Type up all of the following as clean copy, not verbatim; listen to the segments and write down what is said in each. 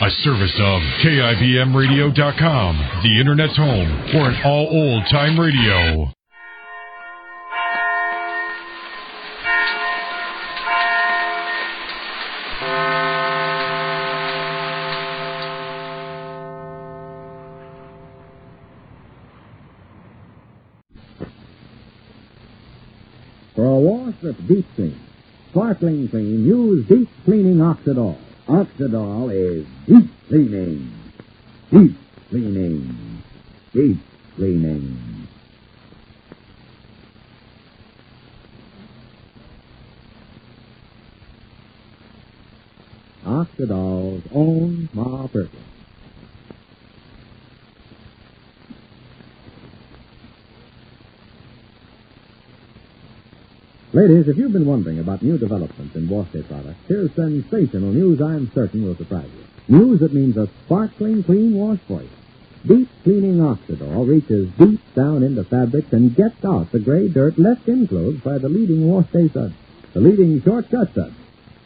A service of KIBMradio.com, the Internet's home for an all old-time radio. For a wash that's deep clean, sparkling clean, use Deep Cleaning Oxidol. Oxidol is deep cleaning. Deep cleaning. Deep cleaning. Oxidol's own Ma Perkins. Ladies, if you've been wondering about new developments in wash day products, here's sensational news I'm certain will surprise you. News that means a sparkling, clean wash for you. Deep Cleaning Oxidol reaches deep down into fabrics and gets out the gray dirt left in clothes by the leading wash day suds, the leading shortcut suds.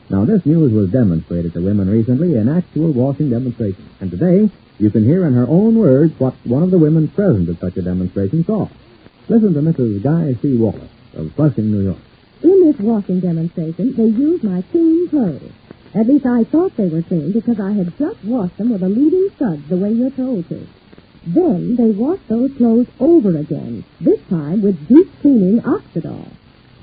Now, this news was demonstrated to women recently in actual washing demonstrations, and today you can hear in her own words what one of the women present at such a demonstration saw. Listen to Mrs. Guy C. Wallace of Flushing, New York. In this washing demonstration, they used my clean clothes. At least I thought they were clean because I had just washed them with a leading suds the way you're told to. Then they washed those clothes over again, this time with Deep Cleaning Oxidol.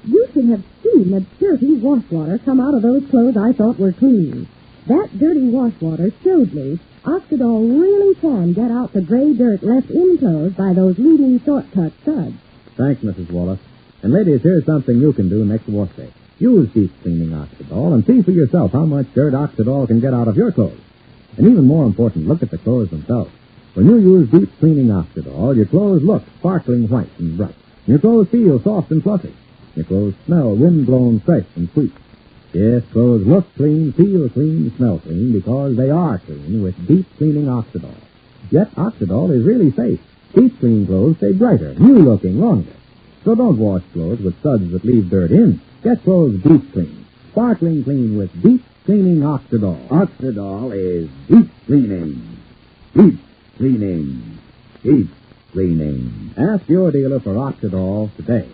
You should have seen the dirty wash water come out of those clothes I thought were clean. That dirty wash water showed me Oxidol really can get out the gray dirt left in clothes by those leading shortcut suds. Thanks, Mrs. Wallace. And ladies, here's something you can do next wash day. Use Deep Cleaning Oxidol and see for yourself how much dirt Oxidol can get out of your clothes. And even more important, look at the clothes themselves. When you use Deep Cleaning Oxidol, your clothes look sparkling white and bright. Your clothes feel soft and fluffy. Your clothes smell wind-blown fresh and sweet. Yes, clothes look clean, feel clean, smell clean because they are clean with Deep Cleaning Oxidol. Yet Oxidol is really safe. Deep clean clothes stay brighter, new-looking longer. So don't wash clothes with suds that leave dirt in. Get clothes deep clean, sparkling clean with Deep Cleaning Oxidol. Oxidol is deep cleaning. Deep cleaning. Deep cleaning. Ask your dealer for Oxidol today.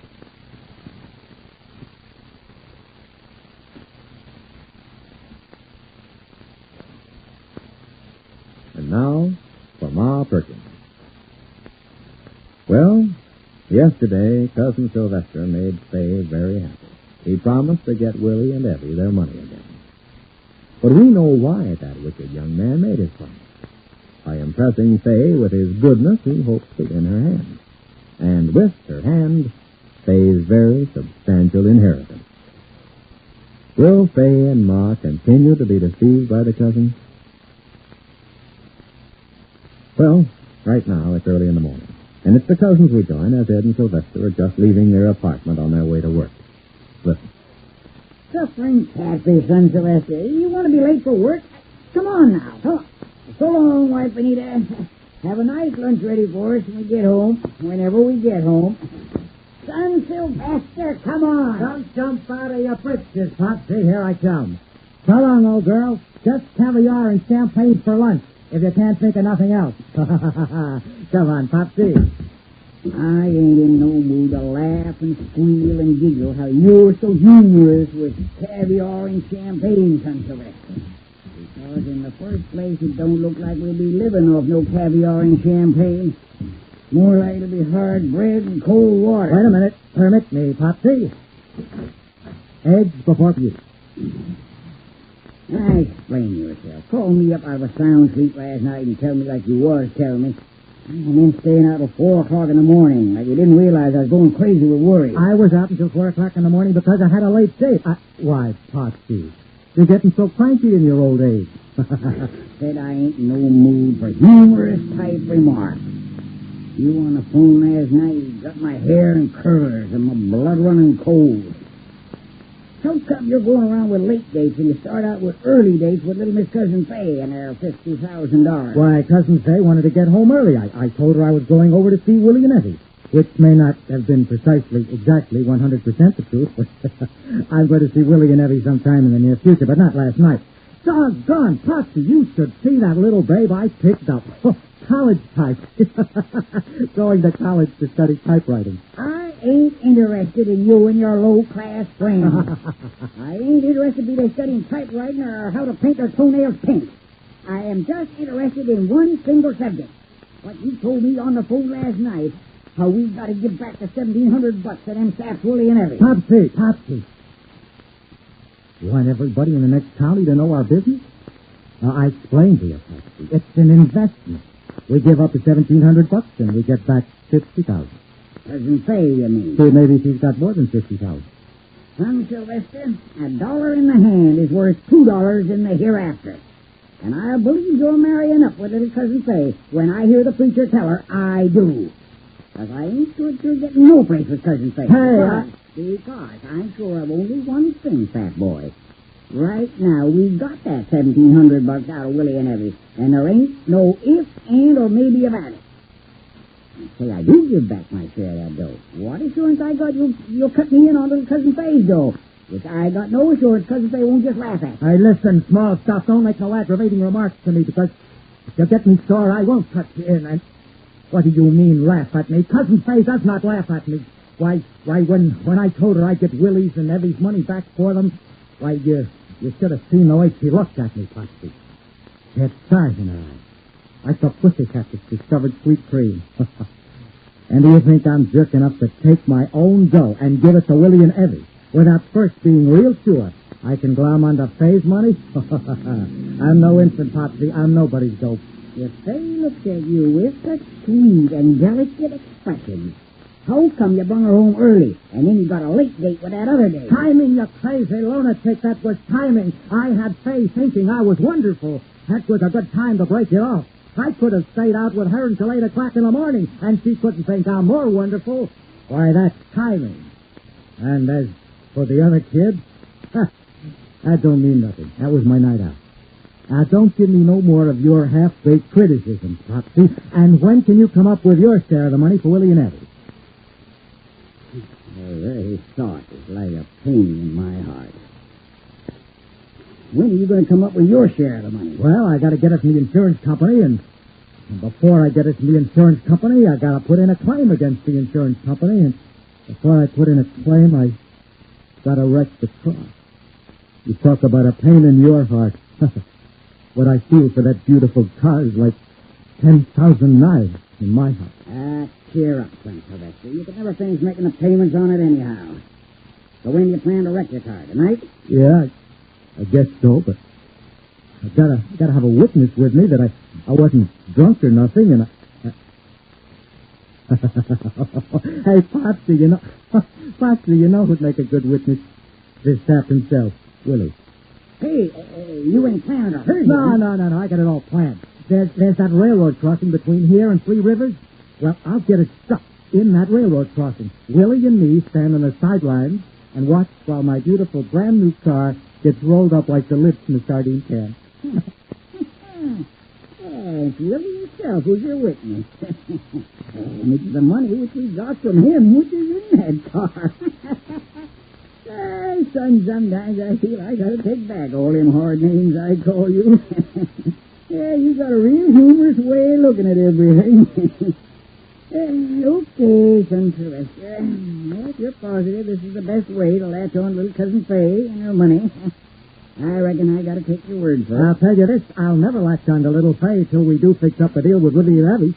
And now for Ma Perkins. Well, yesterday, Cousin Sylvester made Fay very happy. He promised to get Willie and Evie their money again. But we know why that wicked young man made his promise. By impressing Fay with his goodness, he hopes to win her hand. And with her hand, Fay's very substantial inheritance. Will Fay and Ma continue to be deceived by the cousin? Well, right now it's early in the morning. And it's the cousins we join as Ed and Sylvester are just leaving their apartment on their way to work. Listen. Suffering catfish, son Sylvester. You want to be late for work? Come on now. So long, wife Anita. Have a nice lunch ready for us when we get home. Whenever we get home. Son Sylvester, come on. Don't jump out of your britches, Popsy. Here I come. So long, old girl. Just caviar and champagne for lunch, if you can't think of nothing else. Come on, Popsy. I ain't in no mood to laugh and squeal and giggle how you're so humorous with caviar and champagne, son Sylvester. Because in the first place, it don't look like we'll be living off no caviar and champagne. More like it'll be hard bread and cold water. Wait a minute. Permit me, Popsy. Eggs before you. Now, explain yourself. Call me up out of a sound sleep last night and tell me like you was telling me. And then staying out till 4 o'clock in the morning, like you didn't realize I was going crazy with worry. I was out until 4 o'clock in the morning because I had a late date. Why, Popsy, you're getting so cranky in your old age. Said I ain't in no mood for humorous type remarks. You on the phone last night got my hair in curlers and my blood running cold. How come you're going around with late dates and you start out with early dates with little Miss Cousin Fay and her $50,000? Why, Cousin Fay wanted to get home early. I told her I was going over to see Willie and Evie, which may not have been exactly 100% the truth, but I'm going to see Willie and Evie sometime in the near future, but not last night. Doggone, Potsy, you should see that little babe I picked up. College type. Going to college to study typewriting. I ain't interested in you and your low-class friends. I ain't interested in either studying typewriting or how to paint their toenails pink. I am just interested in one single subject. What you told me on the phone last night, how we got to give back the $1,700 to them saps, Willie and Evie. Popsy. You want everybody in the next county to know our business? Now, I explained to you, Popsy. It's an investment. We give up the $1,700 and we get back $50,000. Cousin Faye, you mean? See, maybe she's got more than $50,000. Son Sylvester, $1 in the hand is worth $2 in the hereafter. And I believe you're marrying up with little Cousin Faye. When I hear the preacher tell her, I do. Because I ain't sure you're getting no place with Cousin Faye. Because I'm sure of only one thing, fat boy. Right now, we've got that $1,700 out of Willie and Evie, and there ain't no if, and, or maybe about it. Say, I do give back my share of that dough. What assurance I got you'll cut me in on little Cousin Faye's dough? Which I got no assurance Cousin Faye won't just laugh at. Hey, listen, small stuff, don't make no aggravating remarks to me, because if you get me sore, I won't cut you in. And what do you mean, laugh at me? Cousin Faye does not laugh at me. Why, when I told her I'd get Willie's and Evie's money back for them, why, you should have seen the way she looked at me, Potsy. She had stars in her eyes, like a pussycat that's discovered sweet cream. And do you think I'm jerk enough to take my own dough and give it to Willie and Evie without first being real sure I can glom onto Faye's money? I'm no infant, Potsy. I'm nobody's dope. If Faye looks at you with such sweet and delicate expressions, how come you brung her home early, and then you got a late date with that other day? Timing, you crazy lunatic. That was timing. I had Faye thinking I was wonderful. That was a good time to break it off. I could have stayed out with her until 8 o'clock in the morning, and she couldn't think I'm more wonderful. Why, that's timing. And as for the other kid, that don't mean nothing. That was my night out. Now, don't give me no more of your half-baked criticism, Popsy. And when can you come up with your share of the money for Willie and Evie? The very thought is like a pain in my heart. When are you going to come up with your share of the money? Well, I got to get it from the insurance company, and before I get it from the insurance company, I got to put in a claim against the insurance company, and before I put in a claim, I got to wreck the car. You talk about a pain in your heart. What I feel for that beautiful car is like 10,000 knives in my heart. Cheer up, son Sylvester. You can never finish making the payments on it anyhow. So when do you plan to wreck your car? Tonight? Yeah, I guess so, but I gotta have a witness with me that I wasn't drunk or nothing, and Hey, Potsy, you know who'd make a good witness? This sap himself, Willie. Hey, you ain't planning to hurt him. No, I got it all planned. There's that railroad crossing between here and Three Rivers. Well, I'll get it stuck in that railroad crossing. Willie and me stand on the sidelines and watch while my beautiful brand-new car gets rolled up like the lips in a sardine can. It's Willie himself who's your witness. And it's the money which we got from him which is in that car. Son, sometimes I feel I gotta take back all them hard names I call you. Yeah, you got a real humorous way of looking at everything. Okay, son Sylvester. Well, if you're positive this is the best way to latch on little Cousin Faye and her money, I reckon I gotta take your word for it. I'll tell you this, I'll never latch on to little Faye till we do fix up the deal with Willie and Evie.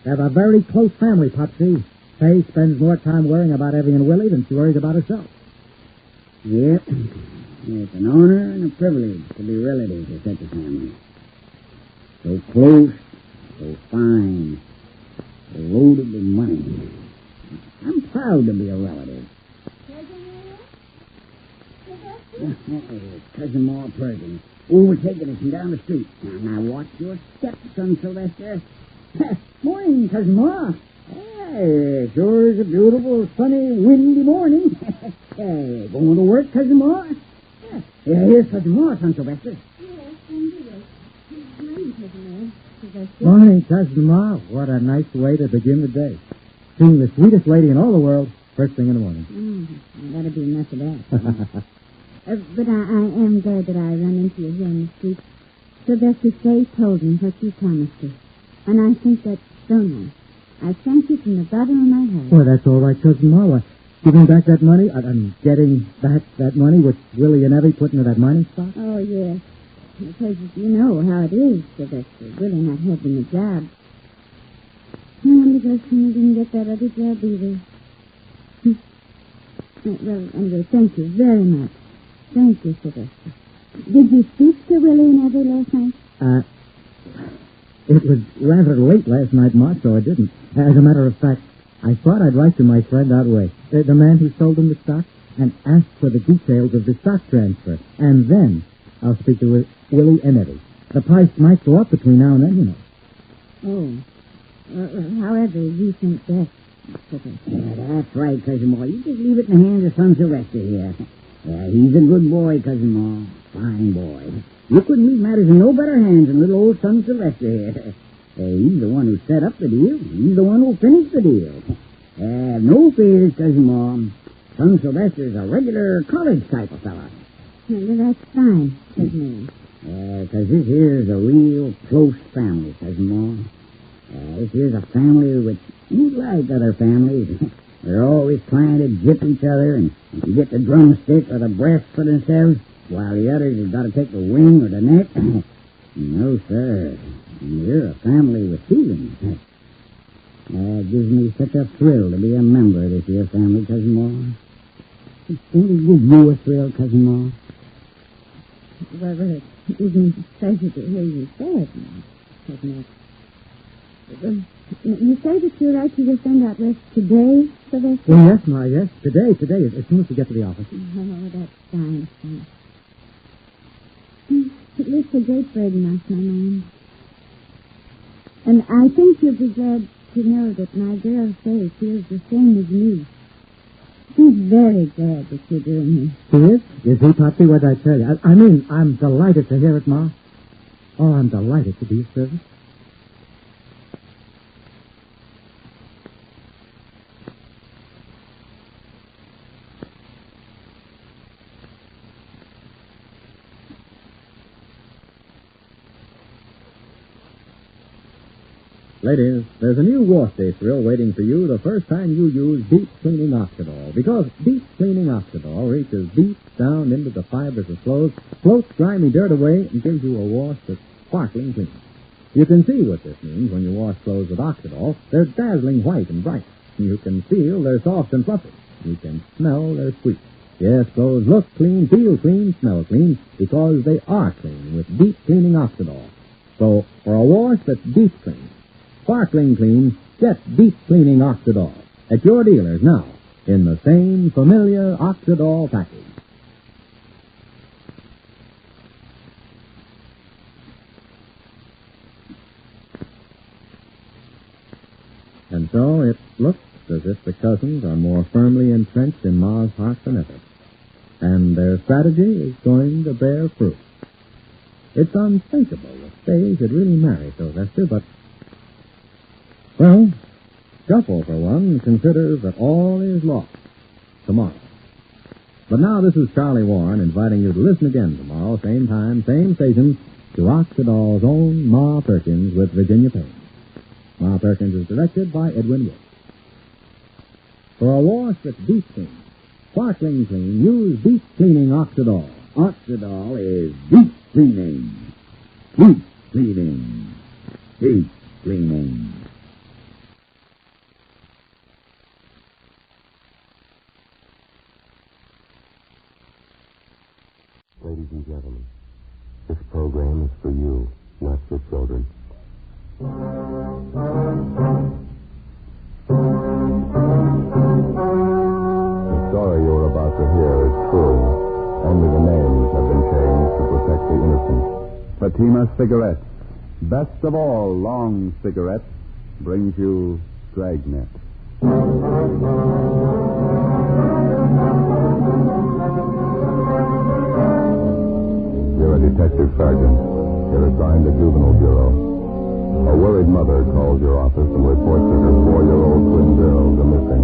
They have a very close family, Popsy. Faye spends more time worrying about Evie and Willie than she worries about herself. Yep. It's an honor and a privilege to be relatives of such a family. So close, so fine, so loaded with money. I'm proud to be a relative. Cousin Ma Perkins, overtaking us from down the street. Now watch your steps, son Sylvester. Morning, Cousin Ma. Hey, sure is a beautiful, sunny, windy morning. Hey, going to work, Cousin Ma? Yeah, here's Cousin Ma, son Sylvester. Morning, Cousin Ma. What a nice way to begin the day. Seeing the sweetest lady in all the world first thing in the morning. That'd be enough of that. But I am glad that I ran into you here in the street. Sylvester Stay told me what you promised her. And I think that's so nice. I thank you from the bottom of my heart. Well, that's all right, Cousin Ma. Giving back that money? I'm getting back that money which Willie and Evie put into that mining stock? Oh, yes. Because you know how it is, Sylvester. Willie not having a job. And because he didn't get that other job either. Well, anyway, thank you very much. Thank you, Sylvester. Did you speak to Willie and Evie last night? It was rather late last night, Ma, so I didn't. As a matter of fact, I thought I'd write to my friend that way, the man who sold them the stock, and ask for the details of the stock transfer. And then I'll speak to Willie and Eddie. The price might go up between now and then, you know. Oh. However, you think best. Yeah, that's right, Cousin Ma. You just leave it in the hands of son Sylvester here. Yeah, he's a good boy, Cousin Ma. Fine boy. You couldn't leave matters in no better hands than little old son Sylvester here. He's the one who set up the deal. He's the one who finished the deal. No fears, Cousin Ma. Son Sylvester's a regular college type of fella. Well, that's fine, Cousin Ma. Because this here's a real close family, Cousin Ma. This here's a family which ain't like other families. They're always trying to jip each other and get the drumstick or the breast for themselves, while the others have got to take the wing or the neck. No, sir. You're a family with feelings. It gives me such a thrill to be a member of this here family, Cousin Ma. Don't it give you a thrill, Cousin Ma? Well, it gives me pleasure to hear you say it, Cousin Ma. You say that you'd like to send out west today, Sylvester? Well, yes, Ma, yes. Today, as soon as we get to the office. Oh, that's fine. It lifts a great burden off my mind. And I think you'll be glad to know that my girl Faye feels the same as me. She's very glad that you're doing this. She is? Is he, Patsy? What did I tell you? I mean, I'm delighted to hear it, Ma. Oh, I'm delighted to be of service. Ladies, there's a new wash day thrill waiting for you the first time you use Deep Cleaning Oxidol. Because Deep Cleaning Oxidol reaches deep down into the fibers of clothes, floats grimy dirt away, and gives you a wash that's sparkling clean. You can see what this means when you wash clothes with Oxidol. They're dazzling white and bright. You can feel they're soft and fluffy. You can smell they're sweet. Yes, clothes look clean, feel clean, smell clean, because they are clean with Deep Cleaning Oxidol. So, for a wash that's deep clean, sparkling clean, get Deep Cleaning Oxidol at your dealers now in the same familiar Oxidol package. And so it looks as if the cousins are more firmly entrenched in Ma's heart than ever. And their strategy is going to bear fruit. It's unthinkable that Faye should really marry Sylvester, but well, Shuffle, for one, considers that all is lost tomorrow. But now this is Charlie Warren inviting you to listen again tomorrow, same time, same station, to Oxidol's own Ma Perkins with Virginia Payne. Ma Perkins is directed by Edwin Wood. For a wash that's deep clean, sparkling clean, use Deep Cleaning Oxidol. Oxidol is deep cleaning. Deep cleaning. Deep cleaning. Ladies and gentlemen, this program is for you, not for children. The story you're about to hear is true. Only the names have been changed to protect the innocent. Fatima Cigarettes, best of all long cigarettes, brings you Dragnet. You're a detective sergeant. You're assigned to Juvenile Bureau. A worried mother calls your office and reports that her 4-year-old twin girls are missing.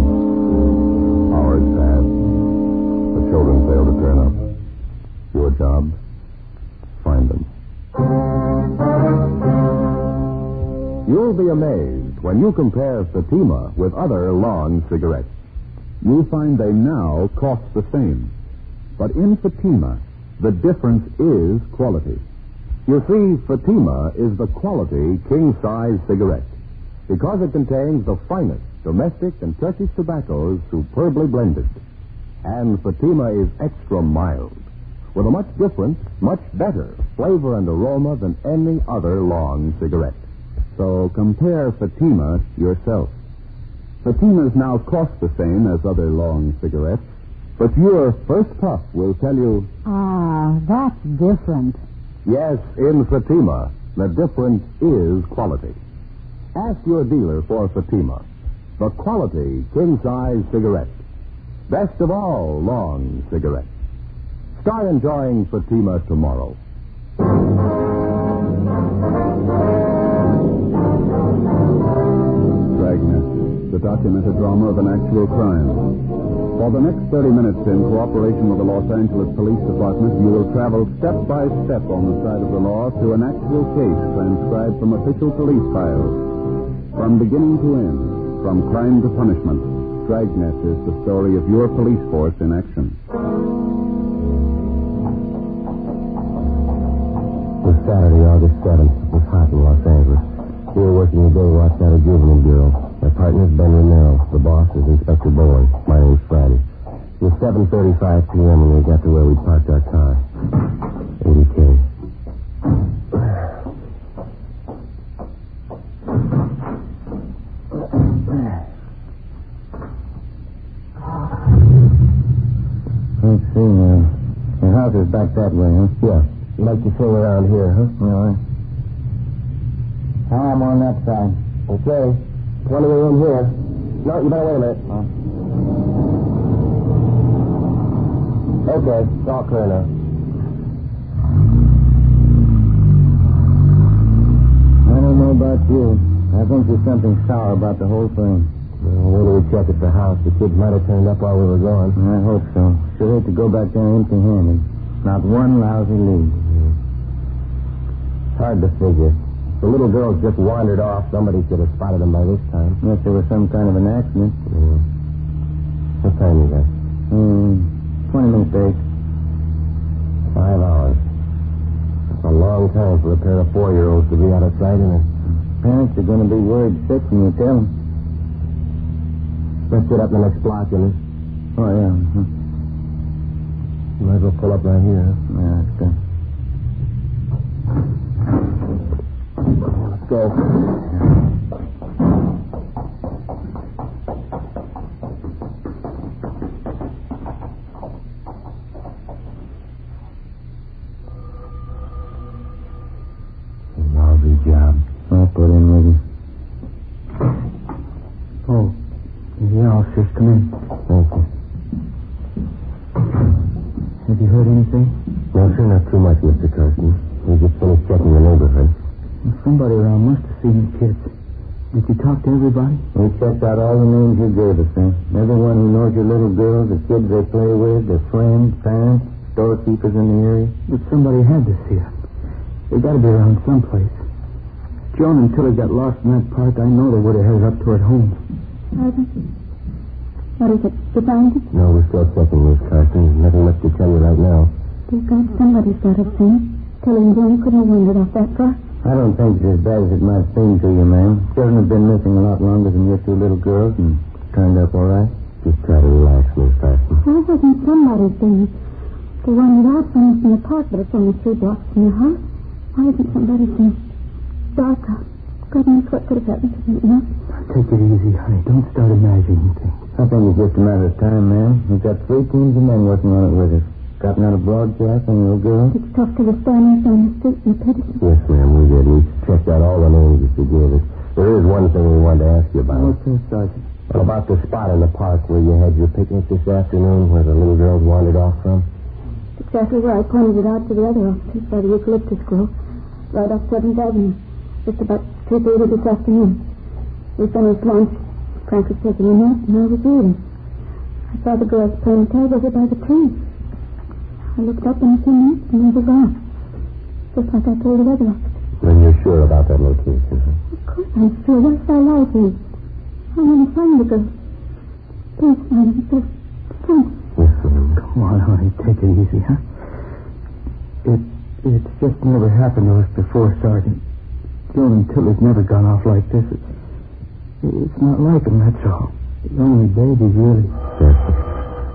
Hours pass. The children fail to turn up. Your job? Find them. You'll be amazed when you compare Fatima with other long cigarettes. You'll find they now cost the same. But in Fatima, the difference is quality. You see, Fatima is the quality king-size cigarette because it contains the finest domestic and Turkish tobaccos superbly blended. And Fatima is extra mild, with a much different, much better flavor and aroma than any other long cigarette. So compare Fatima yourself. Fatimas now cost the same as other long cigarettes, but your first puff will tell you... Ah, that's different. Yes, in Fatima, the difference is quality. Ask your dealer for Fatima, the quality king-size cigarette. Best of all long cigarettes. Start enjoying Fatima tomorrow. Dragnet, the documented drama of an actual crime. For the next 30 minutes, in cooperation with the Los Angeles Police Department, you will travel step by step on the side of the law through an actual case transcribed from official police files. From beginning to end, from crime to punishment, Dragnet is the story of your police force in action. It was Saturday, August 7th. It was hot in Los Angeles. We were working the day watch out of Juvenile Bureau. My partner is Ben Romero. The boss is Inspector Bowen. My name's Friday. It was 7:35 p.m. when we got to where we parked our car. 80K. Let's see, your house is back that way, huh? Yeah. You like to swing around here, huh? No, I'm on that side. Okay. One way in here. No, you better wait a minute. Huh? Okay, it's all clear now. I don't know about you. I think there's something sour about the whole thing. Well, wait till we check at the house. The kids might have turned up while we were gone. I hope so. Sure hate to go back there empty-handed. Not one lousy lead. It's hard to figure. The little girls just wandered off. Somebody should have spotted them by this time. Unless there was some kind of an accident. Yeah. What time is that? 20 minutes, Dave. 5 hours. That's a long time for a pair of 4-year-olds to be out of sight, isn't it? Parents are going to be worried sick when you tell them. Let's get up in the next block, isn't it? Oh, yeah. You might as well pull up right here, huh? Yeah, that's good. Let's go. Lousy job. I'll put in with you. Oh, yeah, officers, come in. Thank you. Have you heard anything? No, sir, not too much, Mr. Carson. We just finished checking the neighborhood. Well, somebody around must have seen the kids. Did you talk to everybody? We checked out all the names you gave us, sir. Everyone who knows your little girls, the kids they play with, their friends, parents, storekeepers in the area. But somebody had to see them. They got to be around someplace. Joan and Tilly got lost in that park. I know they would have headed up toward home. What is it? You found it? No, we're still checking, Miss Carson. There's nothing left to tell you right now. Dear God, somebody's got to see. Tilly and Joan couldn't have wandered off that far. I don't think it's as bad as it might seem to you, ma'am. Children have been missing a lot longer than your two little girls and turned up all right. Just try to relax, Miss Carson. Why wasn't somebody's been? They wandered out from us in the park, but it's only 3 blocks from your house. Why isn't somebody seen? Dark out. Goodness, what could have happened to them, you know? Take it easy, honey. Don't start imagining things. I think it's just a matter of time, ma'am. We've got 3 teams of men working on it with us. Dropping out a broadcast on your girl. Did you talk to the Spaniards on the street in Perkins? Yes, ma'am, we did. We checked out all the names that you gave us. There is one thing we wanted to ask you about. What's that, Sergeant? Well, about the spot in the park where you had your picnic this afternoon, where the little girls wandered off from. Exactly where I pointed it out to the other officers by the eucalyptus grove, right off 7th Avenue, just about 2:30 this afternoon. We finished lunch. Frank was taking a nap, and I was reading. I saw the girls playing tag over by the tree. I looked up in a few minutes and they were gone. Just like I told the other officer. Then you're sure about that location, huh? Of course I'm sure. Why should I lie to you? I want to find the girl. Please find her. Please. Come on, honey. Take it easy, huh? It's just never happened to us before, Sergeant. Joan and Tilly's never gone off like this. It's not like them, that's all. They're only babies, really. Yes.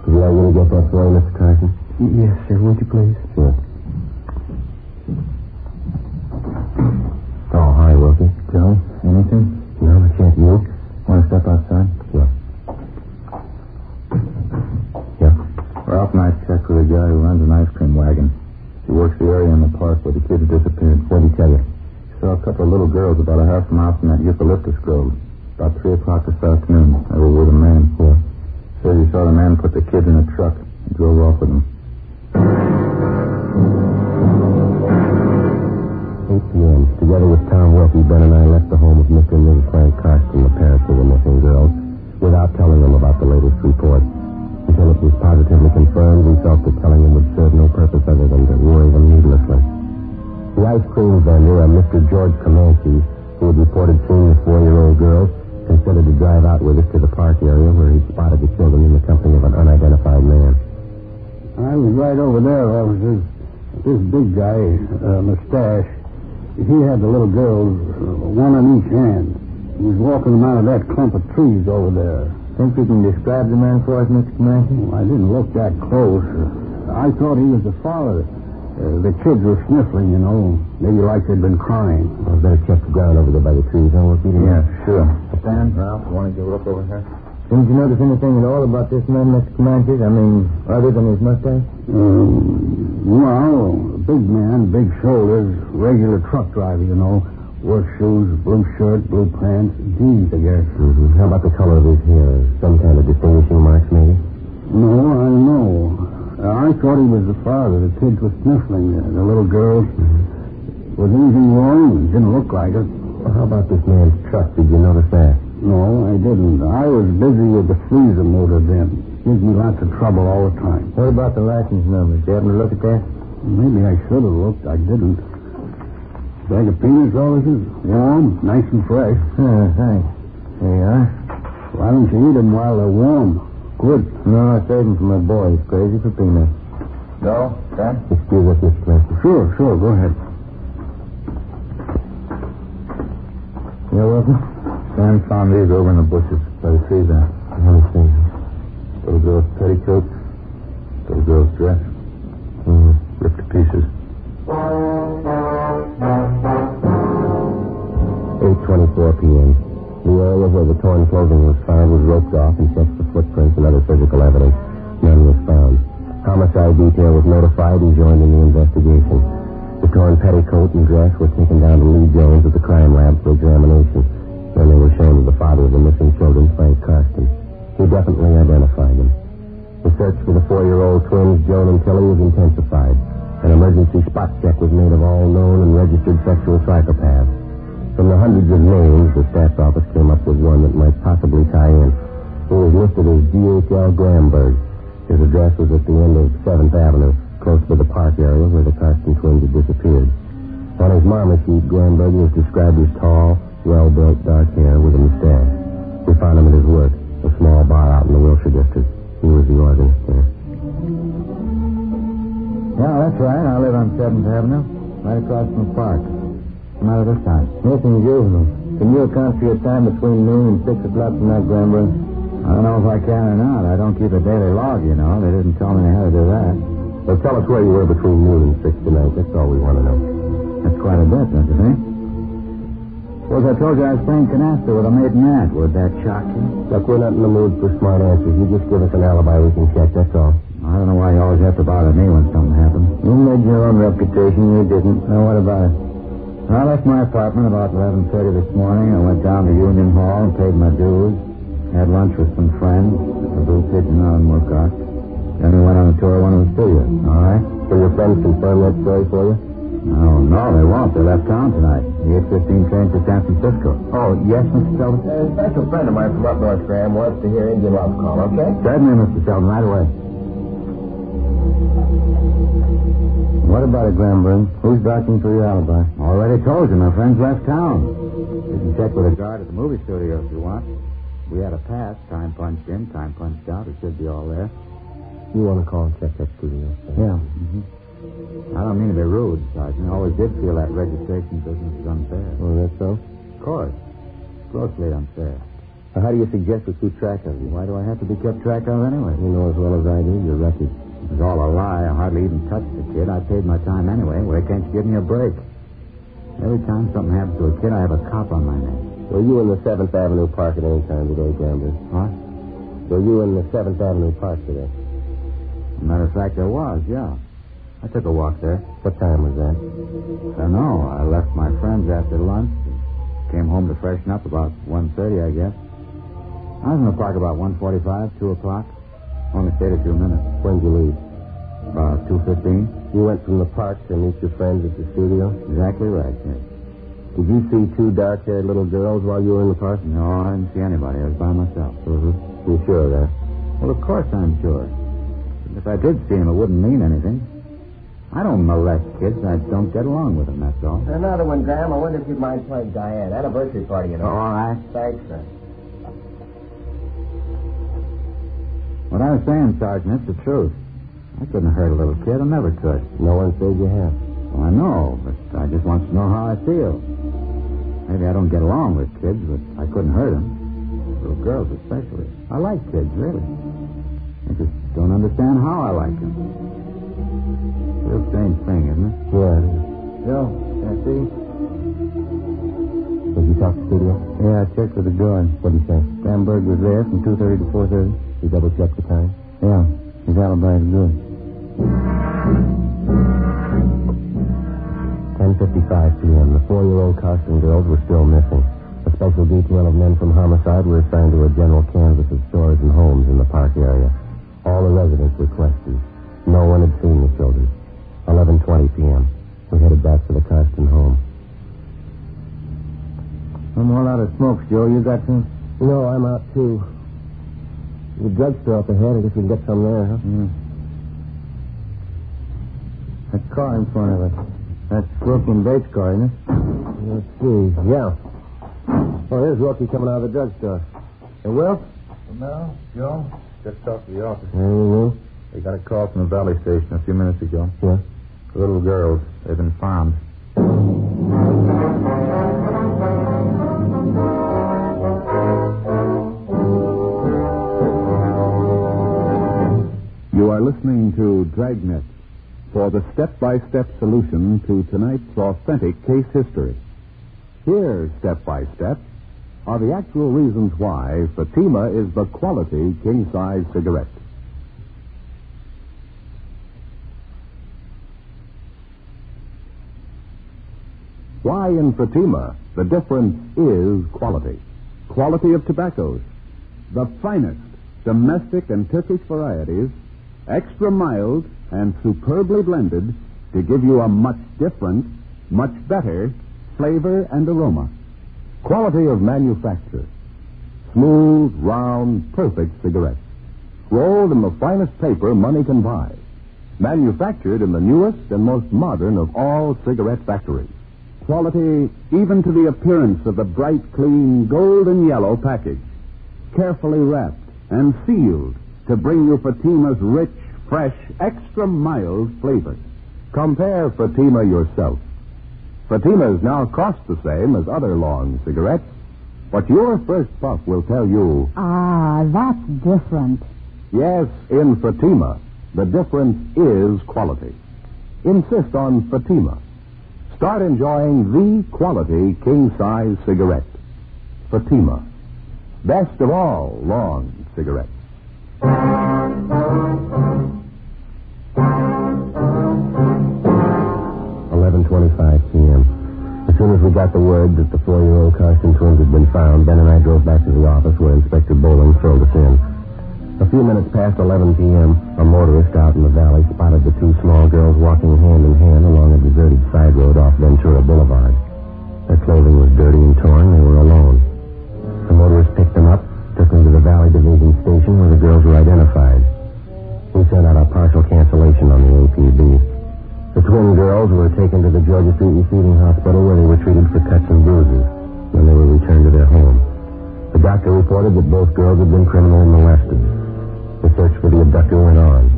Would you like me to get that for you, Mr. Carson? Yes, sir. Would you please? Sure. Oh, hi, Wilkie. Joe, anything? No, not yet. You? Want to step outside? Yeah. Yeah. Ralph and I checked with a guy who runs an ice cream wagon. He works the area in the park where the kids disappeared. What did he tell you? He saw a couple of little girls about a half mile from that eucalyptus grove. About 3 o'clock this afternoon. They were with a man. Yeah. Says he saw the man put the kids in a truck and drove off with them. 8 p.m. Together with Tom Wilkie, Ben and I left the home of Mr. and Mrs. Frank Carson, the parents of the missing girls, without telling them about the latest report. Until it was positively confirmed, we felt that telling them would serve no purpose other than to worry them needlessly. The ice cream vendor, a Mr. George Comanche, who had reported seeing the 4-year-old girl, considered to drive out with us to the park area where he spotted the children in the company of an unidentified man. I was right over there, officers. This big guy, mustache, he had the little girls, one on each hand. He was walking them out of that clump of trees over there. Think you can describe the man for us, Mr. Comanche? I didn't look that close. I thought he was the father. The kids were sniffling, you know. Maybe like they'd been crying. Well, better check the ground over there by the trees, huh, Wilkie? Yeah, sure. Stan? Ralph, want to go look over here? Didn't you notice anything at all about this man, Mr. Comanche? I mean, other than his mustache? Well, big man, big shoulders, regular truck driver, you know. Work shoes, blue shirt, blue pants, jeans, I guess. Mm-hmm. How about the color of his hair? Some kind of distinguishing marks, maybe? No, I don't know. I thought he was the father. The kids were sniffling, the little girls. Was anything wrong? It didn't look like it. Well, how about this man's truck? Did you notice that? No, I didn't. I was busy with the freezer motor then. Gives me lots of trouble all the time. What about the license number? Did you happen to look at that? Maybe I should have looked. I didn't. Bag of peanuts, officers? Warm, nice and fresh. Thanks. There you are. Why don't you eat them while they're warm? Good. No, I saved them for my boy. He's crazy for peanuts. Go, Dan? Excuse us, Mr. Clancy. Sure. Go ahead. Yeah, Wilson? Dan found these over in the bushes by the trees there. Let me see. Little girl's petticoat. Little girl's dress. Ripped to pieces. 8:24 p.m. The area where the torn clothing was found was roped off and checked for footprints and other physical evidence. None was found. Homicide detail was notified and joined in the investigation. The torn petticoat and dress were taken down to Lee Jones at the crime lab for examination. Then they were shown to the father of the missing children, Frank Carson. He definitely identified them. The search for the 4-year-old twins, Joan and Tilly, was intensified. An emergency spot check was made of all known and registered sexual psychopaths. From the hundreds of names, the staff's office came up with one that might possibly tie in. He was listed as G.H.L. Gramberg. His address was at the end of 7th Avenue, close to the park area where the Carson twins had disappeared. On his mama sheet, Gramberg was described as tall, well-built, dark hair with a mustache. We found him at his work, a small bar out in the Wilshire district. He was the organist there. Yeah, that's right. I live on 7th Avenue, right across from the park. Come out of this time. Missing juveniles. Can you account for your time between noon and 6 o'clock from that, Gramberg? I don't know if I can or not. I don't keep a daily log, you know. They didn't tell me how to do that. Well, tell us where you were between noon and 6 tonight. That's all we want to know. That's quite a bit, don't you think? Suppose I told you I was playing canasta with a maiden aunt. Would that shock you? Look, we're not in the mood for smart answers. You just give us an alibi we can check, that's all. I don't know why you always have to bother me when something happens. You made your own reputation. You didn't. Now, what about it? I left my apartment about 11:30 this morning. I went down to Union Hall and paid my dues. Had lunch with some friends at the Blue Pigeon on Moorcock. Then we went on a tour of one of the studios. All right? So your friends confirm that story for you? No, they won't. They left town tonight. The 8:15 train to San Francisco. Oh, yes, Mr. Sheldon? A special friend of mine from up north, Graham, wants to hear Indian Love call, okay? Certainly, Mr. Sheldon, right away. What about it, Gramberg? Who's vouching for your alibi? Already told you, my friends left town. You can check with a guard at the movie studio if you want. We had a pass, time punched in, time punched out. It should be all there. You want to call and check that studio? Yeah. Mm-hmm. I don't mean to be rude, Sergeant. I always did feel that registration business is unfair. Oh, that's so? Of course. Grossly unfair. Now, how do you suggest we keep track of you? Why do I have to be kept track of anyway? You know as well as I do, you're record. It was all a lie. I hardly even touched the kid. I paid my time anyway. Why can't you give me a break? Every time something happens to a kid, I have a cop on my neck. Were you in the 7th Avenue Park at any time today, Gramberg? What? Were you in the 7th Avenue Park today? As a matter of fact, I was, yeah. I took a walk there. What time was that? I don't know. I left my friends after lunch. Came home to freshen up about 1:30, I guess. I was in the park about 1:45, 2 o'clock. Only stayed a few minutes. When'd you leave? About 2:15. You went from the park to meet your friends at the studio? Exactly right, yes. Did you see 2 dark-haired little girls while you were in the park? No, I didn't see anybody. I was by myself. Mm-hmm. You sure of that? Well, of course I'm sure. If I did see them, it wouldn't mean anything. I don't molest kids. I don't get along with them, that's all. Another one, Graham. I wonder if you'd mind playing Diane. Anniversary party, you know. Oh, all right. Thanks, sir. What I was saying, Sergeant, it's the truth. I couldn't hurt a little kid. I never could. No one said you have. Well, I know, but I just want to know how I feel. Maybe I don't get along with kids, but I couldn't hurt them. Little girls especially. I like kids, really. I just don't understand how I like them. It's a real strange thing, isn't it? Yeah. Joe, can I see? Did you talk to the studio? Yeah, I checked with the guard. What did he say? Bamberg was there from 2:30 to 4:30. You double-checked the time? Yeah, his alibi is good. 10:55 p.m. The 4-year-old Carson girls were still missing. A special detail of men from homicide were assigned to a general canvass of stores and homes in the park area. All the residents were questioned. No one had seen the children. 11:20 p.m. We headed back to the Carson home. No more out of smokes, Joe. You got some? No, I'm out, too. The drugstore up ahead. I guess we can get some there, huh? Yeah. That car in front of us. That's Wilkie and Bates' car, isn't it? Let's see. Yeah. Oh, there's Wilkie coming out of the drugstore. Hey, Will? No, Joe? Just talked to the office. Anything new? They got a call from the Valley Station a few minutes ago. Yeah? The little girls. They've been found. You are listening to Dragnet for the step-by-step solution to tonight's authentic case history. Here, step by step, are the actual reasons why Fatima is the quality king-size cigarette. Why in Fatima the difference is quality. Quality of tobaccos. The finest domestic and Turkish varieties, extra mild and superbly blended to give you a much different, much better flavor and aroma. Quality of manufacture. Smooth, round, perfect cigarettes. Rolled in the finest paper money can buy. Manufactured in the newest and most modern of all cigarette factories. Quality even to the appearance of the bright, clean, golden yellow package. Carefully wrapped and sealed to bring you Fatima's rich, fresh, extra mild flavor. Compare Fatima yourself. Fatimas now cost the same as other long cigarettes, but your first puff will tell you... Ah, that's different. Yes, in Fatima, the difference is quality. Insist on Fatima. Start enjoying the quality king-size cigarette. Fatima. Best of all long cigarettes. 11:25 p.m. As soon as we got the word that the 4-year-old Carson twins had been found, Ben and I drove back to the office where Inspector Bowling filled us in. A few minutes past 11 p.m., a motorist out in the valley spotted the 2 small girls walking hand in hand along a deserted side road off Ventura Boulevard. Their clothing was dirty and torn. They were alone. The motorist picked them up, took them to the Valley Division station where the girls were identified. We sent out a partial cancellation on the APB. The twins girls were taken to the Georgia Street Receiving Hospital where they were treated for cuts and bruises. Then they were returned to their home. The doctor reported that both girls had been criminally molested. The search for the abductor went on.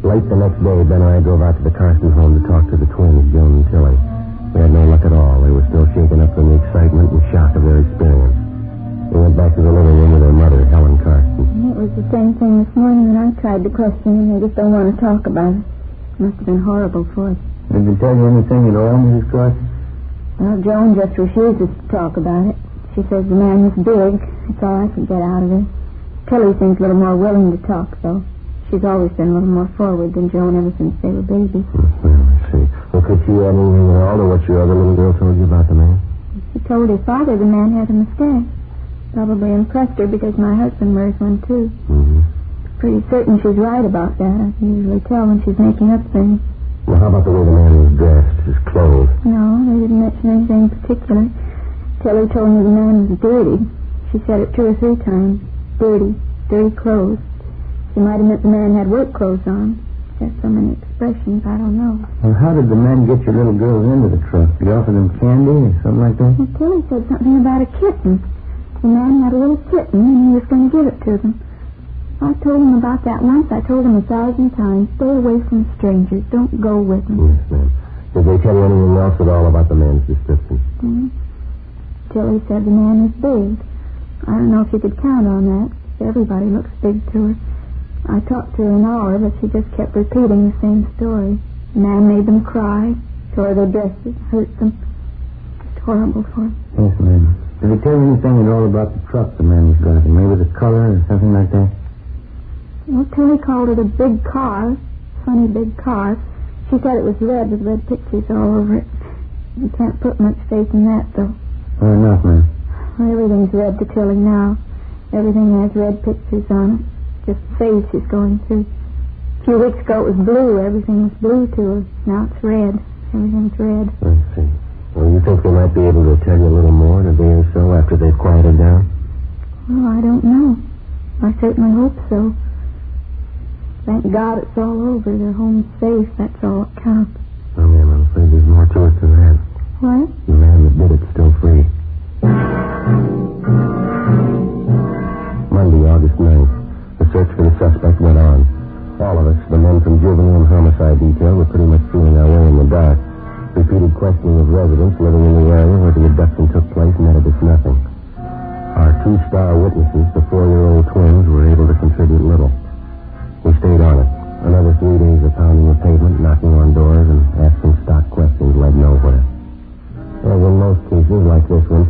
Late the next day, Ben and I drove out to the Carson home to talk to the twins, Joan and Tilly. We had no luck at all. They were still shaken up from the excitement and shock of their experience. They went back to the living room with their mother, Helen Carson. It was the same thing this morning when I tried to question them. They just don't want to talk about it. Must have been horrible for us. Did they tell you anything at all, Mrs. Carson? Well, Joan just refuses to talk about it. She says the man was big. That's all I could get out of her. Tilly seems a little more willing to talk, though. She's always been a little more forward than Joan ever since they were babies. I see. Well, could she add anything at all to what your other little girl told you about the man? She told her father the man had a mustache. Probably impressed her because my husband wears one, too. Mm-hmm. Pretty certain she's right about that. I can usually tell when she's making up things. Well, how about the way the man was dressed, his clothes? No, they didn't mention anything particular. Tilly told me the man was dirty. She said it 2 or 3 times. Dirty clothes. She might have meant the man had work clothes on. There's so many expressions, I don't know. Well, how did the man get your little girls into the truck? Did he offer them candy or something like that? Well, Tilly said something about a kitten. The man had a little kitten, and he was going to give it to them. I told him about that once. I told him 1,000 times. Stay away from strangers. Don't go with them. Yes, ma'am. Did they tell you anything else at all about the man's description? Mm-hmm. Tilly said the man was big. I don't know if you could count on that. Everybody looks big to her. I talked to her an hour, but she just kept repeating the same story. The man made them cry, tore their dresses, hurt them. Just horrible for them. Yes, ma'am. Did they tell you anything at all about the truck the man was driving? Maybe the color or something like that? Well, Tilly called it a big car. Funny big car. She said it was red with red pictures all over it. You can't put much faith in that, though. Fair enough, ma'am. Well, everything's red to Tilly now. Everything has red pictures on it. Just the phase she's going through. A few weeks ago it was blue. Everything was blue to her. Now it's red. Everything's red. I see. Well, you think they might be able to tell you a little more in a day or so after they've quieted down? Well, I don't know. I certainly hope so. Thank God it's all over. Their home's safe. That's all that counts. Oh, ma'am, I'm afraid there's more to it than that. What? The man that did it's still free. Monday, August 9th. The search for the suspect went on. All of us, the men from juvenile and homicide detail, were pretty much feeling our way in the dark. Repeated questioning of residents living in the area where the abduction took place netted us nothing. Our 2-star witnesses, the 4-year-old twins, were able to contribute little. We stayed on it. Another 3 days of pounding the pavement, knocking on doors, and asking stock questions led nowhere. As in most cases like this one,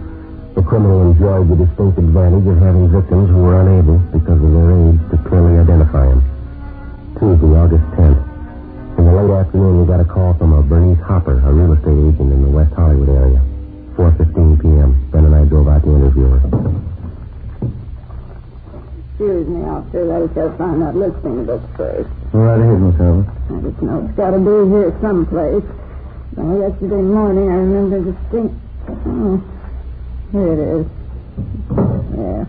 the criminal enjoyed the distinct advantage of having victims who were unable, because of their age, to clearly identify him. Tuesday, August 10th. In the late afternoon, we got a call from a Bernice Hopper, a real estate agent in the West Hollywood area. 4:15 p.m. Ben and I drove out to interview her. Excuse me, officer. I just found out listening to this first. All right ahead, Miss Howard. I just know it's got to be here someplace. Well, yesterday morning, I remember distinct... Oh, here it is. Yeah.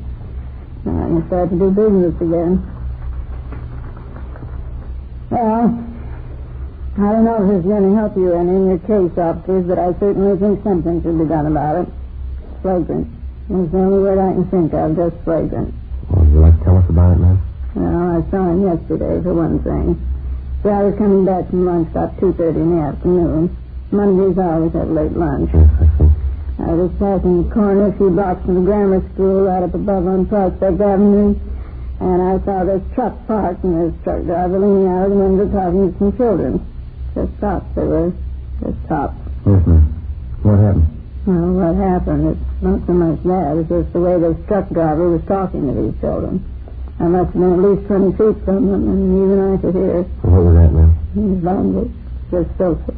Now I can start to do business again. Well, I don't know if this is going to help you any in your case, officers, but I certainly think something should be done about it. Flagrant. That's the only word I can think of, just flagrant. Well, would you like to tell us about it, ma'am? Well, I saw him yesterday, for one thing. So I was coming back from lunch about 2:30 in the afternoon. Mondays I always have late lunch. Yes, I see. I was passing the corner a few blocks from the grammar school right up above on Prospect Avenue, and I saw this truck parked and this truck driver leaning out of the window talking to some children. Just tops they were. Just tops. Yes, ma'am. What happened? Well, what happened? It's not so much that. It's just the way this truck driver was talking to these children. I must have been at least 20 feet from them, and even I could hear. What was that, ma'am? He was language. Just filthy.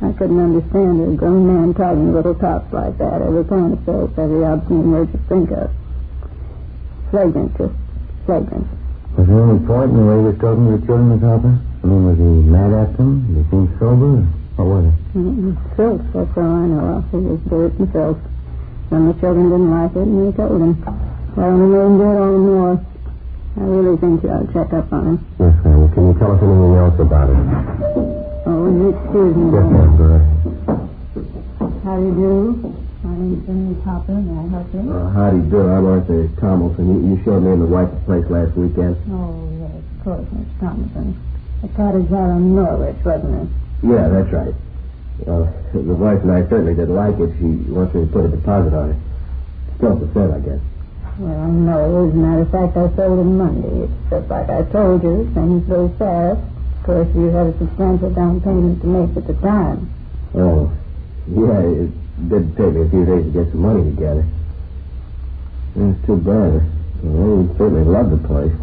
I couldn't understand a grown man talking to little tots like that. Every kind of face, every obscene word you think of. Flagrant, just flagrant. Was there any point in the way he was talking to the children, Miss Hopper? I mean, was he mad at them? Did he seem sober? What was it? Filth, that's all I know of. It was dirt and filth. When the children didn't like it, and he told them. Well, we made him do it all the more. I really think you ought to check up on him. Yes, ma'am. Can you tell us anything else about it? Oh, will you excuse me? Yes, ma'am, go ahead. How do you do? My name's Henry Hopper. May I help you? How do you do? I'm Arthur Tomlinson. You showed me and the wife the place last weekend. Oh, yes, of course, Miss Thompson. The cottage out on Norwich, wasn't it? Yeah, that's right. The wife and I certainly didn't like it. She wants me to put a deposit on it. 12%, I guess. Well, no, as a matter of fact, I sold it Monday. It's just like I told you. Things go fast. Of course, you had a substantial down payment to make at the time. Oh, yeah, it did take me a few days to get some money together. It's too bad. Well, we certainly love the place.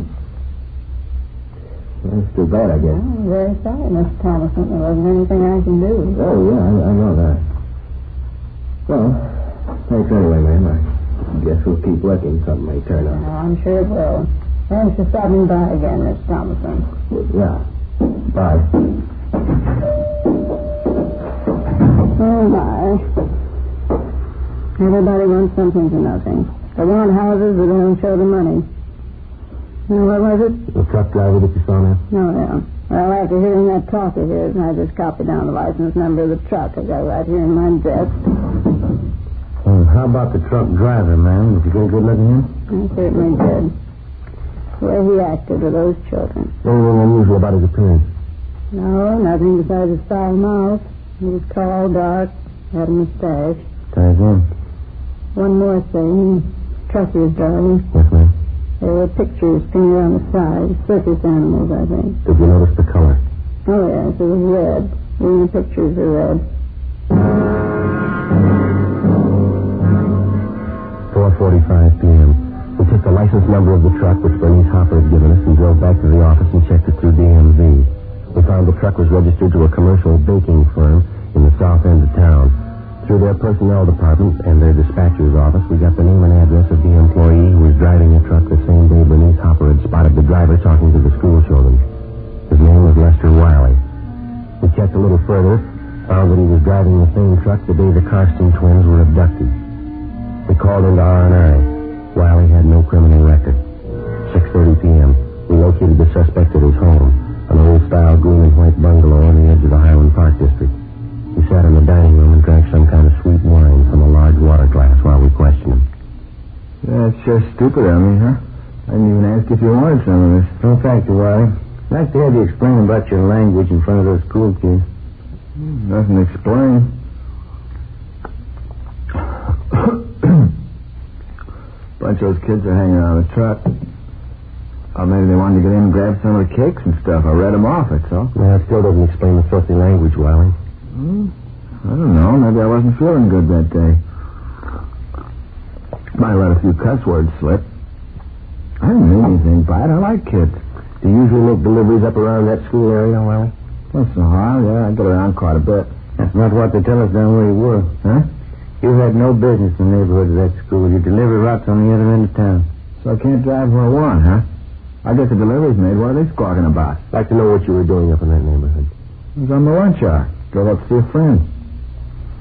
That's too bad, I guess. Well, I'm very sorry, Mr. Thomason. There wasn't anything I can do. Oh, yeah, I know that. Well, thanks anyway, ma'am. I guess we'll keep looking. Something may turn up. Oh, I'm sure it will. Thanks for stopping by again, Miss Thomason. Yeah. Bye. Oh, my. Everybody wants something for nothing. They want houses, but they don't show the money. Now, what was it? The truck driver that you saw now? Oh, yeah. Well, after hearing that talk of his, I just copied down the license number of the truck. I got it right here in my desk. How about the truck driver, ma'am? Did you get a good look at him? I certainly did. The way he acted with those children. Anything unusual about his appearance? No, nothing besides his foul mouth. He was tall, dark, had a mustache. Thanks, ma'am. One more thing. Truck he was driving. Yes, ma'am. There were pictures painted on the side. Circus animals, I think. Did you notice the color? Oh, yes, it was red. Even the pictures are red. 4:45 p.m. We took the license number of the truck which Bernice Hopper had given us and drove back to the office and checked it through DMV. We found the truck was registered to a commercial baking firm in the south end of town. Through their personnel department and their dispatcher's office, we got the name and address of the employee who was driving the truck the same day Bernice Hopper had spotted the driver talking to the school children. His name was Lester Wiley. We checked a little further, found that he was driving the same truck the day the Karsten twins were abducted. We called into R&I. Wiley had no criminal record. 6:30 p.m. We located the suspect at his home, an old-style green and white bungalow on the edge of the Highland Park district. He sat in the dining room and drank some kind of sweet wine from a large water glass while we questioned him. Yeah, it's just stupid of me, huh? I didn't even ask if you wanted some of this. Oh, thank you, Wiley. Nice to have you explain about your language in front of those school kids. Nothing to explain. Bunch of those kids are hanging around the truck. Or maybe they wanted to get in and grab some of the cakes and stuff. I read them off, that's all. Well, it still doesn't explain the filthy language, Wiley. I don't know. Maybe I wasn't feeling good that day. Might have let a few cuss words slip. I didn't mean anything by it. I like kids. Do you usually make deliveries up around that school area, Wiley? Once in a while, yeah. I get around quite a bit. That's not what they tell us down where you were. Huh? You had no business in the neighborhood of that school. You deliver routes on the other end of town. So I can't drive where I want, huh? I get the deliveries made. What are they squawking about? I'd like to know what you were doing up in that neighborhood. I was on my lunch hour. Drove up to see a friend.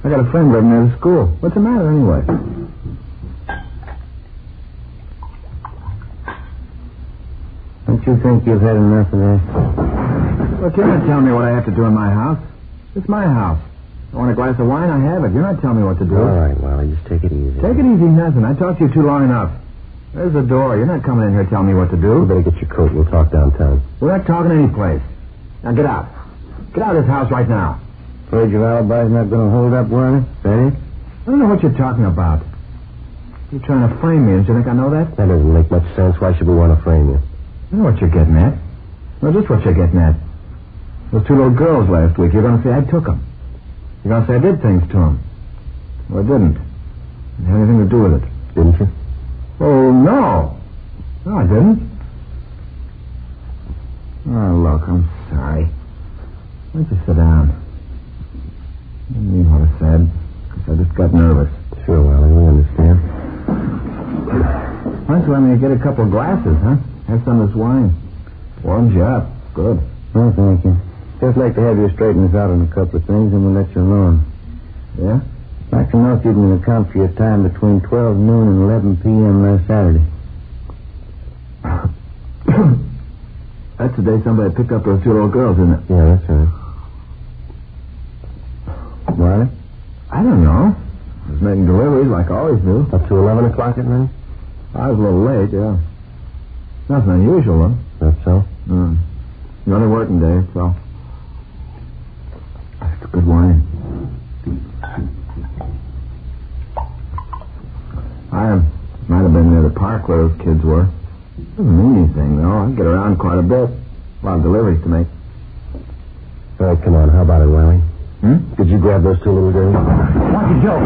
I got a friend living near the school. What's the matter, anyway? Don't you think you've had enough of that? Look, you're not telling me what I have to do in my house. It's my house. I want a glass of wine, I have it. You're not telling me what to do. All right, Wiley, just take it easy. Take it easy, nothing. I talked to you too long enough. There's the door. You're not coming in here telling me what to do. You better get your coat. We'll talk downtown. We're not talking any place. Now get out. Get out of this house right now. Afraid your alibi's not going to hold up, Wiley? That it? I don't know what you're talking about. You're trying to frame me. Don't you think I know that? That doesn't make much sense. Why should we want to frame you? I know what you're getting at. No, just what you're getting at. Those two little girls last week, you're going to say I took them. You're going to say I did things to them. Well, I didn't. It had anything to do with it. Didn't you? Oh, no. No, I didn't. Oh, look, I'm sorry. Why don't you sit down? I didn't mean what I said. Because I just got nervous. Sure, Wiley, we understand. Why don't you let me get a couple of glasses, huh? Have some of this wine. Warms you up. Good. Oh, thank you. Just like to have you straighten us out on a couple of things, and we'll let you alone. Yeah? I'd like to know if you can account for your time between 12 noon and 11 p.m. last Saturday. That's the day somebody picked up those two little girls, isn't it? Yeah, that's right. Riley? I don't know. I was making deliveries like I always do. Up to 11 o'clock at night? I was a little late, yeah. Nothing unusual, though. That's so? Another working day, so. That's good wine. I might have been near the park where those kids were. Doesn't mean anything, though. I get around quite a bit. A lot of deliveries to make. All right, come on. How about it, Riley? Did you grab those two little girls? Watch it, Joe.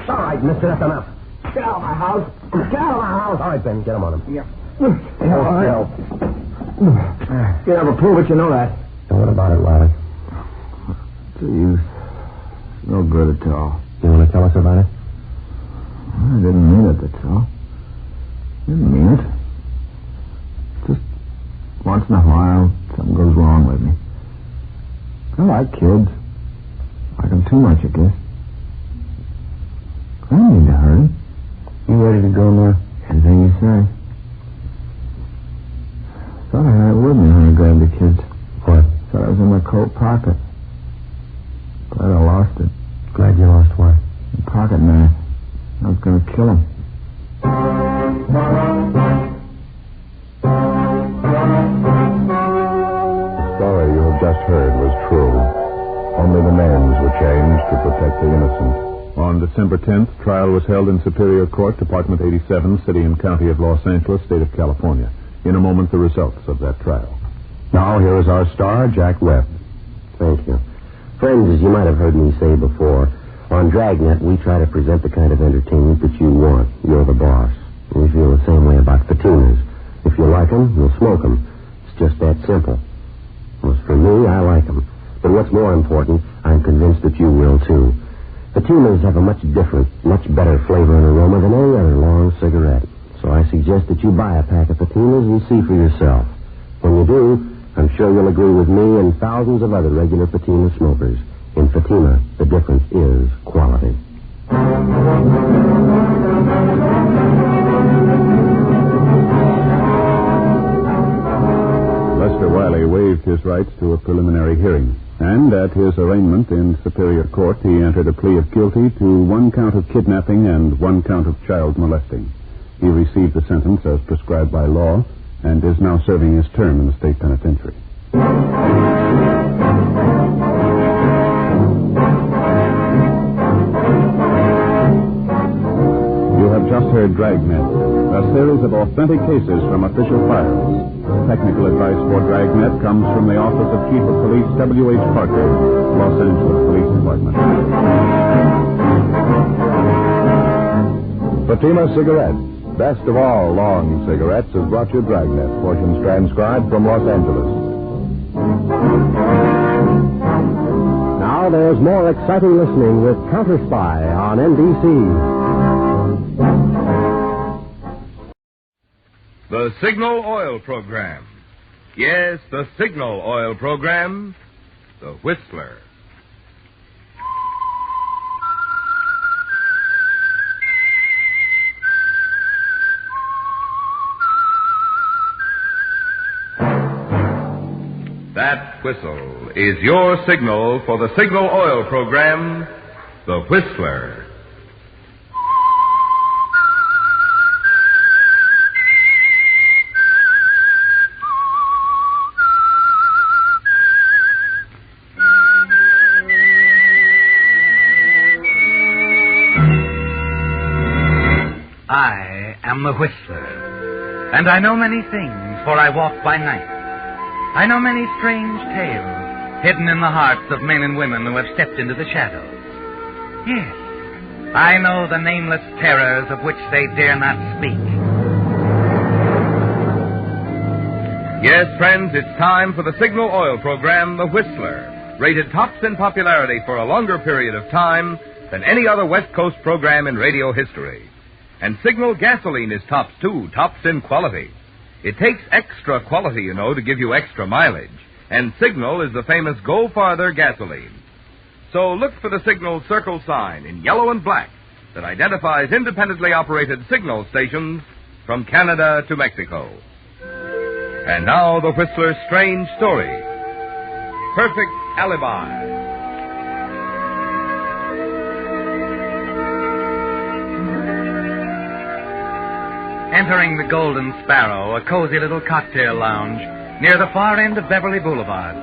All right, mister, that's enough. Get out of my house. Get out of my house. All right, Ben, get him on him. Yeah. You never prove it, you know that. Now, what about it, Riley? It's no use. No good at all. You want to tell us about it? I didn't mean it, that's all. Didn't mean it. Just once in a while, something goes wrong with me. I like kids. Like them too much, I guess. I don't mean to hurt them. You ready to go now? Anything you say. Thought I had it with me when I grabbed the kids. What? Thought I was in my coat pocket. Glad I lost it. Glad you lost what? The pocket knife. I was going to kill him. The story you have just heard was true. Only the names were changed to protect the innocent. On December 10th, trial was held in Superior Court, Department 87, City and County of Los Angeles, State of California. In a moment, the results of that trial. Now, here is our star, Jack Webb. Thank you. Friends, as you might have heard me say before, on Dragnet, we try to present the kind of entertainment that you want. You're the boss. We feel the same way about patinas. If you like them, you'll smoke them. It's just that simple. As for me, I like them. But what's more important, I'm convinced that you will, too. Patinas have a much different, much better flavor and aroma than any other long cigarette. So I suggest that you buy a pack of patinas and see for yourself. When you do, I'm sure you'll agree with me and thousands of other regular patina smokers. In Fatima, the difference is quality. Lester Wiley waived his rights to a preliminary hearing. And at his arraignment in Superior Court, he entered a plea of guilty to 1 count of kidnapping and 1 count of child molesting. He received the sentence as prescribed by law and is now serving his term in the state penitentiary. You have just heard Dragnet, a series of authentic cases from official files. Technical advice for Dragnet comes from the Office of Chief of Police W.H. Parker, Los Angeles Police Department. Fatima Cigarettes, best of all long cigarettes, has brought you Dragnet, portions transcribed from Los Angeles. Now there's more exciting listening with Counter Spy on NBC. The Signal Oil Program. Yes, the Signal Oil Program. The Whistler. That whistle is your signal for the Signal Oil Program, The Whistler. I am the Whistler, and I know many things, for I walk by night. I know many strange tales hidden in the hearts of men and women who have stepped into the shadows. Yes, I know the nameless terrors of which they dare not speak. Yes, friends, it's time for the Signal Oil Program, The Whistler, rated tops in popularity for a longer period of time than any other West Coast program in radio history. And Signal gasoline is tops, too, tops in quality. It takes extra quality, you know, to give you extra mileage. And Signal is the famous Go Farther gasoline. So look for the Signal circle sign in yellow and black that identifies independently operated Signal stations from Canada to Mexico. And now, the Whistler's strange story. Perfect Alibi. Entering the Golden Sparrow, a cozy little cocktail lounge near the far end of Beverly Boulevard,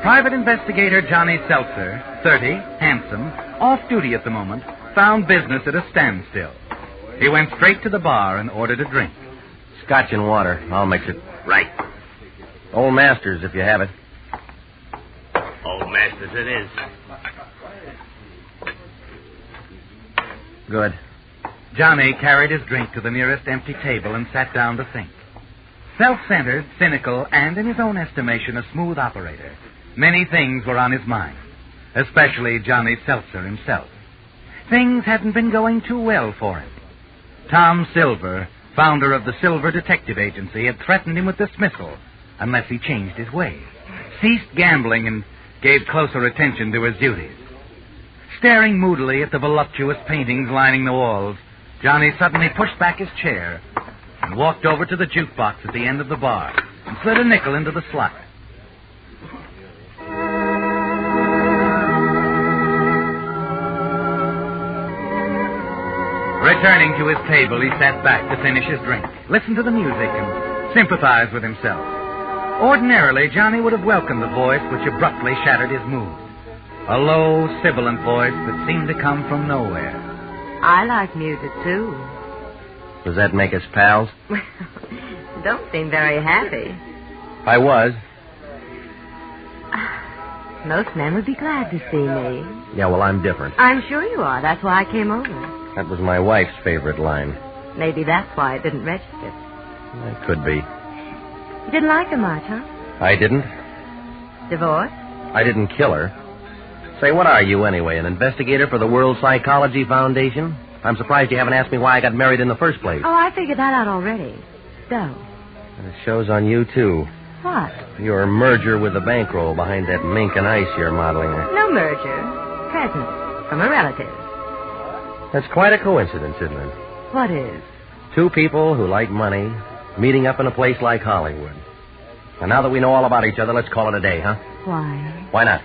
Private Investigator Johnny Seltzer, 30, handsome, off duty at the moment, found business at a standstill. He went straight to the bar and ordered a drink. Scotch and water. I'll mix it. Right. Old Masters, if you have it. Old Masters it is. Good. Johnny carried his drink to the nearest empty table and sat down to think. Self-centered, cynical, and, in his own estimation, a smooth operator, many things were on his mind, especially Johnny Seltzer himself. Things hadn't been going too well for him. Tom Silver, founder of the Silver Detective Agency, had threatened him with dismissal unless he changed his ways, ceased gambling, and gave closer attention to his duties. Staring moodily at the voluptuous paintings lining the walls, Johnny suddenly pushed back his chair and walked over to the jukebox at the end of the bar and slid a nickel into the slot. Returning to his table, he sat back to finish his drink, listened to the music, and sympathized with himself. Ordinarily, Johnny would have welcomed the voice which abruptly shattered his mood. A low, sibilant voice that seemed to come from nowhere. I like music, too. Does that make us pals? Don't seem very happy. I was. Most men would be glad to see me. Yeah, well, I'm different. I'm sure you are. That's why I came over. That was my wife's favorite line. Maybe that's why it didn't register. It could be. You didn't like her much, huh? I didn't. Divorced? I didn't kill her. Say, what are you anyway, an investigator for the World Psychology Foundation? I'm surprised you haven't asked me why I got married in the first place. Oh, I figured that out already. So? And it shows on you, too. What? Your merger with the bankroll behind that mink and ice you're modeling there. No merger. Present. From a relative. That's quite a coincidence, isn't it? What is? Two people who like money meeting up in a place like Hollywood. And now that we know all about each other, let's call it a day, huh? Why? Why not?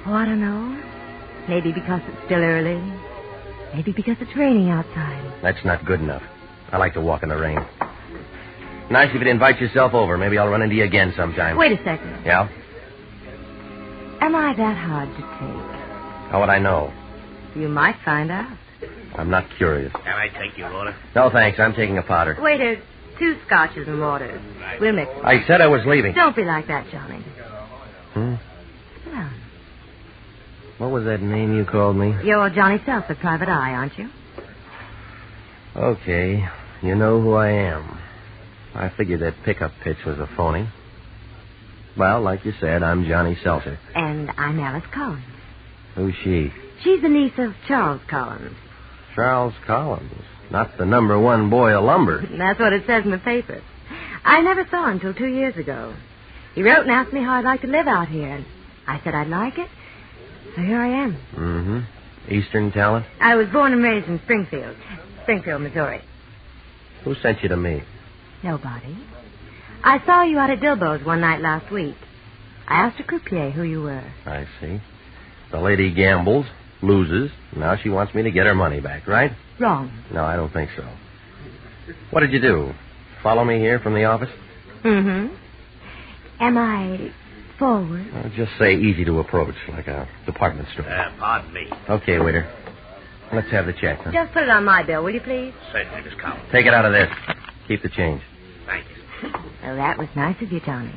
Oh, I don't know. Maybe because it's still early. Maybe because it's raining outside. That's not good enough. I like to walk in the rain. Nice if you'd invite yourself over. Maybe I'll run into you again sometime. Wait a second. Yeah? Am I that hard to take? How would I know? You might find out. I'm not curious. Can I take your order? No, thanks. I'm taking a powder. Waiter, 2 scotches and water. We'll mix it. I said I was leaving. Don't be like that, Johnny. Sit down. What was that name you called me? You're Johnny Seltzer, Private Eye, aren't you? Okay. You know who I am. I figured that pickup pitch was a phony. Well, like you said, I'm Johnny Seltzer. And I'm Alice Collins. Who's she? She's the niece of Charles Collins. Charles Collins. Not the #1 boy of lumber. That's what it says in the paper. I never saw him till 2 years ago. He wrote and asked me how I'd like to live out here, and I said I'd like it. So here I am. Mm-hmm. Eastern talent? I was born and raised in Springfield, Missouri. Who sent you to me? Nobody. I saw you out at Dilbo's one night last week. I asked a croupier who you were. I see. The lady gambles, loses. Now she wants me to get her money back, right? Wrong. No, I don't think so. What did you do? Follow me here from the office? Mm-hmm. Am I forward? Just say easy to approach, like a department store. Pardon me. Okay, waiter. Let's have the check, huh? Just put it on my bill, will you, please? Certainly, Miss Collins. Take it out of this. Keep the change. Thank you. Well, that was nice of you, Johnny.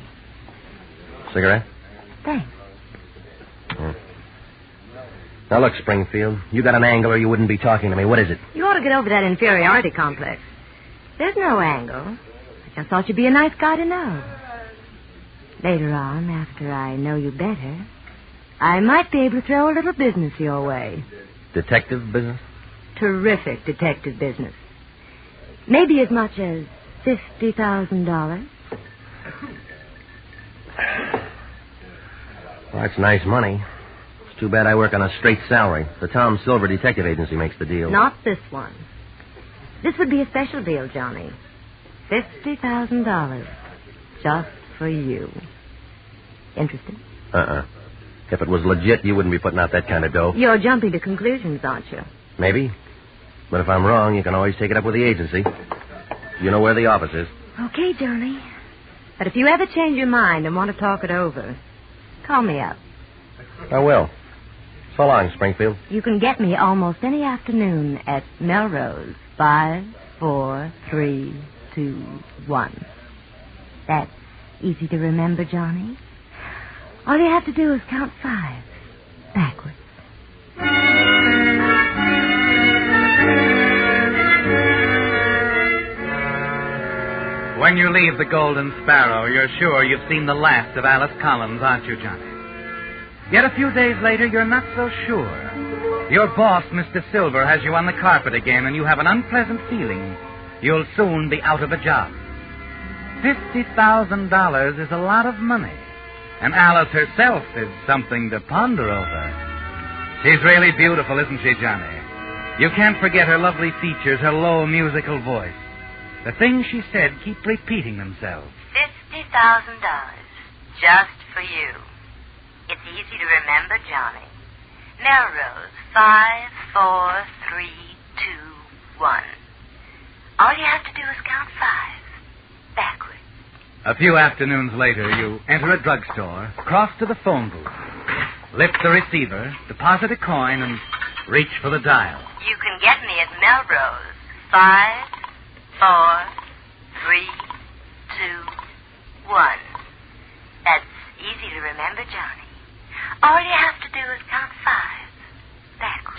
Cigarette? Thanks. Now, look, Springfield, you got an angle or you wouldn't be talking to me. What is it? You ought to get over that inferiority complex. There's no angle. I just thought you'd be a nice guy to know. Later on, after I know you better, I might be able to throw a little business your way. Detective business? Terrific detective business. Maybe as much as $50,000. Well, that's nice money. It's too bad I work on a straight salary. The Tom Silver Detective Agency makes the deal. Not this one. This would be a special deal, Johnny. $50,000. just for you. Interested? If it was legit, you wouldn't be putting out that kind of dough. You're jumping to conclusions, aren't you? Maybe. But if I'm wrong, you can always take it up with the agency. You know where the office is. Okay, Johnny. But if you ever change your mind and want to talk it over, call me up. I will. So long, Springfield. You can get me almost any afternoon at Melrose. 5, 4, 3, 2, 1. That's easy to remember, Johnny. All you have to do is count 5 backwards. When you leave the Golden Sparrow, you're sure you've seen the last of Alice Collins, aren't you, Johnny? Yet a few days later, you're not so sure. Your boss, Mr. Silver, has you on the carpet again, and you have an unpleasant feeling you'll soon be out of a job. $50,000 is a lot of money, and Alice herself is something to ponder over. She's really beautiful, isn't she, Johnny? You can't forget her lovely features, her low musical voice. The things she said keep repeating themselves. $50,000 just for you. It's easy to remember, Johnny. Melrose, 5, 4, 3, 2, 1. All you have to do is count 5 backwards. A few afternoons later, you enter a drugstore, cross to the phone booth, lift the receiver, deposit a coin, and reach for the dial. You can get me at Melrose, 5, 4, 3, 2, 1. That's easy to remember, Johnny. All you have to do is count 5 backwards.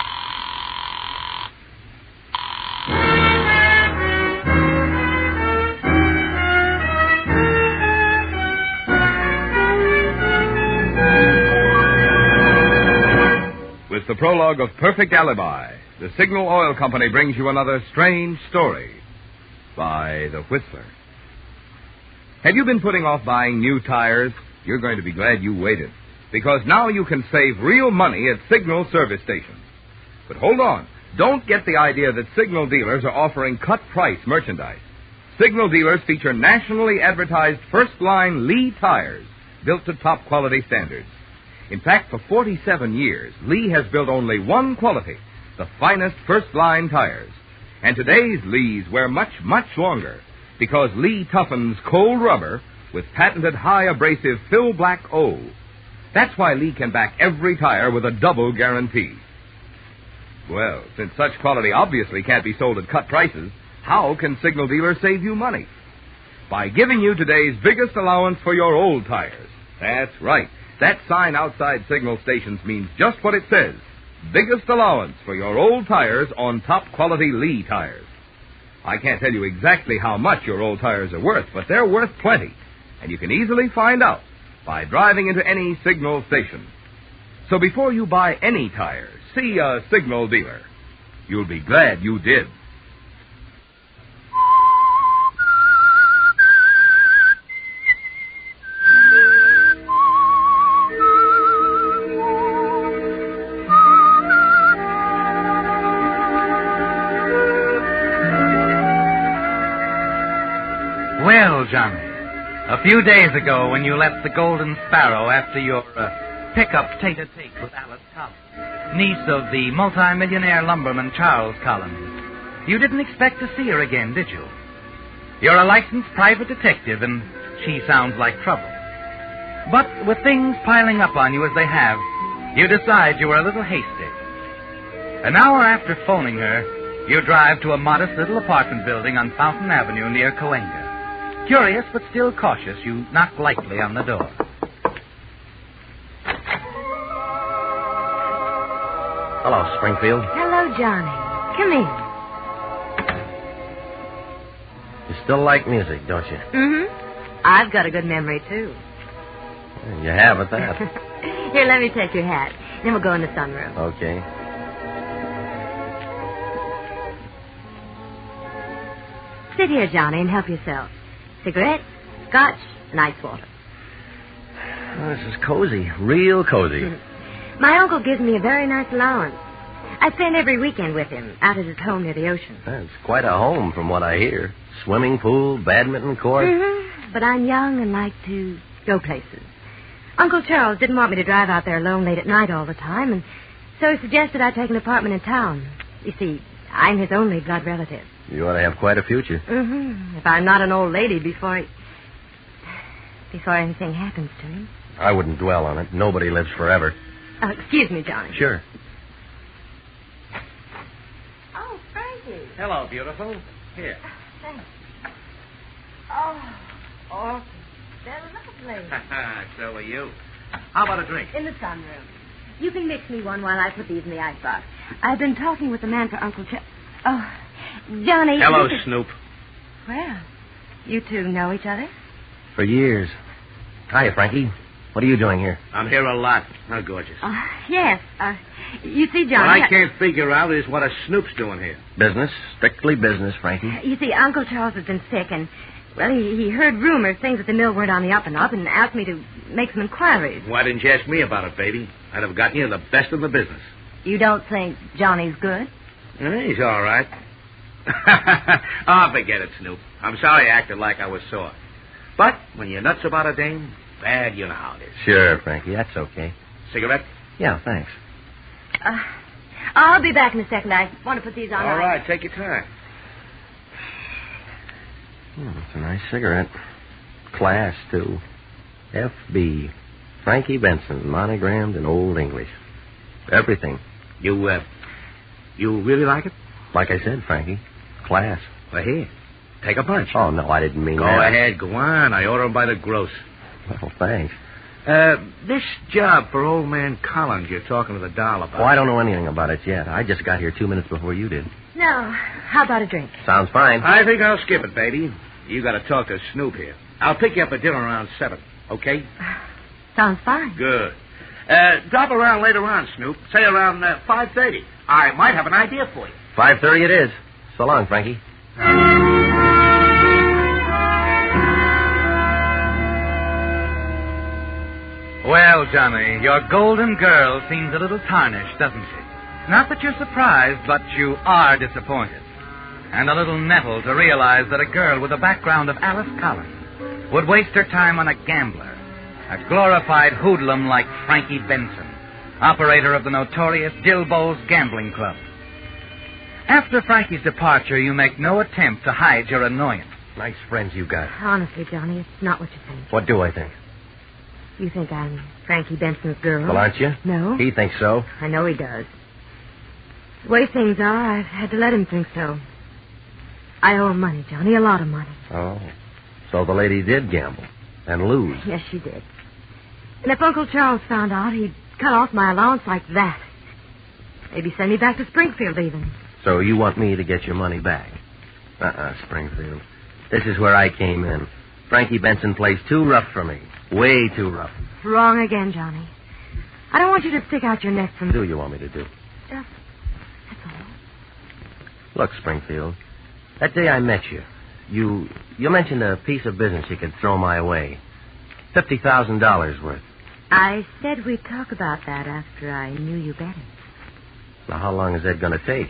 With the prologue of Perfect Alibi, the Signal Oil Company brings you another strange story by The Whistler. Have you been putting off buying new tires? You're going to be glad you waited, because now you can save real money at Signal service stations. But hold on. Don't get the idea that Signal dealers are offering cut-price merchandise. Signal dealers feature nationally advertised first-line Lee tires built to top-quality standards. In fact, for 47 years, Lee has built only one quality, the finest first-line tires. And today's Lees wear much, much longer, because Lee toughens cold rubber with patented high abrasive Fill Black O. That's why Lee can back every tire with a double guarantee. Well, since such quality obviously can't be sold at cut prices, how can Signal dealers save you money? By giving you today's biggest allowance for your old tires. That's right. That sign outside Signal stations means just what it says. Biggest allowance for your old tires on top-quality Lee tires. I can't tell you exactly how much your old tires are worth, but they're worth plenty. And you can easily find out by driving into any Signal station. So before you buy any tires, see a Signal dealer. You'll be glad you did. Well, Johnny, a few days ago when you left the Golden Sparrow after your pickup tete-a-tete with Alice Collins, niece of the multimillionaire lumberman Charles Collins, you didn't expect to see her again, did you? You're a licensed private detective, and she sounds like trouble. But with things piling up on you as they have, you decide you were a little hasty. An hour after phoning her, you drive to a modest little apartment building on Fountain Avenue near Cahuenga. Curious but still cautious, you knock lightly on the door. Hello, Springfield. Hello, Johnny. Come in. You still like music, don't you? Mm-hmm. I've got a good memory, too. You have at that. Here, let me take your hat. Then we'll go in the sunroom. Okay. Sit here, Johnny, and help yourself. Cigarette, scotch, and ice water. Oh, this is cozy. Real cozy. My uncle gives me a very nice allowance. I spend every weekend with him, out at his home near the ocean. That's quite a home from what I hear. Swimming pool, badminton court. Mm-hmm. but I'm young and like to go places. Uncle Charles didn't want me to drive out there alone late at night all the time, and so he suggested I take an apartment in town. You see, I'm his only blood relative. You ought to have quite a future. Mm-hmm. If I'm not an old lady before anything happens to me. I wouldn't dwell on it. Nobody lives forever. Excuse me, Johnny. Sure. Oh, Frankie. Hello, beautiful. Here. Thanks. Oh, they're lovely. So are you. How about a drink? In the sunroom. You can mix me one while I put these in the icebox. I've been talking with the man for Uncle Oh, Johnny. Hello, Snoop. Well, you two know each other? For years. Hiya, Frankie. What are you doing here? I'm here a lot. How gorgeous. Yes. You see, Johnny... What I can't figure out is what a Snoop's doing here. Business. Strictly business, Frankie. You see, Uncle Charles has been sick, and, well, he heard rumors, things at the mill weren't on the up and up, and asked me to make some inquiries. Why didn't you ask me about it, baby? I'd have gotten you the best in the business. You don't think Johnny's good? He's all right. Oh, forget it, Snoop. I'm sorry I acted like I was sore. But when you're nuts about a dame, bad, you know how it is. Sure, Frankie. That's okay. Cigarette? Yeah, thanks. I'll be back in a second. I want to put these on. All right, take your time. It's a nice cigarette. Class, too. F.B. Frankie Benson, monogrammed in Old English. Everything. You really like it? Like I said, Frankie. Class. Well, here. Take a bunch. Oh, no, I didn't mean that. Go ahead, go on. I order them by the gross. Well, thanks. This job for old man Collins you're talking to the doll about. Oh, I don't know anything about it yet. I just got here 2 minutes before you did. No. How about a drink? Sounds fine. I think I'll skip it, baby. You got to talk to Snoop here. I'll pick you up at dinner around 7, okay? Sounds fine. Good. Drop around later on, Snoop. Say around 5:30. I might have an idea for you. 5:30 it is. So long, Frankie. Well, Johnny, your golden girl seems a little tarnished, doesn't she? Not that you're surprised, but you are disappointed. And a little nettled to realize that a girl with the background of Alice Collins would waste her time on a gambler, a glorified hoodlum like Frankie Benson, operator of the notorious Dilbo's Gambling Club. After Frankie's departure, you make no attempt to hide your annoyance. Nice friends you got. Honestly, Johnny, it's not what you think. What do I think? You think I'm Frankie Benson's girl? Well, aren't you? No. He thinks so. I know he does. The way things are, I've had to let him think so. I owe him money, Johnny, a lot of money. Oh. So the lady did gamble and lose. Yes, she did. And if Uncle Charles found out, he'd cut off my allowance like that. Maybe send me back to Springfield even. So you want me to get your money back? Springfield. This is where I came in. Frankie Benson plays too rough for me. Way too rough. Wrong again, Johnny. I don't want you to stick out your neck for me. What do you want me to do? That's all. Look, Springfield, that day I met you, you mentioned a piece of business you could throw my way. $50,000 worth. I said we'd talk about that after I knew you better. Now, how long is that going to take?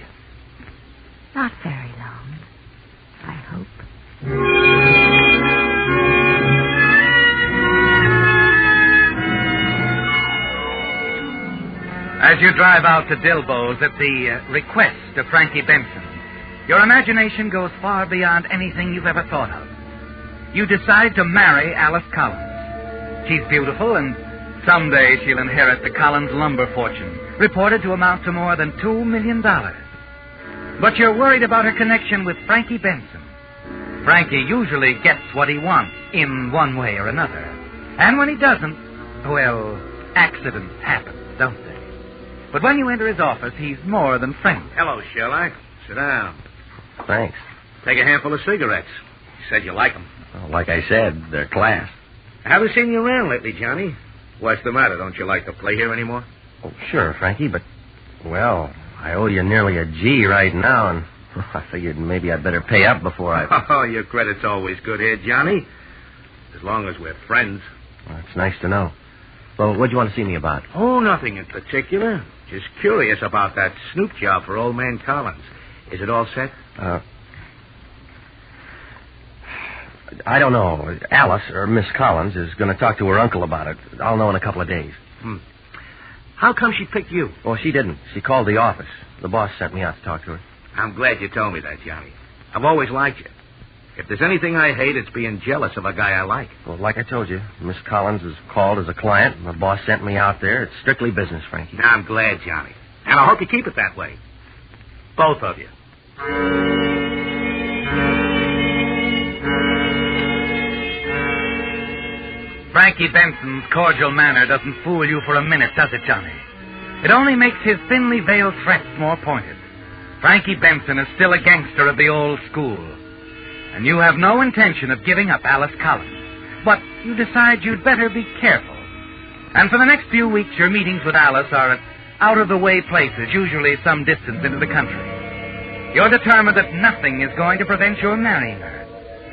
Not very long, I hope. As you drive out to Dilbo's at the request of Frankie Benson, your imagination goes far beyond anything you've ever thought of. You decide to marry Alice Collins. She's beautiful, and someday she'll inherit the Collins lumber fortune, reported to amount to more than $2 million. But you're worried about her connection with Frankie Benson. Frankie usually gets what he wants in one way or another. And when he doesn't, well, accidents happen, don't they? But when you enter his office, he's more than friendly. Hello, Sherlock. Sit down. Thanks. Take a handful of cigarettes. You said you like them. Well, like I said, they're class. I haven't seen you around lately, Johnny. What's the matter? Don't you like to play here anymore? Oh, sure, Frankie, but, well, I owe you nearly a G right now, and I figured maybe I'd better pay up before I... Oh, your credit's always good here, Johnny. As long as we're friends. Well, it's nice to know. Well, what do you want to see me about? Oh, nothing in particular. Just curious about that Snoop job for old man Collins. Is it all set? I don't know. Alice, or Miss Collins, is going to talk to her uncle about it. I'll know in a couple of days. How come she picked you? Well, she didn't. She called the office. The boss sent me out to talk to her. I'm glad you told me that, Johnny. I've always liked you. If there's anything I hate, it's being jealous of a guy I like. Well, like I told you, Miss Collins is called as a client, and the boss sent me out there. It's strictly business, Frankie. Now, I'm glad, Johnny. And I hope you keep it that way. Both of you. Frankie Benson's cordial manner doesn't fool you for a minute, does it, Johnny? It only makes his thinly veiled threats more pointed. Frankie Benson is still a gangster of the old school. And you have no intention of giving up Alice Collins. But you decide you'd better be careful. And for the next few weeks, your meetings with Alice are at out-of-the-way places, usually some distance into the country. You're determined that nothing is going to prevent your marrying her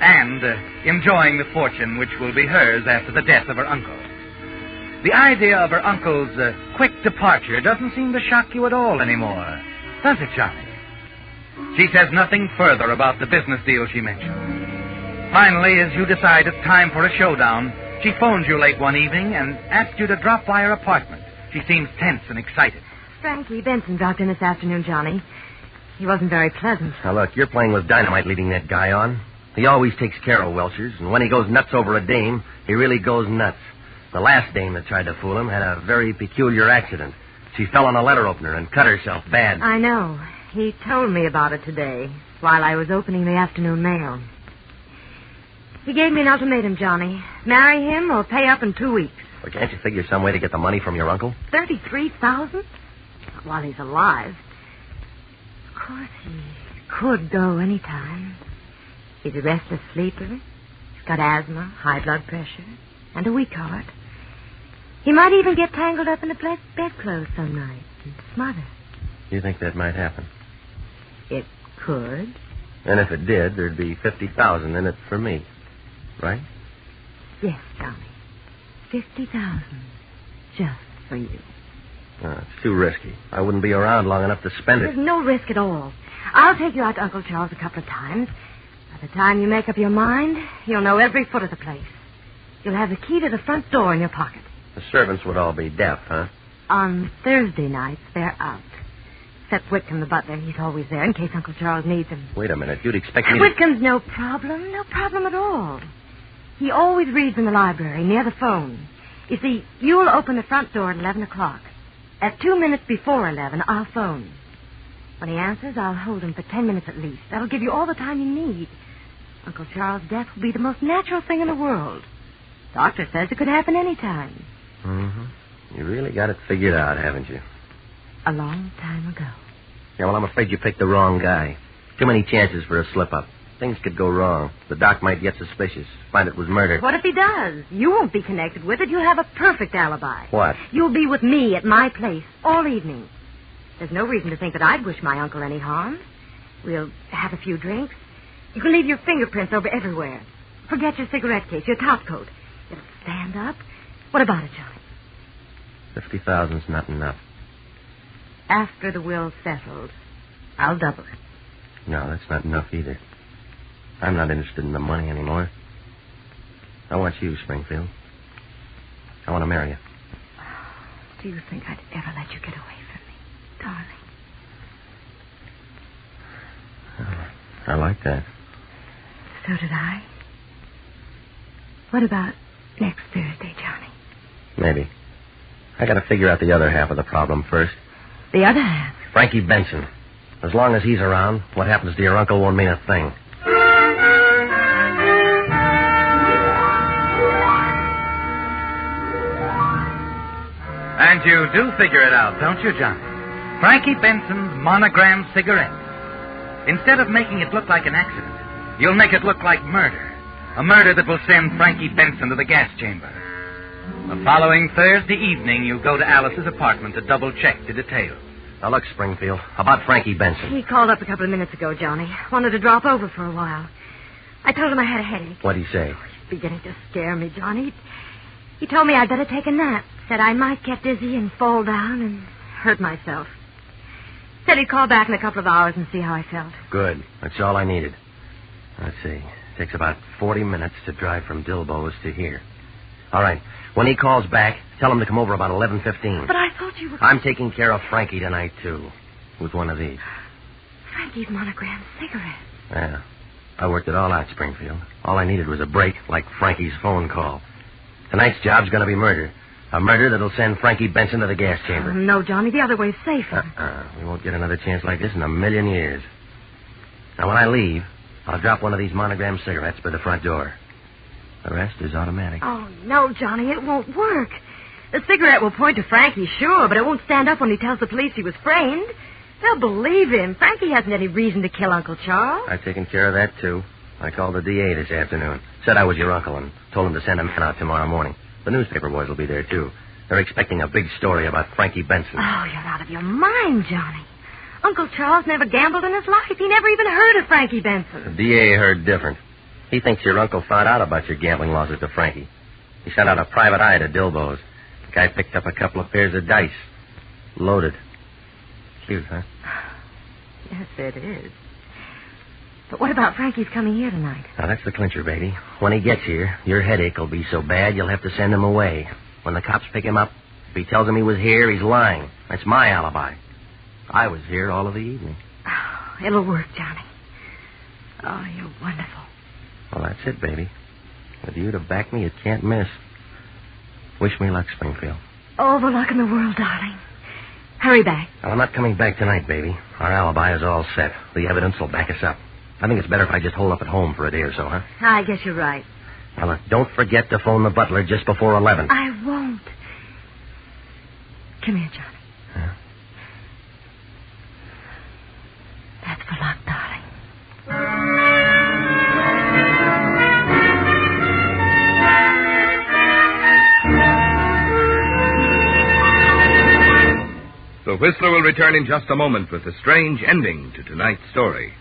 and enjoying the fortune which will be hers after the death of her uncle. The idea of her uncle's quick departure doesn't seem to shock you at all anymore, does it, Johnny? She says nothing further about the business deal she mentioned. Finally, as you decide it's time for a showdown, she phones you late one evening and asks you to drop by her apartment. She seems tense and excited. Frankie Benson dropped in this afternoon, Johnny. He wasn't very pleasant. Now, look, you're playing with dynamite leading that guy on. He always takes care of Welchers, and when he goes nuts over a dame, he really goes nuts. The last dame that tried to fool him had a very peculiar accident. She fell on a letter opener and cut herself bad. I know. He told me about it today while I was opening the afternoon mail. He gave me an ultimatum, Johnny. Marry him or pay up in 2 weeks. Well, can't you figure some way to get the money from your uncle? $33,000? While he's alive. Of course, he could go any time. He's a restless sleeper. He's got asthma, high blood pressure, and a weak heart. He might even get tangled up in the bedclothes some night and smother. You think that might happen? It could. And if it did, there'd be $50,000 in it for me, right? Yes, Johnny. $50,000 just for you. It's too risky. I wouldn't be around long enough to spend it. There's no risk at all. I'll take you out to Uncle Charles a couple of times. By the time you make up your mind, you'll know every foot of the place. You'll have the key to the front door in your pocket. The servants would all be deaf, huh? On Thursday nights, they're out. Except Whitcomb, the butler. He's always there in case Uncle Charles needs him. Wait a minute. You'd expect me to... Whitcomb's no problem. No problem at all. He always reads in the library, near the phone. You see, you'll open the front door at 11 o'clock. At 2 minutes before 11, I'll phone. When he answers, I'll hold him for 10 minutes at least. That'll give you all the time you need. Uncle Charles' death will be the most natural thing in the world. Doctor says it could happen any time. Mm-hmm. You really got it figured out, haven't you? A long time ago. Yeah, well, I'm afraid you picked the wrong guy. Too many chances for a slip-up. Things could go wrong. The doc might get suspicious, find it was murder. What if he does? You won't be connected with it. You'll have a perfect alibi. What? You'll be with me at my place all evening. There's no reason to think that I'd wish my uncle any harm. We'll have a few drinks. You can leave your fingerprints over everywhere. Forget your cigarette case, your top coat. It'll stand up. What about it, Johnny? 50,000's not enough. After the will's settled, I'll double it. No, that's not enough either. I'm not interested in the money anymore. I want you, Springfield. I want to marry you. Do you think I'd ever let you get away from me, darling? I like that. So did I. What about next Thursday, Johnny? Maybe. I got to figure out the other half of the problem first. The other half? Frankie Benson. As long as he's around, what happens to your uncle won't mean a thing. And you do figure it out, don't you, Johnny? Frankie Benson's monogram cigarette. Instead of making it look like an accident, you'll make it look like murder. A murder that will send Frankie Benson to the gas chamber. The following Thursday evening, you go to Alice's apartment to double-check the details. Now, look, Springfield, about Frankie Benson. He called up a couple of minutes ago, Johnny. Wanted to drop over for a while. I told him I had a headache. What'd he say? He's beginning to scare me, Johnny. He told me I'd better take a nap. Said I might get dizzy and fall down and hurt myself. Said he'd call back in a couple of hours and see how I felt. Good. That's all I needed. Let's see. Takes about 40 minutes to drive from Dilbo's to here. All right. When he calls back, tell him to come over about 11:15. But I thought you were... I'm taking care of Frankie tonight, too, with one of these. Frankie's monogram cigarette. Yeah. I worked it all out, Springfield. All I needed was a break, like Frankie's phone call. Tonight's job's going to be murder. A murder that'll send Frankie Benson to the gas chamber. Oh, no, Johnny, the other way's safer. We won't get another chance like this in a million years. Now, when I leave, I'll drop one of these monogram cigarettes by the front door. The rest is automatic. Oh, no, Johnny, it won't work. The cigarette will point to Frankie, sure, but it won't stand up when he tells the police he was framed. They'll believe him. Frankie hasn't any reason to kill Uncle Charles. I've taken care of that, too. I called the DA this afternoon. Said I was your uncle and told him to send a man out tomorrow morning. The newspaper boys will be there, too. They're expecting a big story about Frankie Benson. Oh, you're out of your mind, Johnny. Uncle Charles never gambled in his life. He never even heard of Frankie Benson. The DA heard different. He thinks your uncle found out about your gambling losses to Frankie. He sent out a private eye to Dilbo's. The guy picked up a couple of pairs of dice. Loaded. Cute, huh? Yes, it is. But what about Frankie's coming here tonight? Now, that's the clincher, baby. When he gets here, your headache will be so bad you'll have to send him away. When the cops pick him up, if he tells them he was here, he's lying. That's my alibi. I was here all of the evening. Oh, it'll work, Johnny. Oh, you're wonderful. Well, that's it, baby. With you to back me, it can't miss. Wish me luck, Springfield. All the luck in the world, darling. Hurry back. Well, I'm not coming back tonight, baby. Our alibi is all set. The evidence will back us up. I think it's better if I just hole up at home for a day or so, huh? I guess you're right. Now, look, don't forget to phone the butler just before 11. I won't. Come here, Johnny. Huh? That's for luck, darling. The Whistler will return in just a moment with a strange ending to tonight's story.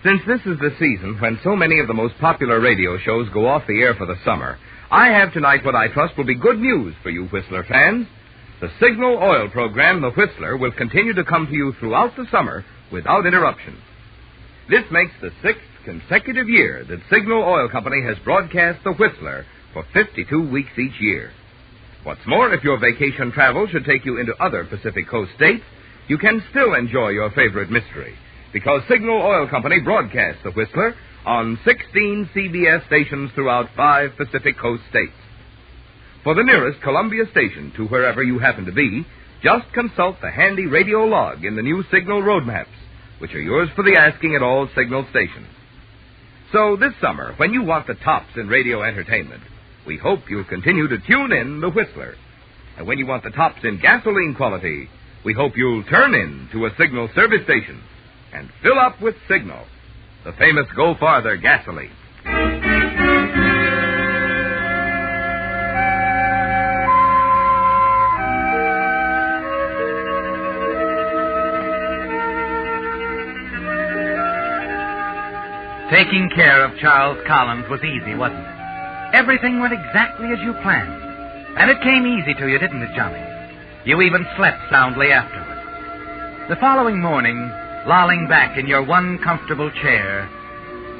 Since this is the season when so many of the most popular radio shows go off the air for the summer, I have tonight what I trust will be good news for you Whistler fans. The Signal Oil program, The Whistler, will continue to come to you throughout the summer without interruption. This makes the 6th consecutive year that Signal Oil Company has broadcast The Whistler for 52 weeks each year. What's more, if your vacation travel should take you into other Pacific Coast states, you can still enjoy your favorite mystery, because Signal Oil Company broadcasts The Whistler on 16 CBS stations throughout 5 Pacific Coast states. For the nearest Columbia station to wherever you happen to be, just consult the handy radio log in the new Signal road maps, which are yours for the asking at all Signal stations. So this summer, when you want the tops in radio entertainment, we hope you'll continue to tune in The Whistler. And when you want the tops in gasoline quality, we hope you'll turn in to a Signal service station and fill up with Signal, the famous Go Farther gasoline. Taking care of Charles Collins was easy, wasn't it? Everything went exactly as you planned. And it came easy to you, didn't it, Johnny? You even slept soundly afterward. The following morning, lolling back in your one comfortable chair,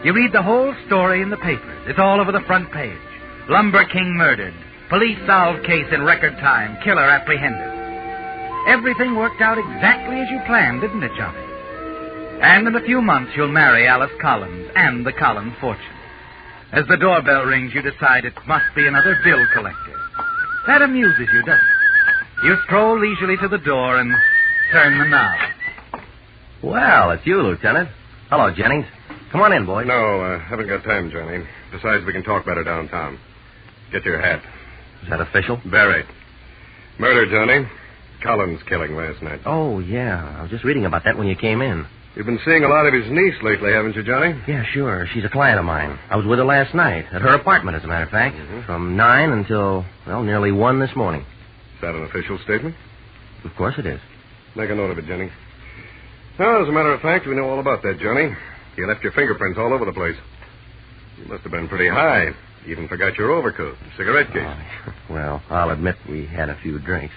you read the whole story in the papers. It's all over the front page. Lumber King murdered. Police solved case in record time. Killer apprehended. Everything worked out exactly as you planned, didn't it, Johnny? And in a few months, you'll marry Alice Collins and the Collins fortune. As the doorbell rings, you decide it must be another bill collector. That amuses you, doesn't it? You stroll leisurely to the door and turn the knob. Well, it's you, Lieutenant. Hello, Jennings. Come on in, boy. No, haven't got time, Johnny. Besides, we can talk better downtown. Get your hat. Is that official? Very. Murder, Johnny. Collins killing last night. Oh, yeah. I was just reading about that when you came in. You've been seeing a lot of his niece lately, haven't you, Johnny? Yeah, sure. She's a client of mine. I was with her last night, at her apartment, as a matter of fact, from 9 until, well, nearly 1 this morning. Is that an official statement? Of course it is. Make a note of it, Johnny. Well, as a matter of fact, we know all about that, Johnny. You left your fingerprints all over the place. You must have been pretty high. You even forgot your overcoat, cigarette case. Oh, well, I'll admit we had a few drinks.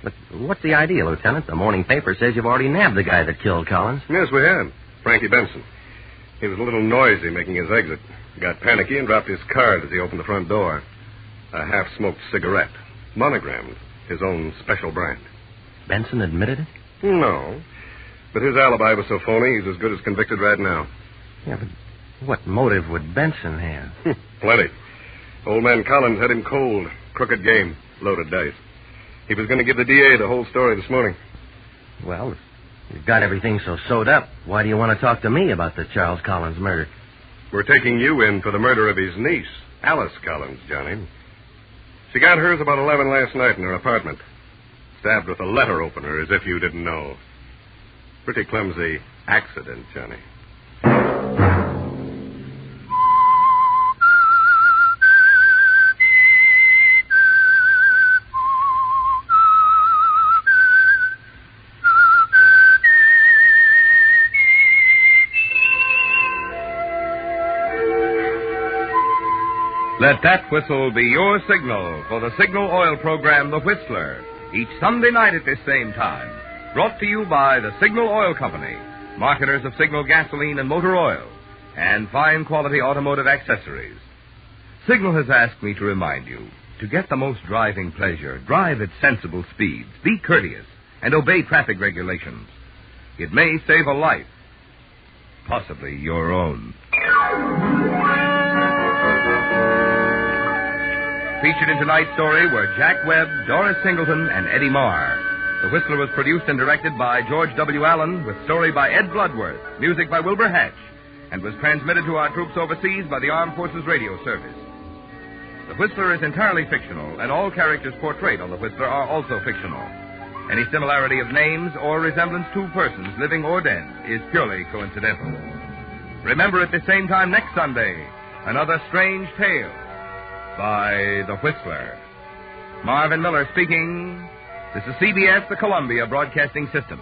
But what's the idea, Lieutenant? The morning paper says you've already nabbed the guy that killed Collins. Yes, we have. Frankie Benson. He was a little noisy making his exit. He got panicky and dropped his card as he opened the front door. A half-smoked cigarette, monogrammed, his own special brand. Benson admitted it? No. But his alibi was so phony, he's as good as convicted right now. Yeah, but what motive would Benson have? Plenty. Old man Collins had him cold. Crooked game. Loaded dice. He was going to give the DA the whole story this morning. Well, if you've got everything so sewed up, why do you want to talk to me about the Charles Collins murder? We're taking you in for the murder of his niece, Alice Collins, Johnny. She got hers about 11 last night in her apartment. Stabbed with a letter opener, as if you didn't know. Pretty clumsy accident, Johnny. Let that whistle be your signal for the Signal Oil program, The Whistler, each Sunday night at this same time. Brought to you by the Signal Oil Company, marketers of Signal gasoline and motor oil, and fine quality automotive accessories. Signal has asked me to remind you, to get the most driving pleasure, drive at sensible speeds, be courteous, and obey traffic regulations. It may save a life, possibly your own. Featured in tonight's story were Jack Webb, Doris Singleton, and Eddie Marr. The Whistler was produced and directed by George W. Allen, with story by Ed Bloodworth, music by Wilbur Hatch, and was transmitted to our troops overseas by the Armed Forces Radio Service. The Whistler is entirely fictional, and all characters portrayed on The Whistler are also fictional. Any similarity of names or resemblance to persons, living or dead, is purely coincidental. Remember at the same time next Sunday, another strange tale by The Whistler. Marvin Miller speaking. This is CBS, the Columbia Broadcasting System.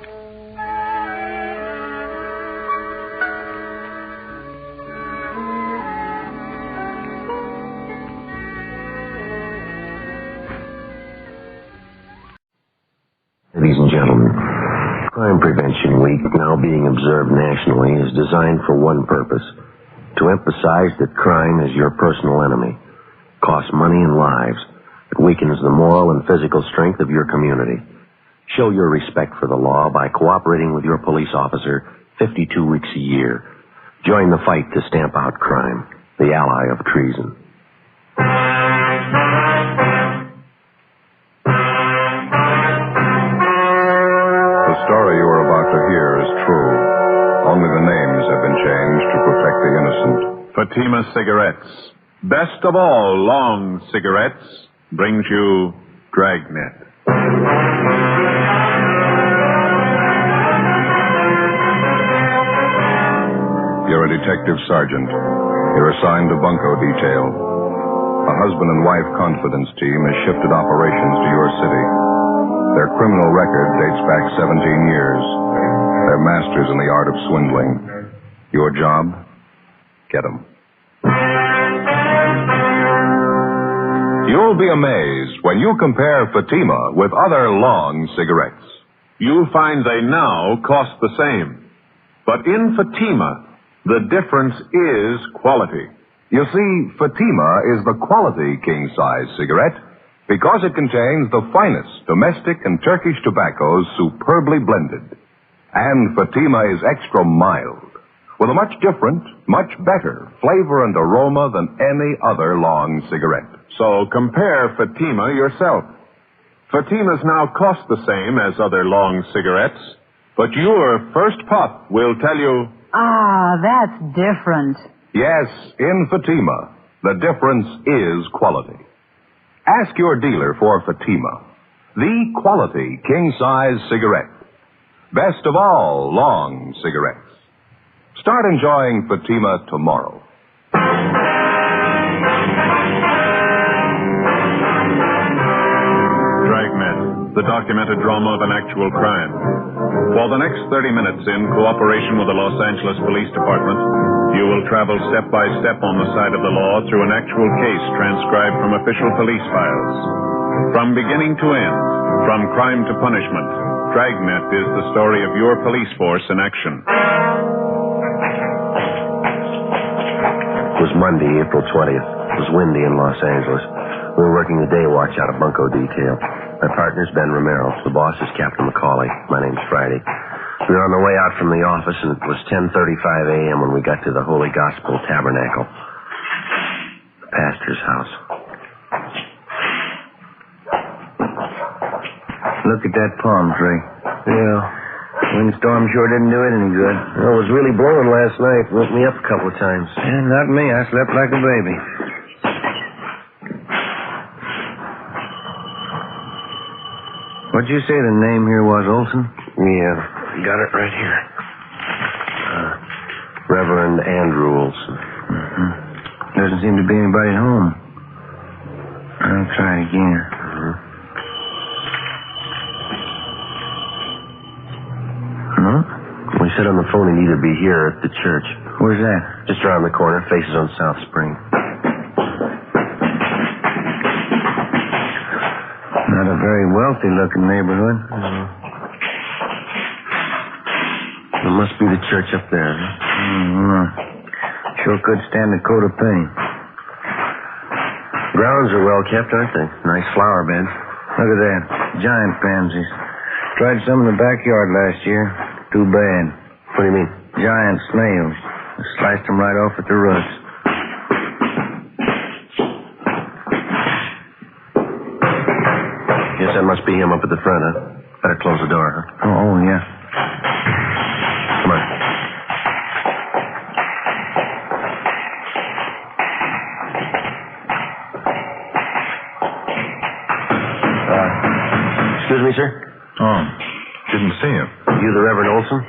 Ladies and gentlemen, Crime Prevention Week, now being observed nationally, is designed for one purpose: to emphasize that crime is your personal enemy. Costs money and lives. It weakens the moral and physical strength of your community. Show your respect for the law by cooperating with your police officer 52 weeks a year. Join the fight to stamp out crime, the ally of treason. The story you are about to hear is true. Only the names have been changed to protect the innocent. Fatima Cigarettes, best of all long cigarettes, brings you Dragnet. You're a detective sergeant. You're assigned to bunco detail. A husband and wife confidence team has shifted operations to your city. Their criminal record dates back 17 years. They're masters in the art of swindling. Your job? Get them. You'll be amazed when you compare Fatima with other long cigarettes. You'll find they now cost the same. But in Fatima, the difference is quality. You see, Fatima is the quality king-size cigarette because it contains the finest domestic and Turkish tobaccos superbly blended. And Fatima is extra mild, with a much different, much better flavor and aroma than any other long cigarette. So compare Fatima yourself. Fatimas now cost the same as other long cigarettes, but your first puff will tell you, ah, that's different. Yes, in Fatima, the difference is quality. Ask your dealer for Fatima, the quality king-size cigarette. Best of all long cigarettes. Start enjoying Fatima tomorrow. Dragnet, the documented drama of an actual crime. For the next 30 minutes, in cooperation with the Los Angeles Police Department, you will travel step by step on the side of the law through an actual case transcribed from official police files. From beginning to end, from crime to punishment, Dragnet is the story of your police force in action. It was Monday, April 20th. It was windy in Los Angeles. We were working the day watch out of bunco detail. My partner's Ben Romero. The boss is Captain McCauley. My name's Friday. We were on the way out from the office, and it was 10:35 a.m. when we got to the Holy Gospel Tabernacle. The pastor's house. Look at that palm tree. Yeah. Windstorm sure didn't do it any good. Well, it was really blowing last night. Woke me up a couple of times. Yeah, not me. I slept like a baby. What'd you say the name here was, Olson? Yeah, got it right here. Reverend Andrew Olson. Mm-hmm. Doesn't seem to be anybody at home. I'll try it again. Mm-hmm. No? We said on the phone he'd either be here or at the church. Where's that? Just around the corner, faces on South Spring. Not a very wealthy-looking neighborhood. It must be the church up there. Mm-hmm. Sure could stand a coat of paint. Grounds are well kept, aren't they? Nice flower beds. Look at that. Giant pansies. Tried some in the backyard last year. Too bad. What do you mean? Giant snails. Sliced them right off at the roots. Guess that must be him up at the front, huh? Better close the door, huh? Oh, yeah. Come on. Excuse me, sir? Oh, didn't see you. You the Reverend Olson?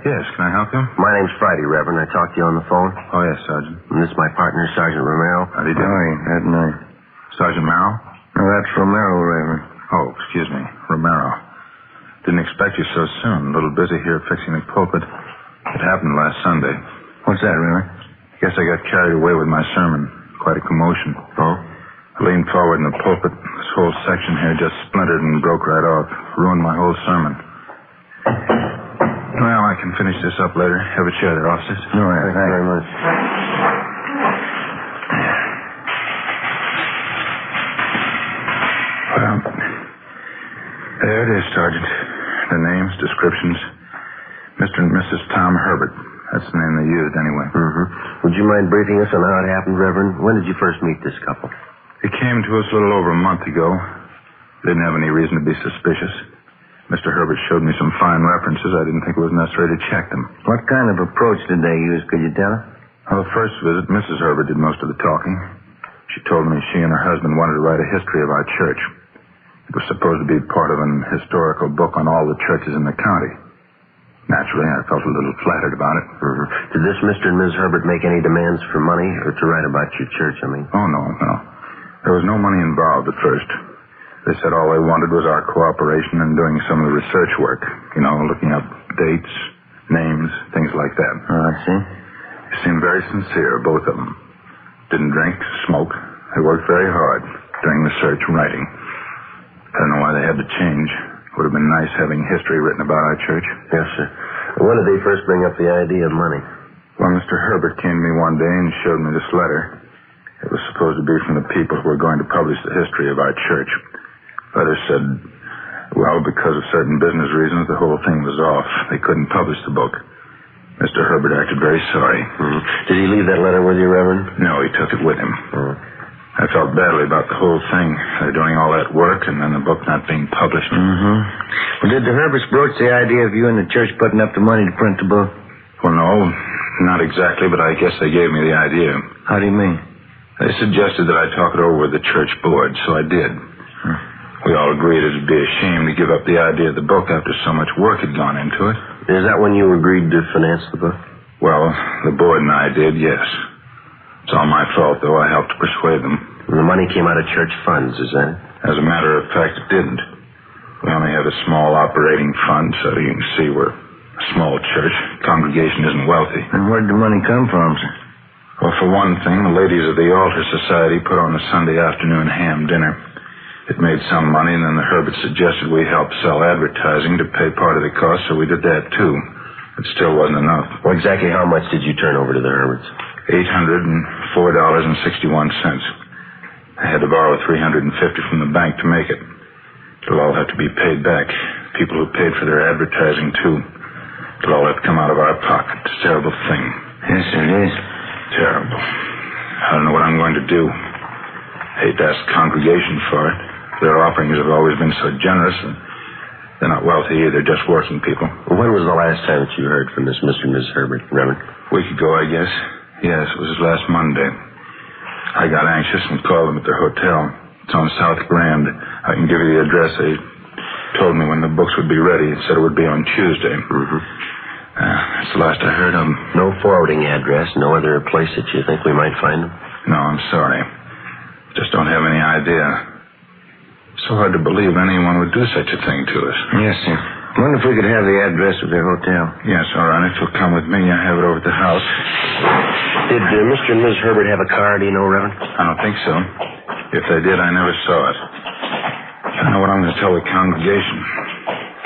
Yes, can I help you? My name's Friday, Reverend. I talked to you on the phone. Oh, yes, Sergeant. And this is my partner, Sergeant Romero. How do you do? That night. Sergeant Merrill? No, that's Romero, Reverend. Oh, excuse me, Romero. Didn't expect you so soon. A little busy here fixing the pulpit. It happened last Sunday. What's that, Reverend? Guess I got carried away with my sermon. Quite a commotion. Oh? I leaned forward in the pulpit. This whole section here just splintered and broke right off. Ruined my whole sermon. Well, I can finish this up later. Have a chair there, officers. No, thank you very much. Well, there it is, Sergeant. The names, descriptions. Mr. and Mrs. Tom Herbert. That's the name they used, anyway. Mm-hmm. Would you mind briefing us on how it happened, Reverend? When did you first meet this couple? They came to us a little over a month ago. Didn't have any reason to be suspicious. Mr. Herbert showed me some fine references. I didn't think it was necessary to check them. What kind of approach did they use? Could you tell us? On the first visit, Mrs. Herbert did most of the talking. She told me she and her husband wanted to write a history of our church. It was supposed to be part of an historical book on all the churches in the county. Naturally, I felt a little flattered about it. Mm-hmm. Did this Mr. and Ms. Herbert make any demands for money or to write about your church, I mean? Oh, no. There was no money involved at first. They said all they wanted was our cooperation in doing some of the research work. You know, looking up dates, names, things like that. Oh, I see. They seemed very sincere, both of them. Didn't drink, smoke. They worked very hard during the search and writing. I don't know why they had to change. Would have been nice having history written about our church. Yes, sir. When did they first bring up the idea of money? Well, Mr. Herbert came to me one day and showed me this letter. It was supposed to be from the people who were going to publish the history of our church. The letter said, well, because of certain business reasons, the whole thing was off. They couldn't publish the book. Mr. Herbert acted very sorry. Mm-hmm. Did he leave that letter with you, Reverend? No, he took it with him. Mm-hmm. I felt badly about the whole thing. They're doing all that work and then the book not being published. Mm-hmm. Well, did the Herberts broach the idea of you and the church putting up the money to print the book? Well, no, not exactly, but I guess they gave me the idea. How do you mean? They suggested that I talk it over with the church board, so I did. We all agreed it'd be a shame to give up the idea of the book after so much work had gone into it. Is that when you agreed to finance the book? Well, the board and I did, yes. It's all my fault, though. I helped to persuade them. And the money came out of church funds, is that it? As a matter of fact, it didn't. We only have a small operating fund, so you can see we're a small church. Congregation isn't wealthy. And where'd the money come from, sir? Well, for one thing, the ladies of the Altar Society put on a Sunday afternoon ham dinner. It made some money, and then the Herberts suggested we help sell advertising to pay part of the cost, so we did that, too. It still wasn't enough. Well, exactly how much did you turn over to the Herberts? $804.61. I had to borrow $350 from the bank to make it. It'll all have to be paid back. People who paid for their advertising, too. It'll all have to come out of our pocket. It's a terrible thing. Yes, it is. Terrible. I don't know what I'm going to do. I hate to ask the congregation for it. Their offerings have always been so generous, and they're not wealthy either, just working people. When was the last time that you heard from this Mr. and Mrs. Herbert, Reverend? A week ago, I guess. Yes, it was last Monday. I got anxious and called them at their hotel. It's on South Grand. I can give you the address. They told me when the books would be ready. It said it would be on Tuesday. Mm-hmm. That's the last I heard of them. No forwarding address, no other place that you think we might find them? No, I'm sorry. Just don't have any idea. It's so hard to believe anyone would do such a thing to us. Yes, sir. I wonder if we could have the address of their hotel. Yes, all right. If you'll come with me, I have it over at the house. Did Mr. and Mrs. Herbert have a car, do you know, Reverend? I don't think so. If they did, I never saw it. I know what I'm going to tell the congregation.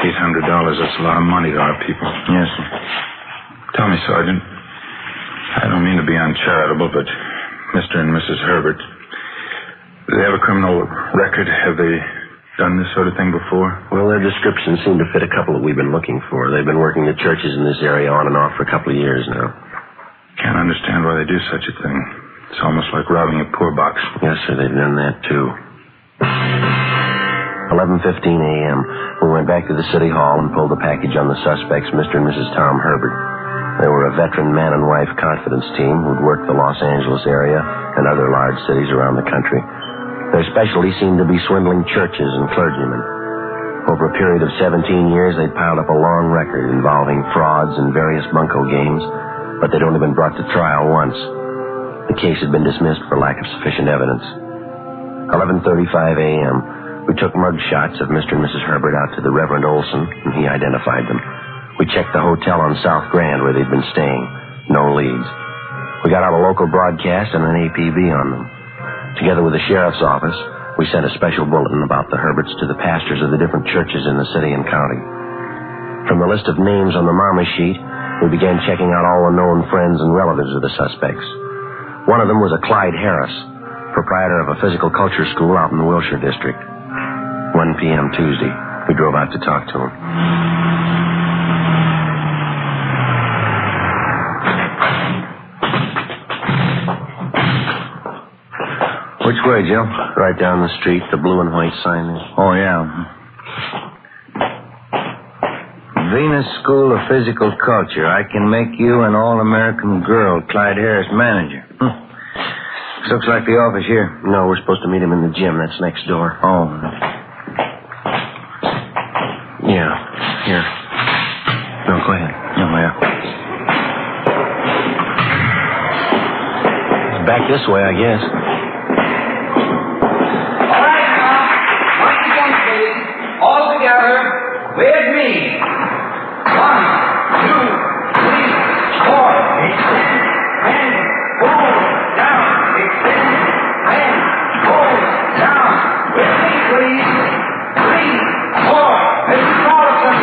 $800, that's a lot of money to our people. Yes, sir. Tell me, Sergeant. I don't mean to be uncharitable, but Mr. and Mrs. Herbert, do they have a criminal record? Have they done this sort of thing before? Well, their descriptions seem to fit a couple that we've been looking for. They've been working at churches in this area on and off for a couple of years now. Can't understand why they do such a thing. It's almost like robbing a poor box. Yes, sir, they've done that, too. 11:15 a.m. We went back to the city hall and pulled the package on the suspects, Mr. and Mrs. Tom Herbert. They were a veteran man and wife confidence team who'd worked the Los Angeles area and other large cities around the country. Their specialty seemed to be swindling churches and clergymen. Over a period of 17 years, they'd piled up a long record involving frauds and various bunco games, but they'd only been brought to trial once. The case had been dismissed for lack of sufficient evidence. 11:35 a.m., we took mug shots of Mr. and Mrs. Herbert out to the Reverend Olson, and he identified them. We checked the hotel on South Grand where they'd been staying. No leads. We got out a local broadcast and an APB on them. Together with the sheriff's office, we sent a special bulletin about the Herberts to the pastors of the different churches in the city and county. From the list of names on the mama sheet, we began checking out all the known friends and relatives of the suspects. One of them was a Clyde Harris, proprietor of a physical culture school out in the Wilshire district. 1 p.m. Tuesday, we drove out to talk to him. Which way, Joe? Right down the street, the blue and white sign there. Oh, yeah. Venus School of Physical Culture. I can make you an all-American girl, Clyde Harris, manager. This looks like the office here. No, we're supposed to meet him in the gym. That's next door. Oh. Yeah, here. No, go ahead. Oh, yeah. It's back this way, I guess. All together with me. 1, 2, 3, 4. Extend and pull down. Extend and pull down. With me, please. 3, 4. Mrs. Carlson.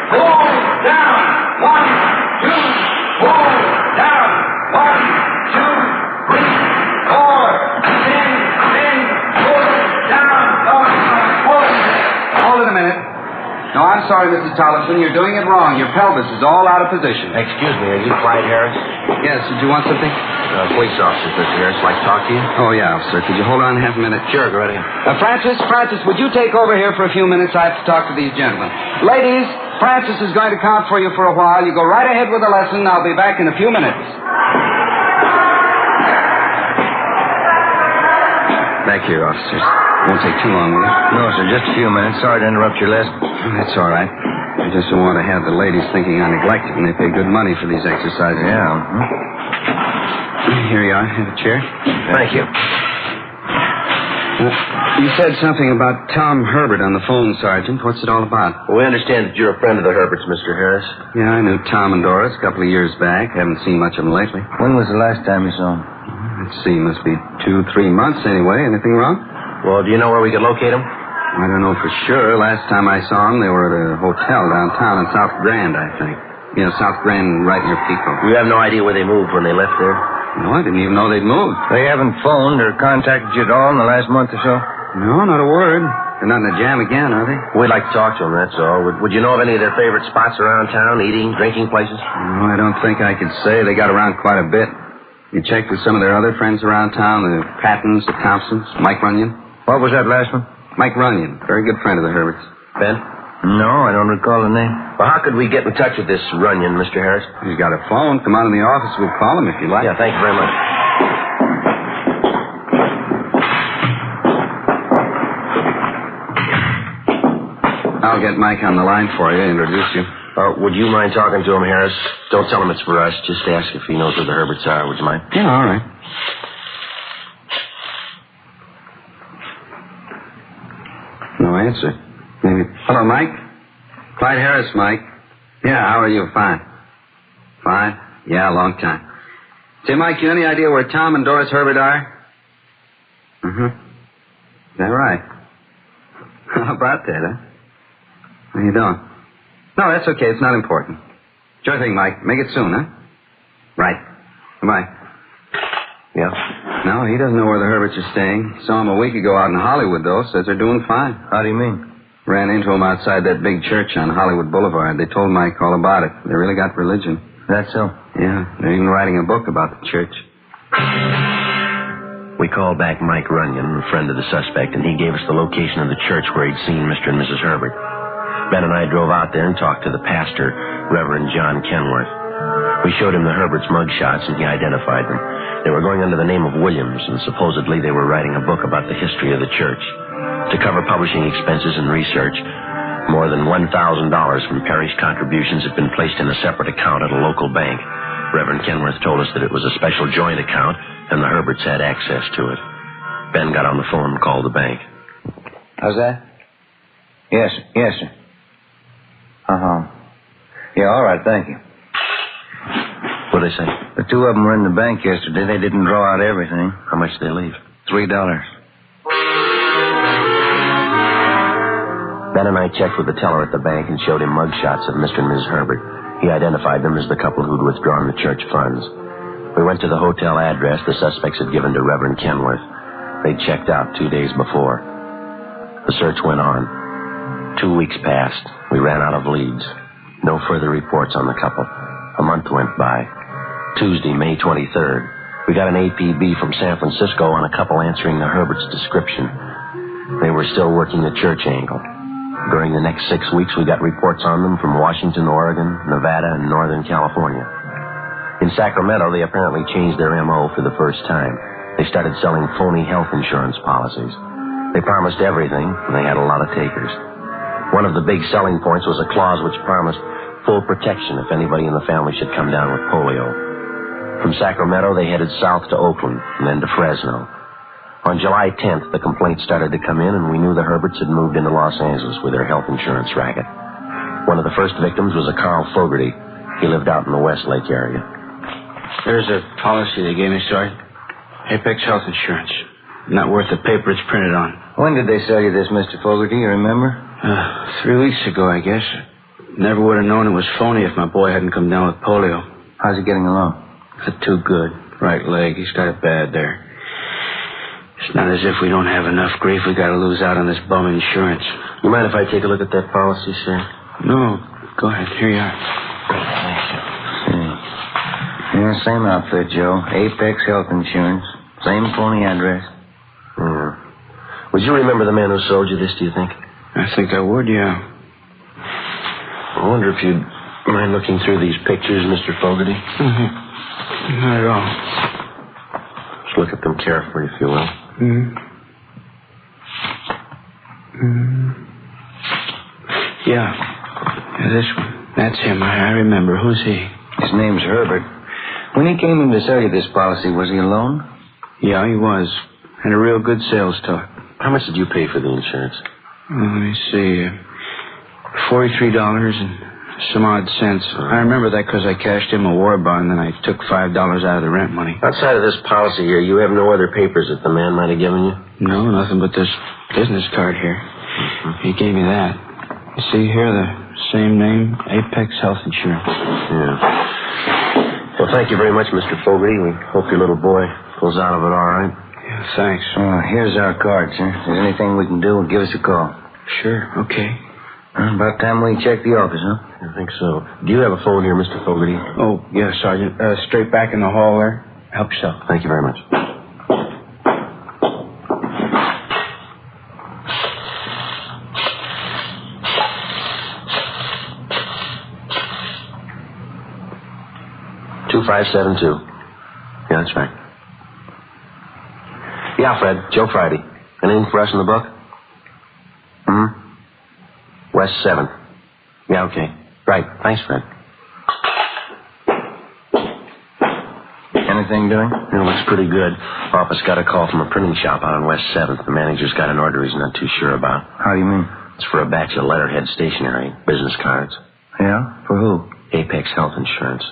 Pull down. 1, 2. Pull down. 1, 2, 3, 4. Extend and pull down. Hold it a minute. No, I'm sorry, Mrs. Tolleson. You're doing it wrong. Your pelvis is all out of position. Excuse me, are you Clyde Harris? Yes, did you want something? Police officer, Mr. Harris. Like to talk to you? Oh, yeah, officer. Could you hold on half a minute? Sure, go right ahead. Francis, would you take over here for a few minutes? I have to talk to these gentlemen. Ladies, Francis is going to count for you for a while. You go right ahead with the lesson. I'll be back in a few minutes. Back here, officers. Won't take too long, will it? No, sir, just a few minutes. Sorry to interrupt your lesson. That's all right. I just don't want to have the ladies thinking I neglect it, and they pay good money for these exercises. Yeah. Here you are. Have a chair. Thank you. You said something about Tom Herbert on the phone, Sergeant. What's it all about? We understand that you're a friend of the Herberts, Mr. Harris. Yeah, I knew Tom and Doris a couple of years back. Haven't seen much of them lately. When was the last time you saw them? Let's see. Must be 2-3 months anyway. Anything wrong? Well, do you know where we could locate them? I don't know for sure. Last time I saw them, they were at a hotel downtown in South Grand, I think. You know, South Grand right near Pico. We have no idea where they moved when they left there? No, I didn't even know they'd moved. They haven't phoned or contacted you at all in the last month or so? No, not a word. They're not in the jam again, are they? We'd like to talk to them, that's all. Would you know of any of their favorite spots around town, eating, drinking places? No, I don't think I could say. They got around quite a bit. You checked with some of their other friends around town, the Pattons, the Thompsons, Mike Runyon? What was that last one? Mike Runyon, very good friend of the Herberts. Ben? No, I don't recall the name. Well, how could we get in touch with this Runyon, Mr. Harris? He's got a phone. Come on in the office. We'll call him if you like. Yeah, thank you very much. I'll get Mike on the line for you, introduce you. Would you mind talking to him, Harris? Don't tell him it's for us. Just ask if he knows where the Herberts are. Would you mind? Yeah, all right. No answer. Maybe. Hello, Mike? Clyde Harris, Mike. Yeah, how are you? Fine. Fine? Yeah, long time. Say, Mike, you any idea where Tom and Doris Herbert are? Mm-hmm. Is that right? How about that, huh? How you doing? No, that's okay. It's not important. Sure thing, Mike. Make it soon, huh? Right. Goodbye. Yeah? No, he doesn't know where the Herberts are staying. Saw him a week ago out in Hollywood, though. Says they're doing fine. How do you mean? Ran into him outside that big church on Hollywood Boulevard. They told Mike all about it. They really got religion. That's so? Yeah. They're even writing a book about the church. We called back Mike Runyon, a friend of the suspect, and he gave us the location of the church where he'd seen Mr. and Mrs. Herbert. Ben and I drove out there and talked to the pastor, Reverend John Kenworth. We showed him the Herberts' mugshots, and he identified them. They were going under the name of Williams, and supposedly they were writing a book about the history of the church. To cover publishing expenses and research, more than $1,000 from parish contributions had been placed in a separate account at a local bank. Reverend Kenworth told us that it was a special joint account, and the Herberts had access to it. Ben got on the phone and called the bank. How's that? Yes, sir. Yes, sir. Uh-huh. Yeah, all right, thank you. What'd they say? The two of them were in the bank yesterday. They didn't draw out everything. How much did they leave? $3. Ben and I checked with the teller at the bank and showed him mugshots of Mr. and Mrs. Herbert. He identified them as the couple who'd withdrawn the church funds. We went to the hotel address the suspects had given to Reverend Kenworth. They'd checked out 2 days before. The search went on. 2 weeks passed. We ran out of leads. No further reports on the couple. A month went by. Tuesday, May 23rd, we got an APB from San Francisco on a couple answering the Herberts' description. They were still working the church angle. During the next 6 weeks, we got reports on them from Washington, Oregon, Nevada, and Northern California. In Sacramento, they apparently changed their M.O. for the first time. They started selling phony health insurance policies. They promised everything, and they had a lot of takers. One of the big selling points was a clause which promised full protection if anybody in the family should come down with polio. From Sacramento, they headed south to Oakland and then to Fresno. On July 10th, the complaints started to come in, and we knew the Herberts had moved into Los Angeles with their health insurance racket. One of the first victims was a Carl Fogarty. He lived out in the Westlake area. There's a policy they gave me, Sergeant. Apex Health Insurance. Not worth the paper it's printed on. When did they sell you this, Mr. Fogarty? You remember? 3 weeks ago, I guess. Never would have known it was phony if my boy hadn't come down with polio. How's he getting along? Not too good. Right leg. He's got it bad there. It's not as if we don't have enough grief. We got to lose out on this bum insurance. You mind if I take a look at that policy, sir? No. Go ahead. Here you are. Thanks, sir. Yeah, same outfit, Joe. Apex Health Insurance. Same phony address. Yeah. Would you remember the man who sold you this, do you think? I think I would, yeah. I wonder if you'd mind looking through these pictures, Mr. Fogarty? Mm-hmm. Not at all. Just look at them carefully, if you will. Mm-hmm. Mm-hmm. Yeah, this one. That's him. I remember. Who's he? His name's Herbert. When he came in to sell you this policy, was he alone? Yeah, he was. Had a real good sales talk. How much did you pay for the insurance? Let me see. $43 and some odd cents. I remember that because I cashed in a war bond, and I took $5 out of the rent money. Outside of this policy here, you have no other papers that the man might have given you? No, nothing but this business card here. He gave me that. You see here, the same name, Apex Health Insurance. Yeah. Well, thank you very much, Mr. Fogarty. We hope your little boy pulls out of it all right. Yeah, thanks. Here's our card, sir. If there's anything we can do, give us a call. Sure, okay. About time we check the office, huh? I think so. Do you have a phone here, Mr. Fogarty? Oh, yeah, Sergeant. Straight back in the hall there. Help yourself. Thank you very much. $2572. Yeah, that's right. Yeah, Fred. Joe Friday. Anything for us in the book? West 7th. Yeah, okay. Right. Thanks, Fred. Anything doing? It looks pretty good. Office got a call from a printing shop out on West 7th. The manager's got an order he's not too sure about. How do you mean? It's for a batch of letterhead stationery, business cards. Yeah? For who? Apex Health Insurance.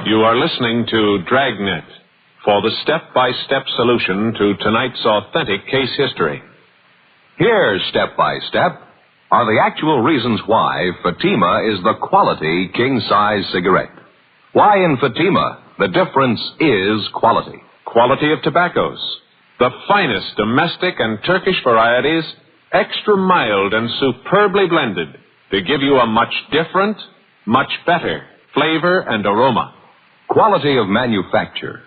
You are listening to Dragnet for the step-by-step solution to tonight's authentic case history. Here, step by step, are the actual reasons why Fatima is the quality king-size cigarette. Why in Fatima the difference is quality. Quality of tobaccos. The finest domestic and Turkish varieties, extra mild and superbly blended to give you a much different, much better flavor and aroma. Quality of manufacture.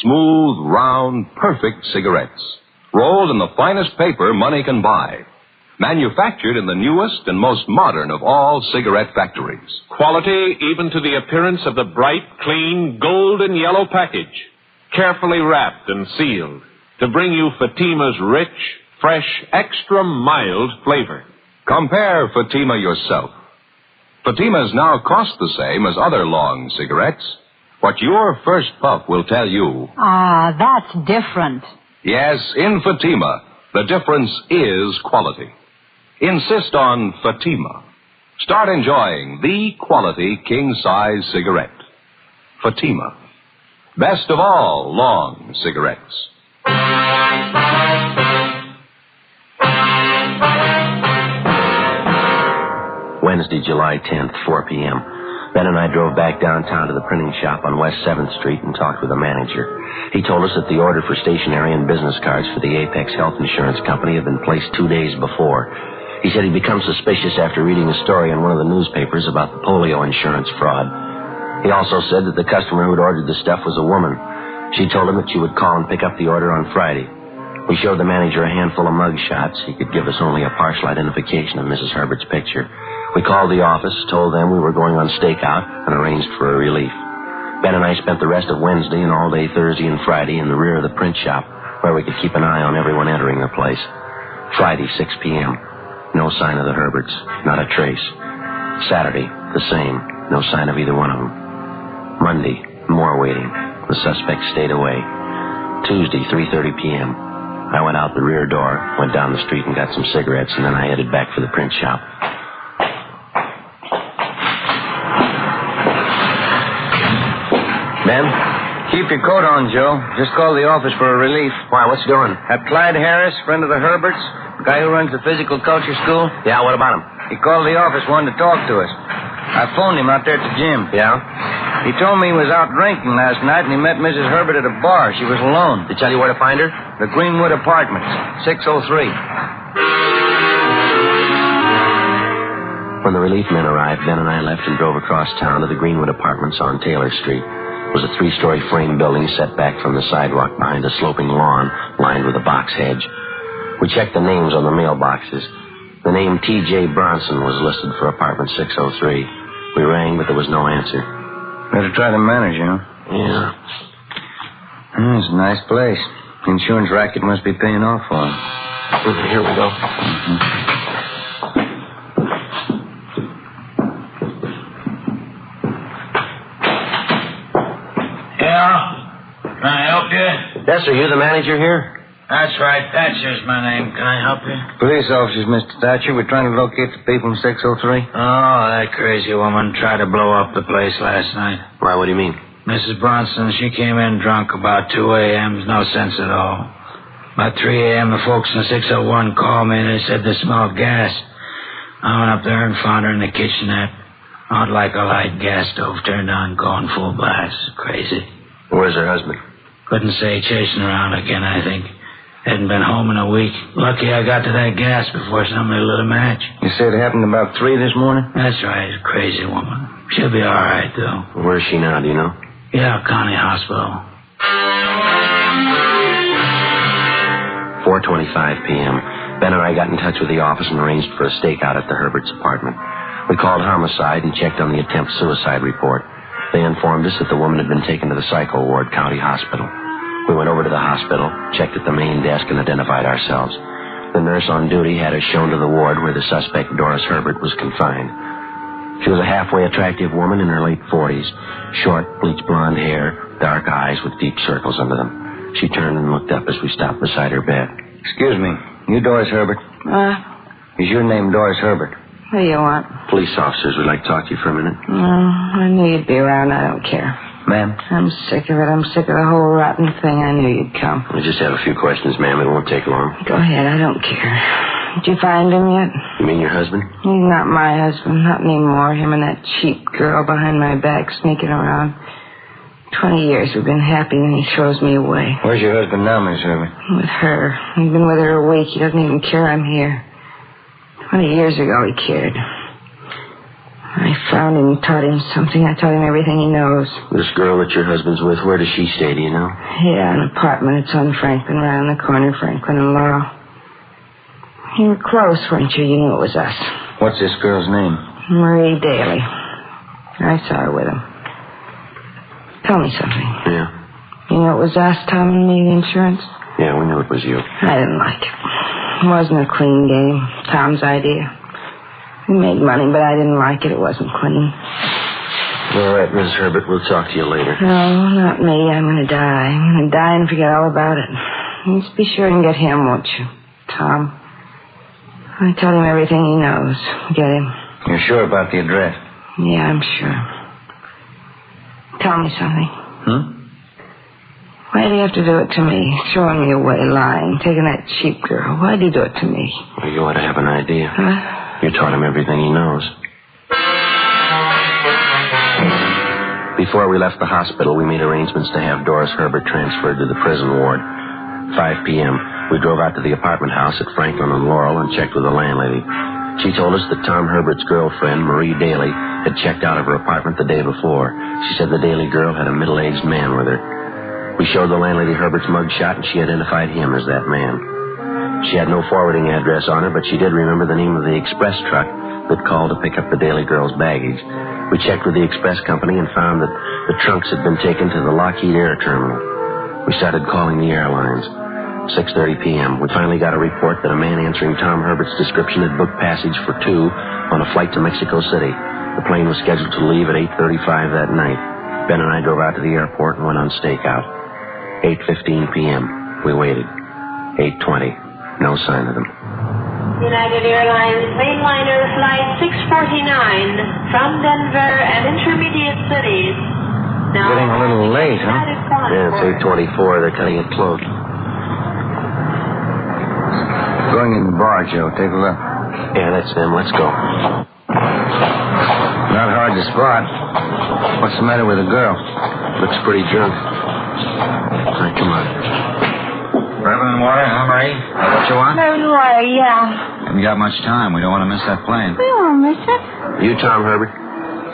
Smooth, round, perfect cigarettes. Rolled in the finest paper money can buy. Manufactured in the newest and most modern of all cigarette factories. Quality even to the appearance of the bright, clean, golden yellow package. Carefully wrapped and sealed to bring you Fatima's rich, fresh, extra mild flavor. Compare Fatima yourself. Fatimas now cost the same as other long cigarettes. What your first puff will tell you. Ah, that's different. Yes, in Fatima, the difference is quality. Insist on Fatima. Start enjoying the quality king-size cigarette. Fatima. Best of all long cigarettes. Wednesday, July 10th, 4 p.m. Ben and I drove back downtown to the printing shop on West 7th Street and talked with the manager. He told us that the order for stationery and business cards for the Apex Health Insurance Company had been placed 2 days before. He said he'd become suspicious after reading a story in one of the newspapers about the polio insurance fraud. He also said that the customer who'd ordered the stuff was a woman. She told him that she would call and pick up the order on Friday. We showed the manager a handful of mug shots. He could give us only a partial identification of Mrs. Herbert's picture. We called the office, told them we were going on stakeout, and arranged for a relief. Ben and I spent the rest of Wednesday and all day Thursday and Friday in the rear of the print shop, where we could keep an eye on everyone entering the place. Friday, 6 p.m. No sign of the Herberts. Not a trace. Saturday, the same. No sign of either one of them. Monday, more waiting. The suspect stayed away. Tuesday, 3:30 p.m. I went out the rear door, went down the street and got some cigarettes, and then I headed back for the print shop. Ben, keep your coat on, Joe. Just called the office for a relief. Why, what's doing? That Clyde Harris, friend of the Herberts, the guy who runs the physical culture school. Yeah, what about him? He called the office, wanted to talk to us. I phoned him out there at the gym. Yeah? He told me he was out drinking last night and he met Mrs. Herbert at a bar. She was alone. Did he tell you where to find her? The Greenwood Apartments, 603. When the relief men arrived, Ben and I left and drove across town to the Greenwood Apartments on Taylor Street. It was a 3-story frame building set back from the sidewalk behind a sloping lawn lined with a box hedge. We checked the names on the mailboxes. The name T.J. Bronson was listed for apartment 603. We rang, but there was no answer. Better try the manager, huh? Yeah. It's a nice place. The insurance racket must be paying off for him. Here we go. Can I help you? Yes, sir. You the manager here? That's right. Thatcher's my name. Can I help you? Police officers, Mr. Thatcher. We're trying to locate the people in 603. Oh, that crazy woman tried to blow up the place last night. Why, what do you mean? Mrs. Bronson, she came in drunk about 2 a.m. No sense at all. About 3 a.m., the folks in the 601 called me and they said they smelled gas. I went up there and found her in the kitchenette. Out like a light gas stove turned on, going full blast. Crazy. Where's her husband? Couldn't say, chasing around again, I think. Hadn't been home in a week. Lucky I got to that gas before somebody lit a match. You said it happened about 3 this morning? That's right, crazy woman. She'll be all right, though. Where's she now, do you know? Yeah, County Hospital. 4:25 p.m. Ben and I got in touch with the office and arranged for a stakeout at the Herberts' apartment. We called homicide and checked on the attempt suicide report. They informed us that the woman had been taken to the psycho ward, County Hospital. We went over to the hospital, checked at the main desk, and identified ourselves. The nurse on duty had us shown to the ward where the suspect, Doris Herbert, was confined. She was a halfway attractive woman in her late 40s. Short, bleach blonde hair, dark eyes with deep circles under them. She turned and looked up as we stopped beside her bed. Excuse me. You Doris Herbert? Is your name Doris Herbert? What do you want? Police officers would like to talk to you for a minute. I knew you'd be around. I don't care. Ma'am? I'm sick of it. I'm sick of the whole rotten thing. I knew you'd come. We just have a few questions, ma'am. It won't take long. Go ahead. I don't care. Did you find him yet? You mean your husband? He's not my husband. Not anymore. Him and that cheap girl behind my back sneaking around. 20 years we've been happy, and he throws me away. Where's your husband now, Miss Herbert? With her. He's been with her a week. He doesn't even care I'm here. 20 years ago he cared. I found him and taught him something. I taught him everything he knows. This girl that your husband's with, where does she stay, do you know? Yeah, an apartment. It's on Franklin, right on the corner, Franklin and Laurel. You were close, weren't you? You knew it was us. What's this girl's name? Marie Daly. I saw her with him. Tell me something. Yeah. You know it was us, Tom and me, the insurance? Yeah, we knew it was you. I didn't like it. It wasn't a clean game. Tom's idea. We made money, but I didn't like it. It wasn't clean. All right, Miss Herbert, we'll talk to you later. No, not me. I'm going to die. I'm going to die and forget all about it. You just be sure and get him, won't you, Tom? I tell him everything he knows. Get him. You're sure about the address? Yeah, I'm sure. Tell me something. Why do you have to do it to me? Throwing me away, lying, taking that cheap girl. Why'd you do it to me? Well, you ought to have an idea. Huh? You taught him everything he knows. Before we left the hospital, we made arrangements to have Doris Herbert transferred to the prison ward. 5 p.m., we drove out to the apartment house at Franklin and Laurel and checked with the landlady. She told us that Tom Herbert's girlfriend, Marie Daly, had checked out of her apartment the day before. She said the Daly girl had a middle-aged man with her. We showed the landlady Herbert's mugshot, and she identified him as that man. She had no forwarding address on her, but she did remember the name of the express truck that called to pick up the Daly girl's baggage. We checked with the express company and found that the trunks had been taken to the Lockheed Air Terminal. We started calling the airlines. 6:30 p.m. We finally got a report that a man answering Tom Herbert's description had booked passage for 2 on a flight to Mexico City. The plane was scheduled to leave at 8:35 that night. Ben and I drove out to the airport and went on stakeout. 8:15 p.m. We waited. 8:20. No sign of them. United Airlines mainliner flight 649 from Denver and intermediate cities. Now Getting a little late, huh? Yeah, it's 8:24. They're cutting it close. Going in the bar, Joe. Take a look. Yeah, that's them. Let's go. Not hard to spot. What's the matter with the girl? Looks pretty drunk. All right, come on. Bourbon and water, huh, Marie? That what you want? Bourbon and water, yeah. Haven't got much time. We don't want to miss that plane. We won't miss it. You Tom Herbert?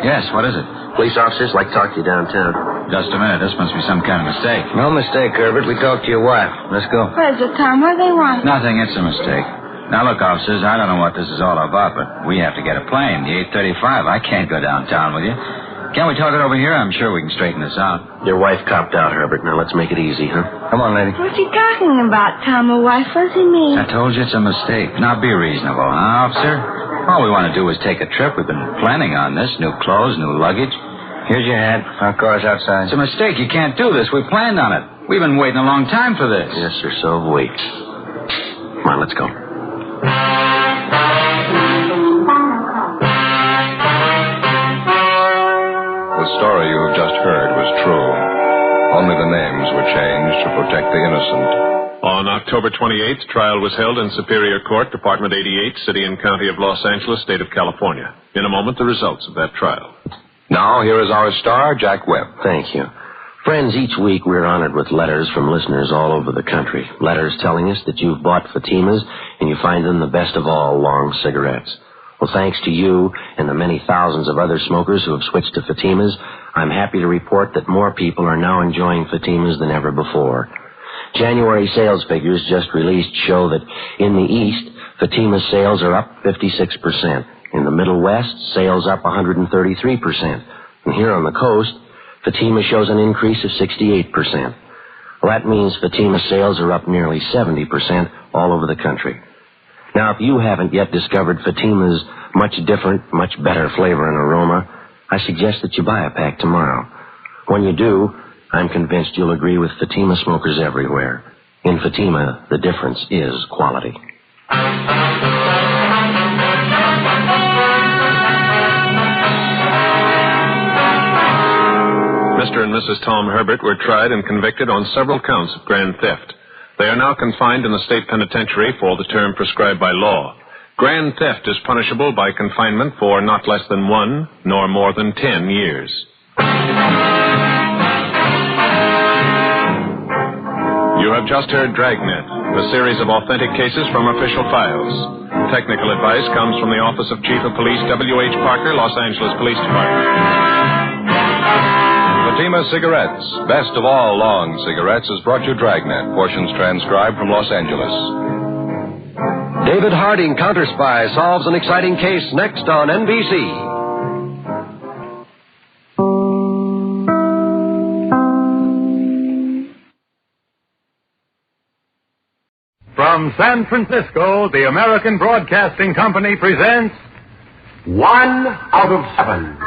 Yes, what is it? Police officers like to talk to you downtown. Just a minute. This must be some kind of mistake. No mistake, Herbert. We talked to your wife. Let's go. What is it, Tom? What do they want? Nothing. It's a mistake. Now, look, officers, I don't know what this is all about, but we have to get a plane, the 835. I can't go downtown with you. Can't we talk it over here? I'm sure we can straighten this out. Your wife copped out, Herbert. Now, let's make it easy, huh? Come on, lady. What's he talking about, Tom? A wife? What does he mean? I told you it's a mistake. Now, be reasonable, huh, officer? All we want to do is take a trip. We've been planning on this. New clothes, new luggage. Here's your hat. Our car's outside. It's a mistake. You can't do this. We planned on it. We've been waiting a long time for this. Yes, sir. So have we. Come on, let's go. The story you have just heard was true. Only the names were changed to protect the innocent. On October 28th, trial was held in Superior Court, Department 88, City and County of Los Angeles, State of California. In a moment, the results of that trial. Now, here is our star, Jack Webb. Thank you. Friends, each week we're honored with letters from listeners all over the country. Letters telling us that you've bought Fatimas and you find them the best of all long cigarettes. Well, thanks to you and the many thousands of other smokers who have switched to Fatimas, I'm happy to report that more people are now enjoying Fatimas than ever before. January sales figures just released show that in the East, Fatima sales are up 56%. In the Middle West, sales up 133%. And here on the coast, Fatima shows an increase of 68%. Well, that means Fatima sales are up nearly 70% all over the country. Now, if you haven't yet discovered Fatima's much different, much better flavor and aroma, I suggest that you buy a pack tomorrow. When you do, I'm convinced you'll agree with Fatima smokers everywhere. In Fatima, the difference is quality. Mr. and Mrs. Tom Herbert were tried and convicted on several counts of grand theft. They are now confined in the state penitentiary for the term prescribed by law. Grand theft is punishable by confinement for not less than 1 nor more than 10 years. You have just heard Dragnet, a series of authentic cases from official files. Technical advice comes from the Office of Chief of Police W.H. Parker, Los Angeles Police Department. Fatima Cigarettes, best of all long cigarettes, has brought you Dragnet, portions transcribed from Los Angeles. David Harding, counter-spy, solves an exciting case next on NBC. From San Francisco, the American Broadcasting Company presents 1 out of 7.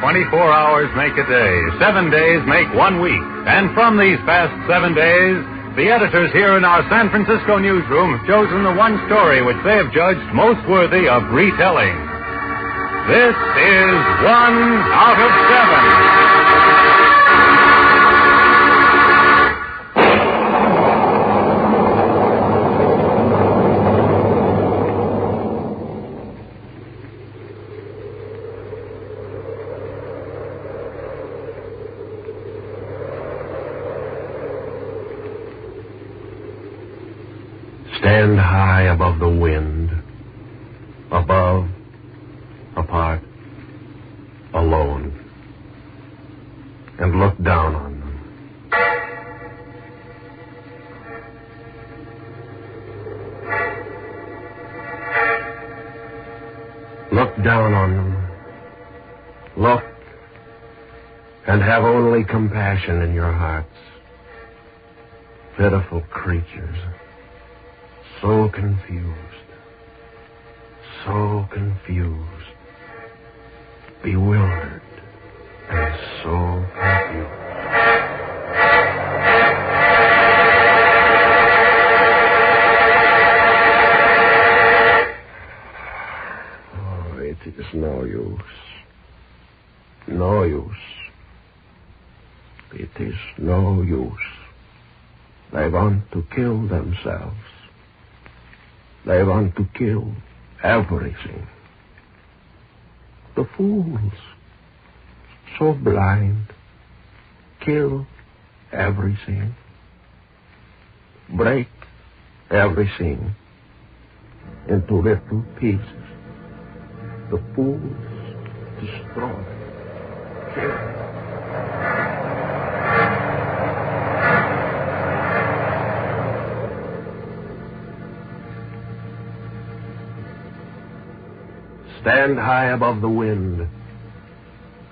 24 hours make a day. 7 days make 1 week. And from these past 7 days, the editors here in our San Francisco newsroom have chosen the one story which they have judged most worthy of retelling. This is 1 out of 7. Stand high above the wind, above, apart, alone, and look down on them. Look down on them. Look, and have only compassion in your hearts. Pitiful creatures. So confused, bewildered, and so confused. Oh, it is no use. No use. It is no use. They want to kill themselves. They want to kill everything. The fools, so blind, kill everything, break everything into little pieces. The fools destroy, kill. Stand high above the wind,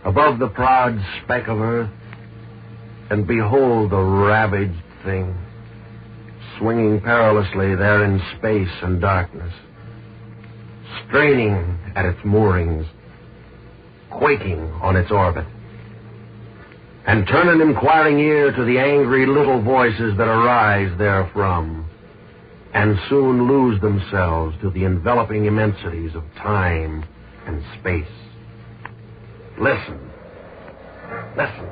above the proud speck of earth, and behold the ravaged thing, swinging perilously there in space and darkness, straining at its moorings, quaking on its orbit, and turn an inquiring ear to the angry little voices that arise therefrom. and soon lose themselves to the enveloping immensities of time and space. Listen. Listen.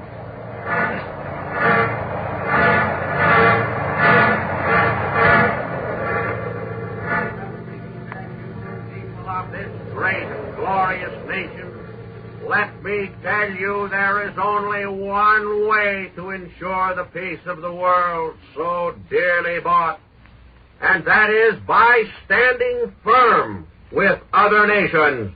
People of this great and glorious nation, let me tell you there is only one way to ensure the peace of the world so dearly bought, and that is by standing firm with other nations,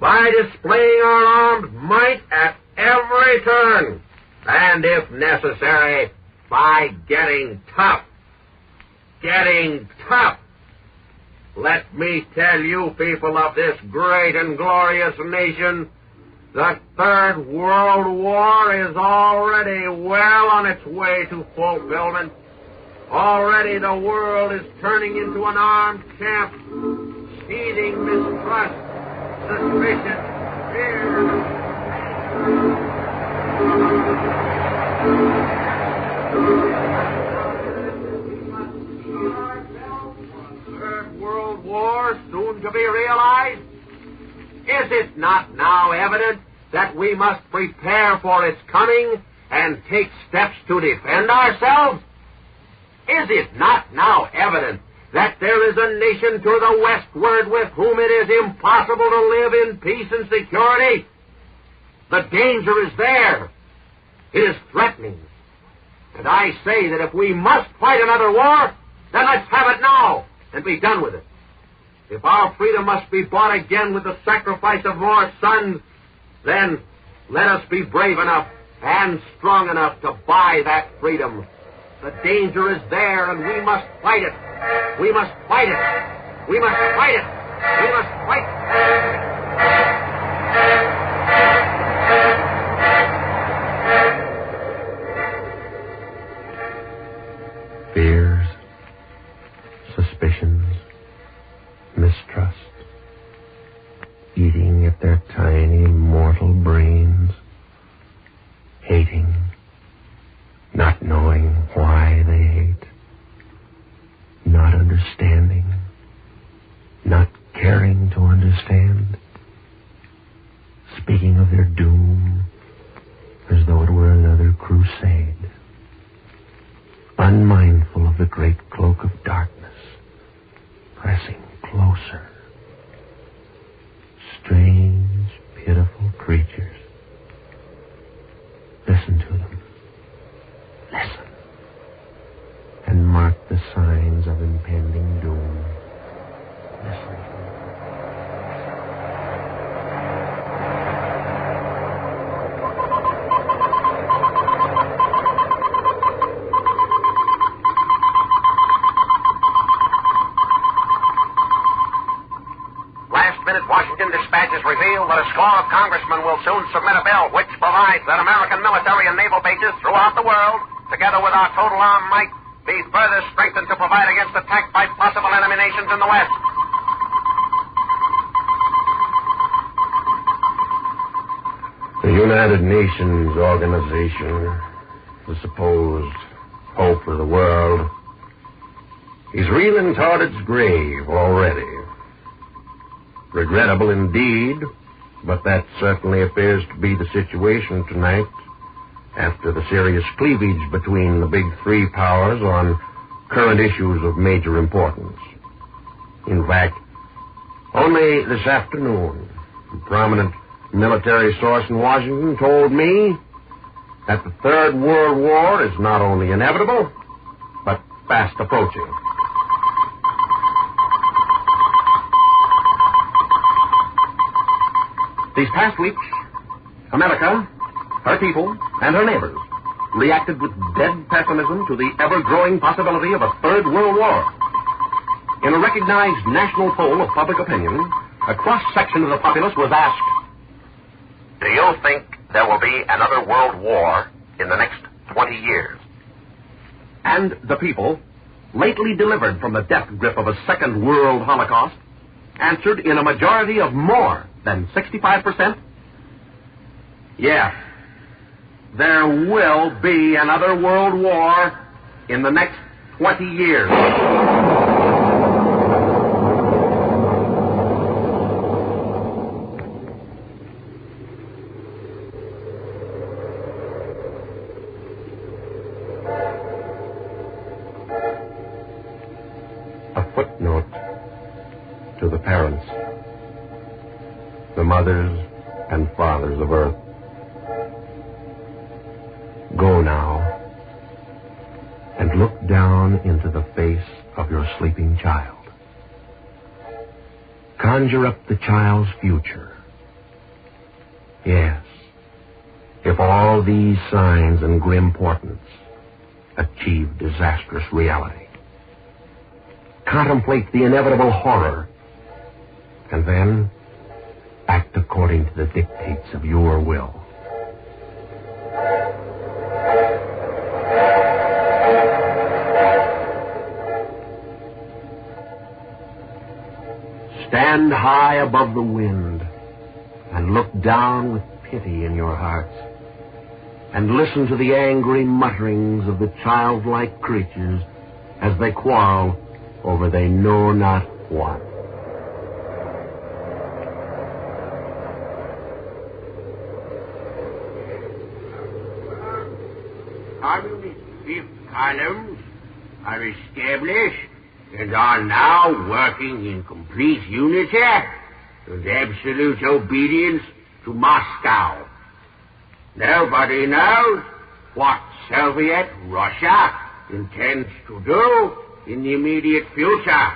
by displaying our armed might at every turn, and if necessary, by getting tough. Getting tough. Let me tell you, people of this great and glorious nation, the Third World War is already well on its way to fulfillment. Already the world is turning into an armed camp, seething mistrust, suspicion, fear. Third World War soon to be realized? Is it not now evident that we must prepare for its coming and take steps to defend ourselves? Is it not now evident that there is a nation to the westward with whom it is impossible to live in peace and security? The danger is there. It is threatening. And I say that if we must fight another war, then let's have it now and be done with it. If our freedom must be bought again with the sacrifice of more sons, then let us be brave enough and strong enough to buy that freedom. The danger is there, and we must fight it. We must fight it. We must fight it. We must fight it. Fears, suspicions, mistrust, eating at their tiny mortal brains, hating, not knowing why they hate, not understanding, not caring to understand, speaking of their doom as though it were another crusade, unmindful of the great cloak of darkness, pressing closer. Strange, pitiful creatures. Listen to them. Listen. And mark the signs of impending doom. Listen. Dispatches reveal that a score of congressmen will soon submit a bill which provides that American military and naval bases throughout the world, together with our total armed might, be further strengthened to provide against attack by possible enemy nations in the West. The United Nations organization, the supposed hope of the world, is reeling toward its grave already. Regrettable indeed, but that certainly appears to be the situation tonight after the serious cleavage between the big three powers on current issues of major importance. In fact, only this afternoon, a prominent military source in Washington told me that the Third World War is not only inevitable, but fast approaching. These past weeks, America, her people, and her neighbors reacted with dead pessimism to the ever-growing possibility of a Third World War. In a recognized national poll of public opinion, a cross-section of the populace was asked, do you think there will be another world war in the next 20 years? And the people, lately delivered from the death grip of a second world holocaust, answered in a majority of more than 65%. Yeah, there will be another world war in the next 20 years. the parents, the mothers and fathers of Earth. Go now and look down into the face of your sleeping child. Conjure up the child's future. Yes, if all these signs and grim portents achieve disastrous reality. Contemplate the inevitable horror, and then act according to the dictates of your will. Stand high above the wind and look down with pity in your hearts, and listen to the angry mutterings of the childlike creatures as they quarrel over they know not what. Fifth columns are established and are now working in complete unity and absolute obedience to Moscow. Nobody knows what Soviet Russia intends to do in the immediate future,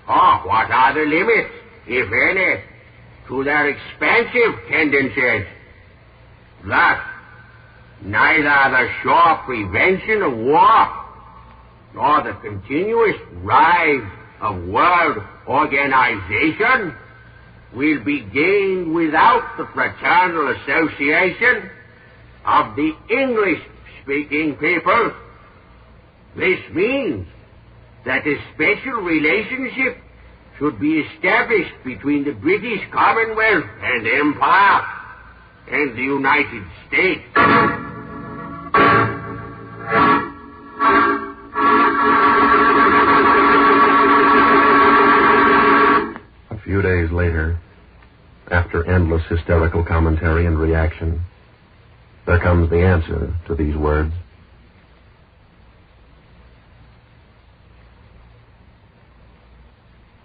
or what are the limits, if any, to their expansive tendencies. Thus, neither the sure prevention of war nor the continuous rise of world organization will be gained without the fraternal association of the English-speaking peoples. This means that a special relationship should be established between the British Commonwealth and Empire and the United States. A few days later, after endless hysterical commentary and reaction, there comes the answer to these words.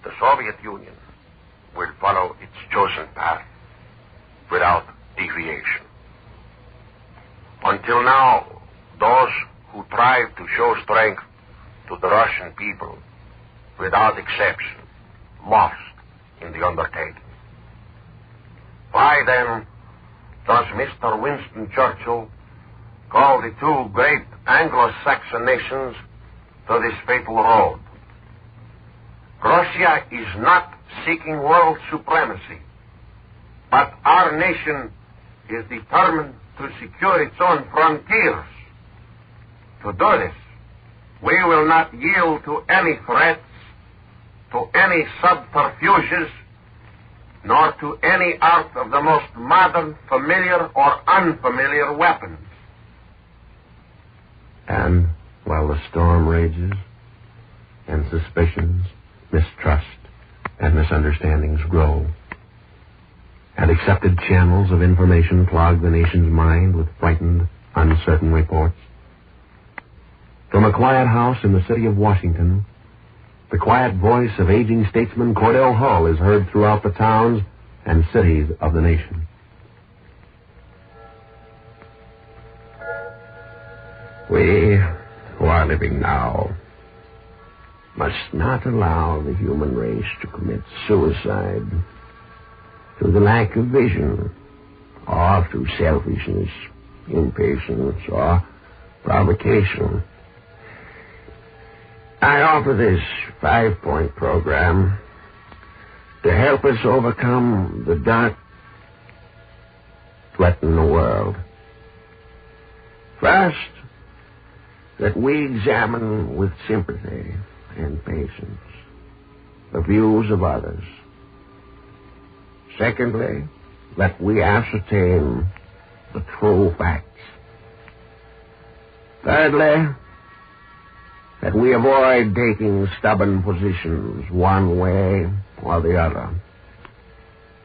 The Soviet Union will follow its chosen path without deviation. Until now, those who tried to show strength to the Russian people, without exception, lost in the undertaking. Why then does Mr. Winston Churchill call the two great Anglo-Saxon nations to this fatal road? Russia is not seeking world supremacy, but our nation is determined to secure its own frontiers. To do this, we will not yield to any threats, to any subterfuges, nor to any art of the most modern, familiar, or unfamiliar weapons. And while the storm rages, and suspicions, mistrust, and misunderstandings grow, and accepted channels of information clog the nation's mind with frightened, uncertain reports, from a quiet house in the city of Washington, the quiet voice of aging statesman Cordell Hull is heard throughout the towns and cities of the nation. We who are living now must not allow the human race to commit suicide through the lack of vision, or through selfishness, impatience, or provocation. I offer this 5-point program to help us overcome the dark threaten the world. First, that we examine with sympathy and patience the views of others. Secondly, that we ascertain the true facts. Thirdly, that we avoid taking stubborn positions one way or the other.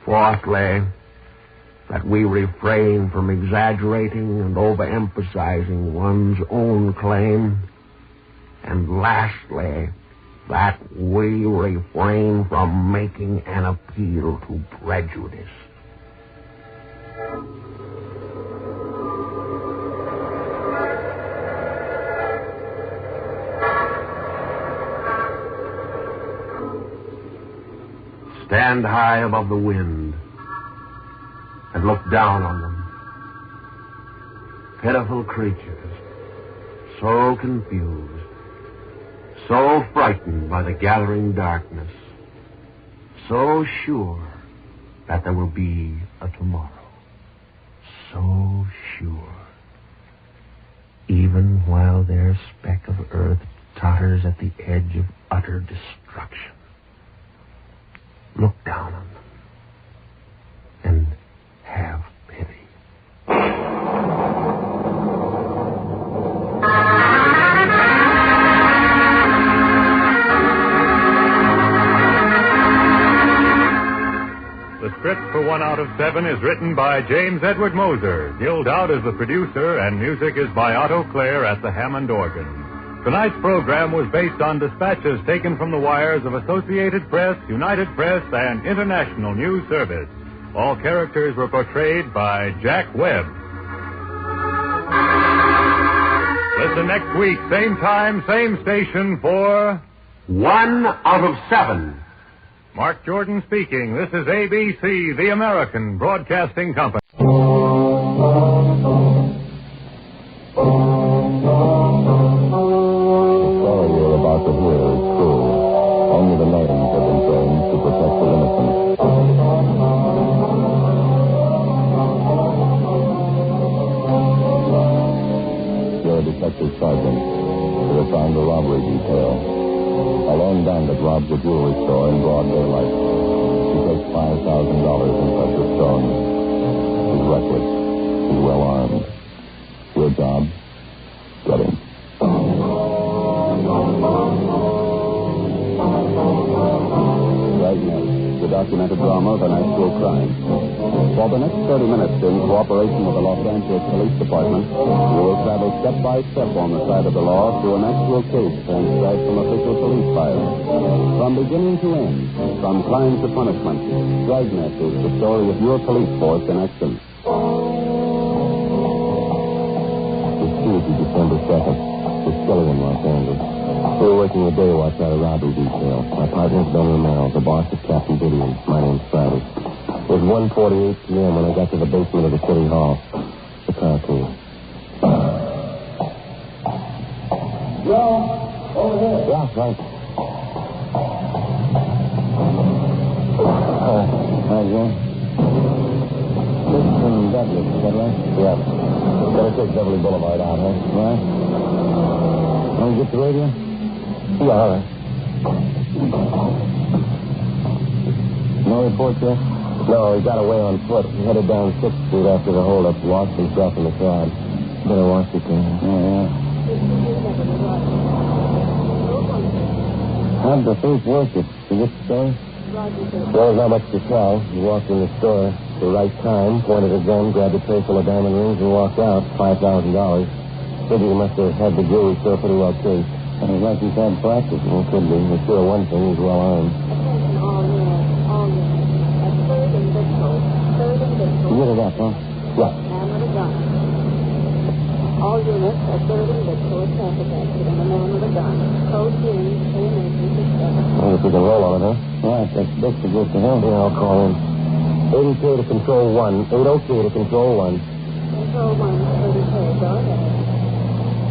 Fourthly, that we refrain from exaggerating and overemphasizing one's own claim. And lastly, that we refrain from making an appeal to prejudice. Stand high above the wind and look down on them. Pitiful creatures, so confused, so frightened by the gathering darkness, so sure that there will be a tomorrow, so sure, even while their speck of earth totters at the edge of utter destruction. Look down on them and have pity. The script for 1 out of 7 is written by James Edward Moser. Gil Dowd is the producer, and music is by Otto Clare at the Hammond organ. Tonight's program was based on dispatches taken from the wires of Associated Press, United Press, and International News Service. All characters were portrayed by Jack Webb. Listen next week, same time, same station for 1 out of 7. Mark Jordan speaking. This is ABC, the American Broadcasting Company. To hear is true. Only the names have been changed to protect the innocent. You're a detective sergeant. You're assigned to robbery detail. A lone bandit robs a jewelry store in broad daylight. He takes $5,000 in precious stones. He's reckless. He's well armed. Your job? Get him. Dragnet, the documented drama of an actual crime. For the next 30 minutes, in cooperation with the Los Angeles Police Department, you will travel step by step on the side of the law through an actual case transcribed from official police files. From beginning to end, from crime to punishment, Dragnet is the story of your police force in action. It's Tuesday, December 2nd. It's chilly in Los Angeles. We were working a day watch out of robbery detail. My partner's Ben Romero. The boss is Captain Gideon. My name's Friday. It was 1:48 p.m. when I got to the basement of the city hall. The car came. Joe, over here. Yeah, right. Hi, Joe. This is from Douglas, is that right? Yeah. Better take Beverly Boulevard out, huh? Right. Want to get the radio? Yeah, all right. No report yet? No, he got away on foot. He headed down 6th Street after the holdup. Lost himself in the crowd. Better watch it there. Yeah. How'd the thief work it? Did you get the story? Well, there's not much to tell. He walked in the store at the right time, pointed a gun, grabbed a tray full of diamond rings, and walked out. $5,000. Figured he must have had the jewelry store pretty well cased. Sounds like he's had practice. Well, could be. But sure, one thing, he's well armed. You get it up, huh? Yeah. Man with a gun. All units at 3rd and Victor, traffic accident. A man with a gun. Code James, K-967. Well, if we can roll on it, huh? Right, that's big to get to him. Yeah, I'll call in. 80K to control 1. 80K to control 1. Control 1, 30K. Go ahead.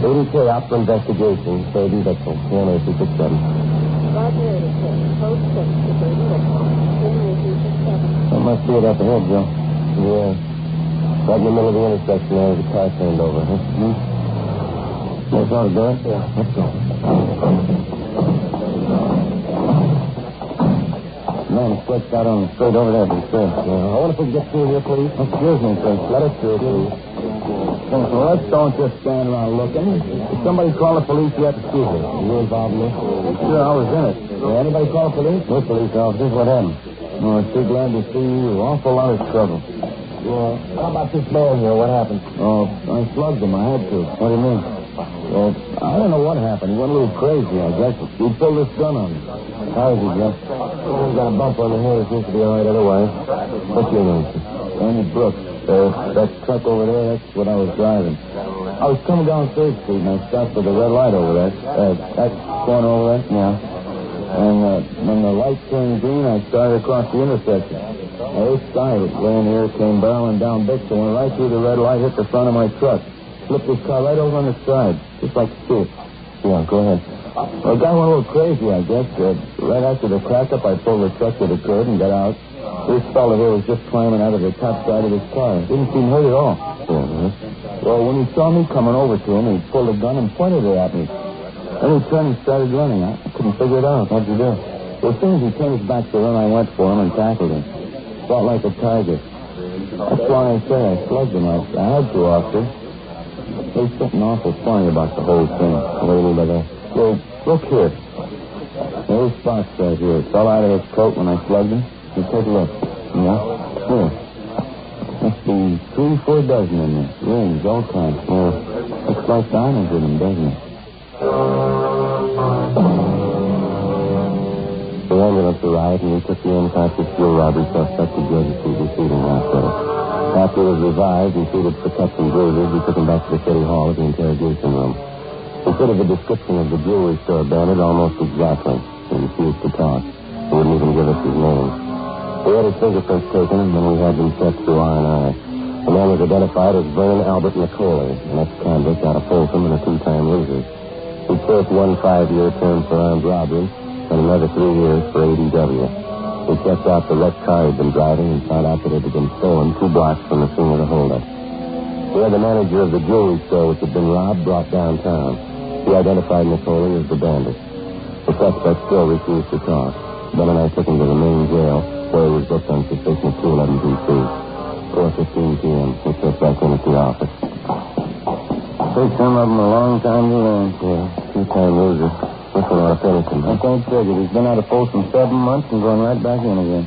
80K out for investigation. 3rd and Victor, K-967. Roger, 80K. Code 6 to 3rd and Victor, K-967. That must be it up ahead, Joe. Yeah. Right in the middle of the intersection there, the car turned over, huh? Mm-hmm. That's all it, Doris? Yeah. Let's go. Man, stretched out on straight over there, sir. Yeah. I wonder if we can get through here, please. Excuse me, sir. Let us through, please. So let's don't just stand around looking. If somebody call the police yet, excuse me. Are you involved in this? Sure, I was in it. Did anybody call the police? No police officers. What happened? Oh, I'm too glad to see you. Awful lot of trouble. Yeah. How about this man here? What happened? Oh, I slugged him. I had to. What do you mean? Well, I don't know what happened. He went a little crazy, I guess. He pulled his gun on me. How is he, Jeff? Well, he's got a bump on the head. He seems to be all right otherwise. What's your name, sir? Andy Brooks. That truck over there, that's what I was driving. I was coming down 3rd Street, and I stopped with a red light over there. That corner over there? Yeah. And when the light turned green, I started across the intersection. This guy was laying here, came barreling down Bixby, went right through the red light, hit the front of my truck. Flipped his car right over on the side, just like a stick. Yeah, go ahead. Well, the guy went a little crazy, I guess. Right after the crack-up, I pulled the truck to the curb and got out. This fellow here was just climbing out of the top side of his car. Didn't seem hurt at all. Well, when he saw me coming over to him, he pulled a gun and pointed it at me. Then he turned and started running. I couldn't figure it out. What'd you do? Well, as soon as he turned his back to run, I went for him and tackled him. Fought like a tiger. That's why I say I slugged him. I had to, officer. There's something awful funny about the whole thing. What do you mean by that? Well, look here. There's spots right here. It fell out of his coat when I slugged him. You take a look. Yeah? Here. Must be 3-4 dozen in there. Rings, all kinds. Yeah. Looks like diamonds in them, doesn't it? The ambulance arrived, and we took the unconscious fuel robbery suspect to Georgia Street Receiving Hospital. After he was revived and treated for cuts and bruises, we took him back to the City Hall at the interrogation room. He fitted the description of the jewelry store bandit almost exactly. He refused to talk. He wouldn't even give us his name. We had his fingerprints taken, and then we had them checked through R&I. The man was identified as Vernon Albert McCauley, an ex-convict out of Folsom and a 2-time loser. He served 1 5-year term for armed robbery and another 3 years for ADW. We checked out the wrecked car he'd been driving and found out that it had been stolen 2 blocks from the scene of the holdup. We had the manager of the jewelry store which had been robbed brought downtown. He identified McCauley as the bandit. The suspect still refused to talk. Ben and I took him to the main jail, where he was booked on suspicion of 211 PC. 4:15 p.m. We checked back in at the office. Takes some of them a long time to learn. Yeah, 2-time loser. This one ought to finish him. I can't figure. He's been out of Folsom 7 months and going right back in again.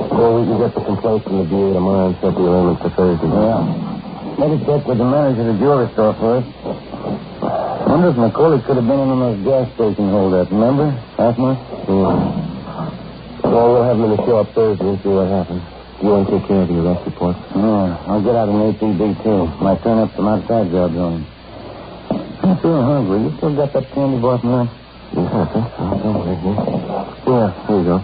Well, we can get the complaint from the DA tomorrow and set the arraignment for Thursday. Yeah. Maybe check with the manager of the jewelry store first. Wonder if McCauley could have been in on those gas station holdup, remember? Last month? Yeah. Well, we'll have him in the show up Thursday and see what happens. You want to take care of the arrest report? Yeah, I'll get out an ATB, too. Might turn up some outside jobs on him. I'm feeling hungry. You still got that candy bar from lunch? Yeah, I think so. Yeah, here you go.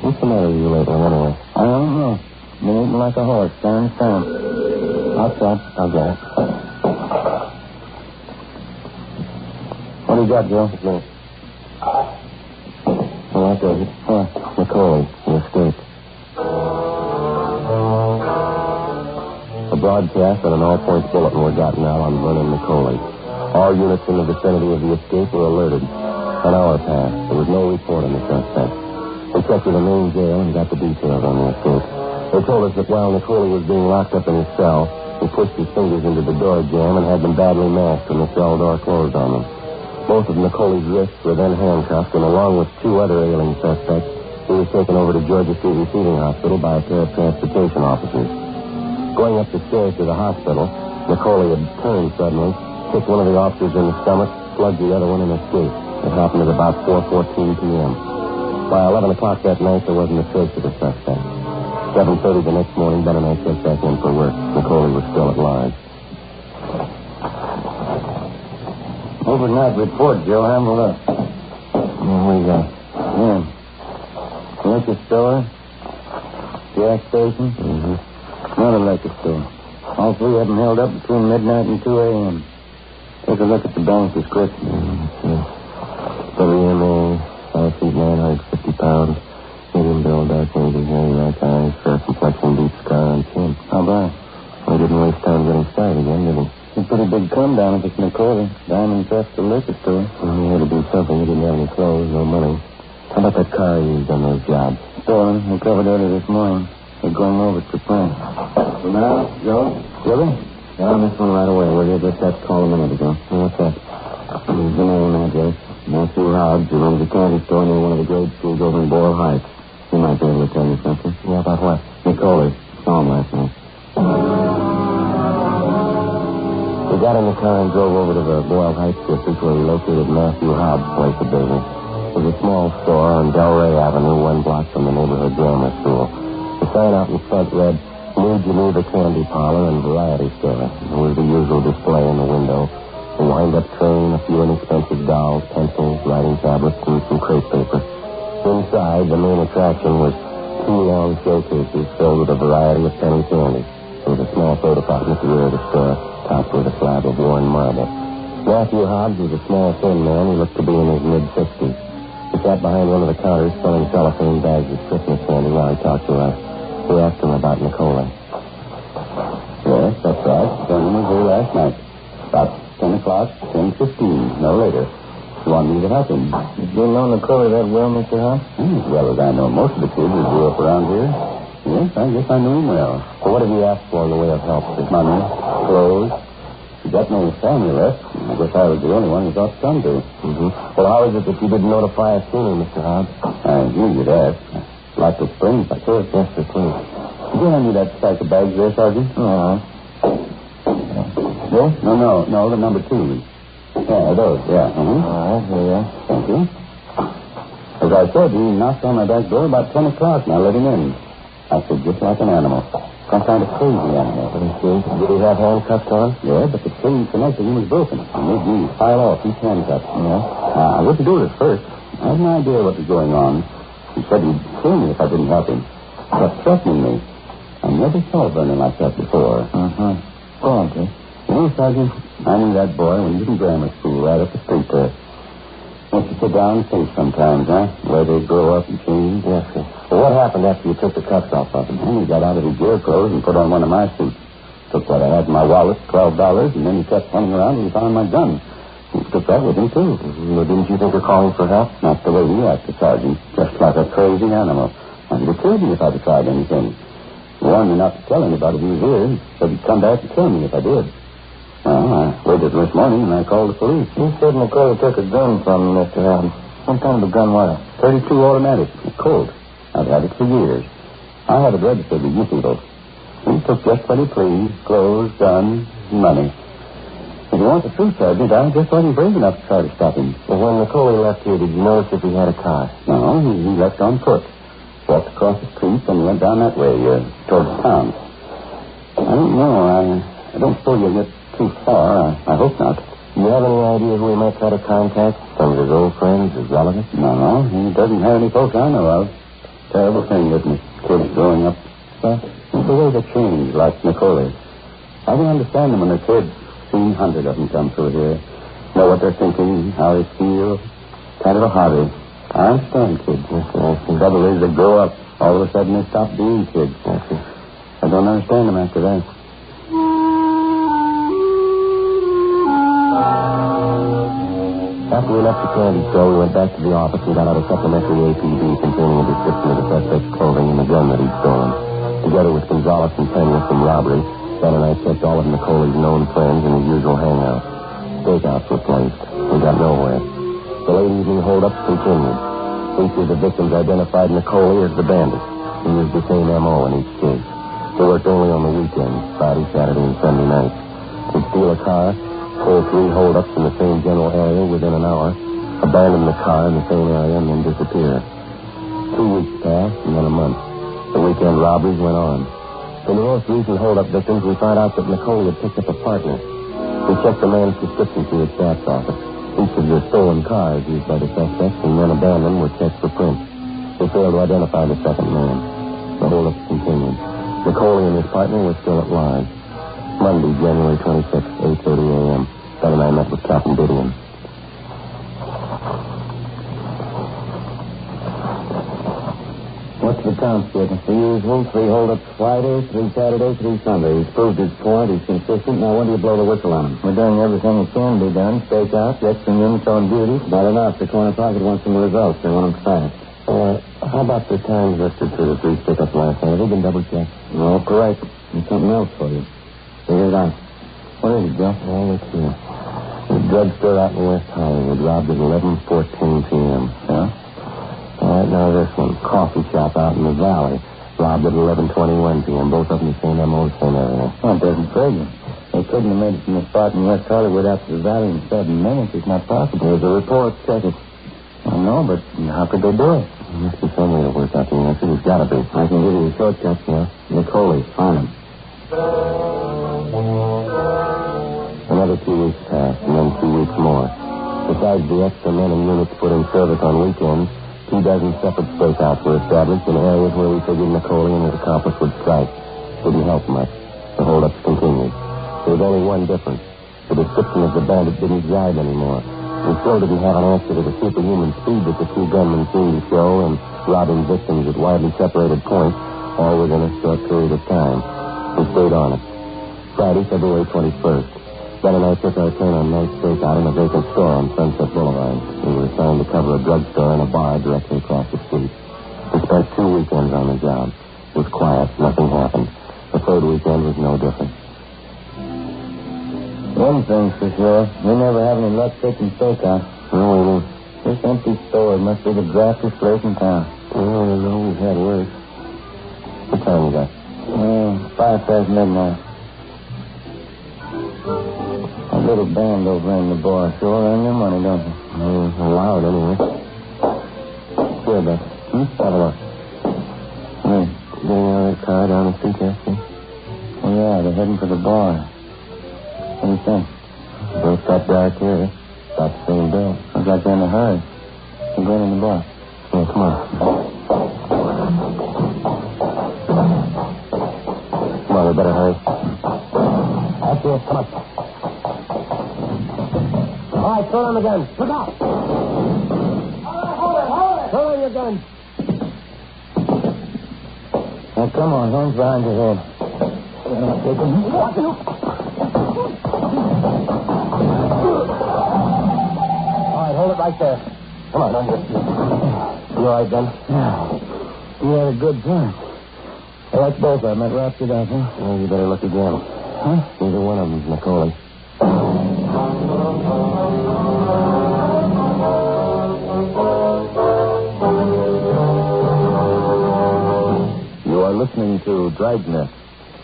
What's the matter with you lately, anyway? I don't know. Been eating like a horse, down to town. Outside. I'll get it. What do you got, Joe? It's me. Well, that does it. McCauley, he escaped. A broadcast and an all-points bulletin were gotten out on Vernon McCauley. All units in the vicinity of the escape were alerted. An hour passed. There was no report on the suspect. We checked with the main jail and got the details on the escape. They told us that while McCauley was being locked up in his cell, he pushed his fingers into the door jamb and had them badly masked when the cell door closed on them. Both of McCauley's wrists were then handcuffed, and along with 2 other ailing suspects, he was taken over to Georgia Street Receiving Hospital by a pair of transportation officers. Going up the stairs to the hospital, McCauley had turned suddenly, kicked one of the officers in the stomach, slugged the other one, and escaped. It happened at about 4:14 p.m. By 11 o'clock that night, there wasn't a trace of the suspect. 7:30 the next morning, Ben and I checked back in for work. McCauley was still at large. Overnight report, Joe. Have a look. What do you got? Yeah. Liquor store. Gas station. Another liquor store. All 3 of them held up between midnight and 2 a.m. Take a look at the bank description. WMA, 5 feet 950 pounds. Medium build, dark hazy, hairy black eyes, fair complexion, deep scar on chin. How about? We didn't waste time getting started again, did we? It's a pretty big come down if it's McCauley. Diamond theft to liquor store. He had to do something. He didn't have any clothes, no money. How about that car he used on those jobs? Stolen. We covered early this morning. We're going over to print. So now, Joe? Really? Yeah, on this one right away. Will you just have to call a minute ago? What's that? Here's the name, address. Nancy Hobbs, who runs a candy store near one of the grade schools over in Boyle Heights. He might be able to tell you something. Yeah, about what? McCauley. saw him last night. We got in the car and drove over to the Boyle Heights district where we located Matthew Hobbs' place of business. It was a small store on Delray Avenue, 1 block from the neighborhood grammar school. The sign out in front read, New Geneva Candy Parlor and Variety Store. There was the usual display in the window. A wind-up train, a few inexpensive dolls, pencils, writing tablets, and some crepe paper. Inside, the main attraction was 2 long showcases filled with a variety of penny candy. There was a small soda fountain at the rear of the store, topped with a slab of worn marble. Matthew Hobbs was a small, thin man. He looked to be in his mid-60s. He sat behind one of the counters selling cellophane bags of Christmas candy while he talked to us. We asked him about Nicola. Yes, that's right. Someone was here last night. About 10 o'clock, 10:15, no later. You want me to help him? Did you know Nicola that well, Mr. Hobbs? As well as I know most of the kids who grew up around here. Yes, I guess I knew him well. So what did he ask for in the way of help? His money, clothes. He got no family left. I guess I was the only one who thought to come to. Mm-hmm. Well, how is it that you didn't notify us sooner, Mr. Hobbs? I knew you'd ask. I'd like to explain if I could. Yes, sir, please. Did you hand me that stack of bags there, Sergeant? No. This? No, the number 2. Yeah, those, yeah. All right, here you are. Thank you. As I said, he knocked on my back door about 10 o'clock, and I let him in. Acted just like an animal. Some kind of crazy animal. Did he have handcuffs on? Yeah, but the chain connecting him was broken. It made me file off each handcuff. Yeah? I wouldn't do it at first. I had no idea what was going on. He said he'd kill me if I didn't help him. He kept threatening me. I never saw Vernon like that before. Go on, Chris. Well, Sergeant, I knew that boy when he was in grammar school right up the street there. Wants to sit down and think sometimes, huh? Where they grow up and change. Yes, sir. Well, what happened after you took the cuffs off of him? Well, he got out of his jail clothes and put on one of my suits. Took what I had in my wallet, $12, and then he kept running around and he found my gun. He took that with him, too. Well, didn't you think of calling for help? Not the way he acted, Sergeant. Just like a crazy animal. And he'd have killed me if I'd have tried anything. He warned me not to tell anybody he was here. He said he'd come back and kill me if I did. Well, I waited this morning and I called the police. You said Nicola took a gun from Mr. Hobbs. What kind of a gun was it? .32 automatic. A Colt. I've had it for years. I have it registered with you people. He took just what he pleased. Clothes, guns, money. If you want the truth, Sergeant, I just wasn't brave enough to try to stop him. Well, when Nicola left here, did you notice if he had a car? No, he left on foot. Walked across the street and went down that way, towards town. I don't know. I don't suppose you'll get too far. I hope not. Do you have any idea who he might try to contact? Some of his old friends, his relatives? No, he doesn't have any folks I know of. Terrible thing, isn't it? Kids growing up. Well, the way they change, like Nicola. I can understand them when they're kids. Seen hundreds of them come through here. Know what they're thinking, how they feel. Kind of a hobby. I understand kids. The trouble is they grow up. All of a sudden they stop being kids. I don't understand them after that. After we left the candy store, we went back to the office and got out a supplementary APB containing a description of the suspect's clothing and the gun that he'd stolen. Together with Gonzalez and Pena from robbery, Ben and I checked all of Nicola's known friends in his usual hangout. Stakeouts were placed. We got nowhere. The late evening holdups continued. Each of the victims identified Nicola as the bandit. He used the same M.O. in each case. They worked only on the weekends, Friday, Saturday, and Sunday nights. They'd steal a car, pull 3 holdups in the same general area within an hour, abandon the car in the same area, and then disappear. 2 weeks passed, and then a month. The weekend robberies went on. In the most recent holdup victims, we found out that Nicola had picked up a partner. We checked the man's prescription through his staff's office. Each of the stolen cars used by the suspects and then abandoned were checked for prints. We failed to identify the second man. The holdups continued. Nicola and his partner were still at large. Monday, January 26th, 8:30 a.m. Ben and I met with Captain Didion. What's the count, Skipper? The usual. 3 holdups Friday, 3 Saturday, 3 Sunday. He's proved his point. He's consistent. Now, when do you blow the whistle on him? We're doing everything that can be done. Stake out, get some info on duty. Not enough. The corner pocket wants some results. They want them fast. How about the times listed for the 3 pickups last night? Have they been double-checked? No, correct. And something else for you. Figure it out. What is it, Joe? Oh, let's see. The drugstore out in West Hollywood robbed at 11:14 p.m. Yeah? All right, now this one. Coffee shop out in the valley. Robbed at 11:20 Wednesday, and both of them the same MO, same everything. That doesn't figure. They couldn't have made it from the spot in West Hollywood out to the valley in 7 minutes. It's not possible. There's a report. Check it. I know, but how could they do it? There must be some way to work out the answer. There's got to be. I can give you the shortcut. Yeah. Nicole, find him. Another 2 weeks passed, and then 2 weeks more. Besides the extra men and units put in service on weekends, 24 separate stakeouts were established in areas where we figured Napoleon and his accomplice would strike. Didn't help much. The holdups continued. There was only one difference. The description of the bandit didn't jive anymore. We still didn't have an answer to the superhuman speed that the two gunmen seemed to show in robbing victims at widely separated points, all within a short period of time. We stayed on it. Friday, February 21st. Ben and I took our turn on night stakeout in a vacant store on Sunset Boulevard. We were assigned to cover a drugstore and a bar directly across the street. We spent 2 weekends on the job. It was quiet. Nothing happened. The third weekend was no different. One thing's for sure. We never have any luck taking stakeout. No, we didn't. This empty store must be the draftiest place in town. Well, there's always had worse. What time you got? 5 past midnight. A little band over in the bar. Sure earn their money, don't they? Allowed anyway. Here, Beck. Have a look. Hey, getting out of that car down the street there, see? Oh, yeah, they're heading for the bar. What do you think? Don't stop dark here. Stop the same bill. Sounds like they're in a hurry. We're going in the bar. Yeah, come on. Come on, we better hurry. That's it. Come on. All right, throw on the gun. Look out. Hold it. Throw on your gun. Now, come on. Hands behind your head. Watch it. All right, hold it right there. Come on, don't get you all right, Ben? Yeah. You had a good time. I like both of them. That wraps it up, huh? Well, you better look again. Huh? Neither one of them's Macaulay. You are listening to Dragnet,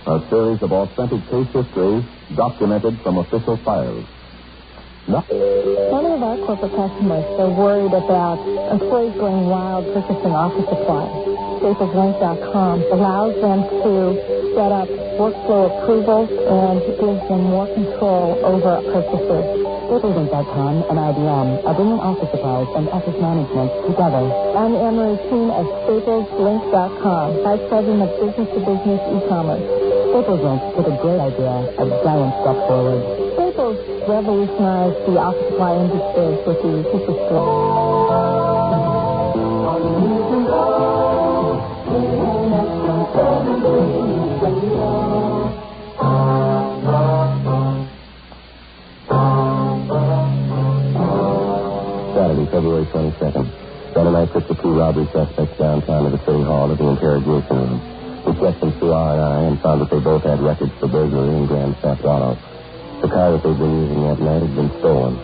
a series of authentic case histories documented from official files. Many of our corporate customers are worried about employees going wild purchasing office supplies. StaplesLink.com allows them to set up workflow approvals and gives them more control over purchases. StaplesLink.com and IBM are bringing office supplies and office management together. I'm Anne Marie Keene of StaplesLink.com, Vice President of Business-to-Business e-commerce. Staples Link took a great idea, a giant step forward. Staples revolutionized the office supply industry with the superstore. Saturday, February 22nd. Ben and I took the two robbery suspects downtown to the city hall to the interrogation room. We checked them through R&I and found that they both had records for burglary and grand theft auto. The car that they'd been using that night had been stolen.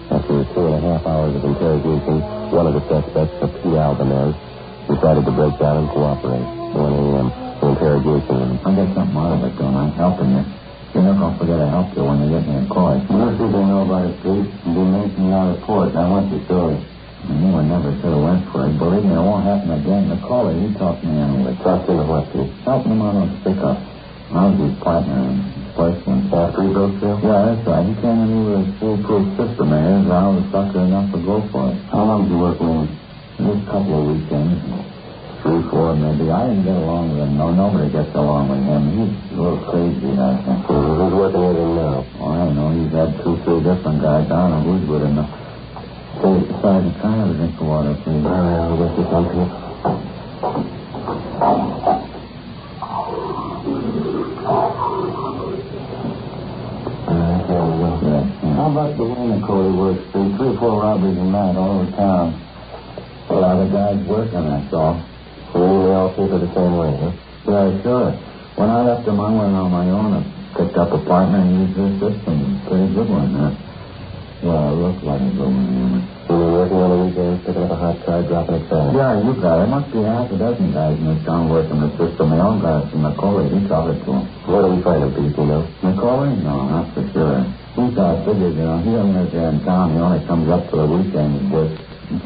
After 2.5 hours of interrogation, one of the suspects, a P. Albanese, decided to break down and cooperate. 1 a.m., the interrogation room. I got something out of it, don't I? Helping you. You're not going to forget I helped you when you get me in court. Most people know about it, Pete. And be making our report, and I want your story. I knew I never should have went for it. Believe me, it won't happen again. The caller, he talked me anyway. Talked to him what, Pete? Helping him out on pickup. I was his partner in his first one. After he broke through? Yeah, that's right. He came in with a foolproof system of his, and I was sucker enough to go for it. How long did you work with him? Just a couple of weekends. 3, 4, maybe. I didn't get along with him. No, nobody gets along with him. He's a little crazy, I think. Who's working with him now? Oh, I don't know. He's had 2, 3 different guys. I don't know who's with him. Say, Sergeant, can I have a drink of water, please? All right, I'll get you something. How about the way Nicole works, Pete? 3 or 4 robberies a night all over town. A lot of guys working, that's all. So they all think of the same way, huh? Yeah, sure. When I left them, I went on my own and picked up a partner and used their system. Pretty good one, huh? Well, it looks like a good one. You been working on the weekends, picking up a hot car, dropping it fast? Yeah, you got it. There must be half a dozen guys in this town working the system. My own guy from Macaulay, he taught it to him. Where do we find him, Pete, you know? Macaulay? No, not for sure. He figures, he doesn't live here in town. He only comes up for the weekends, works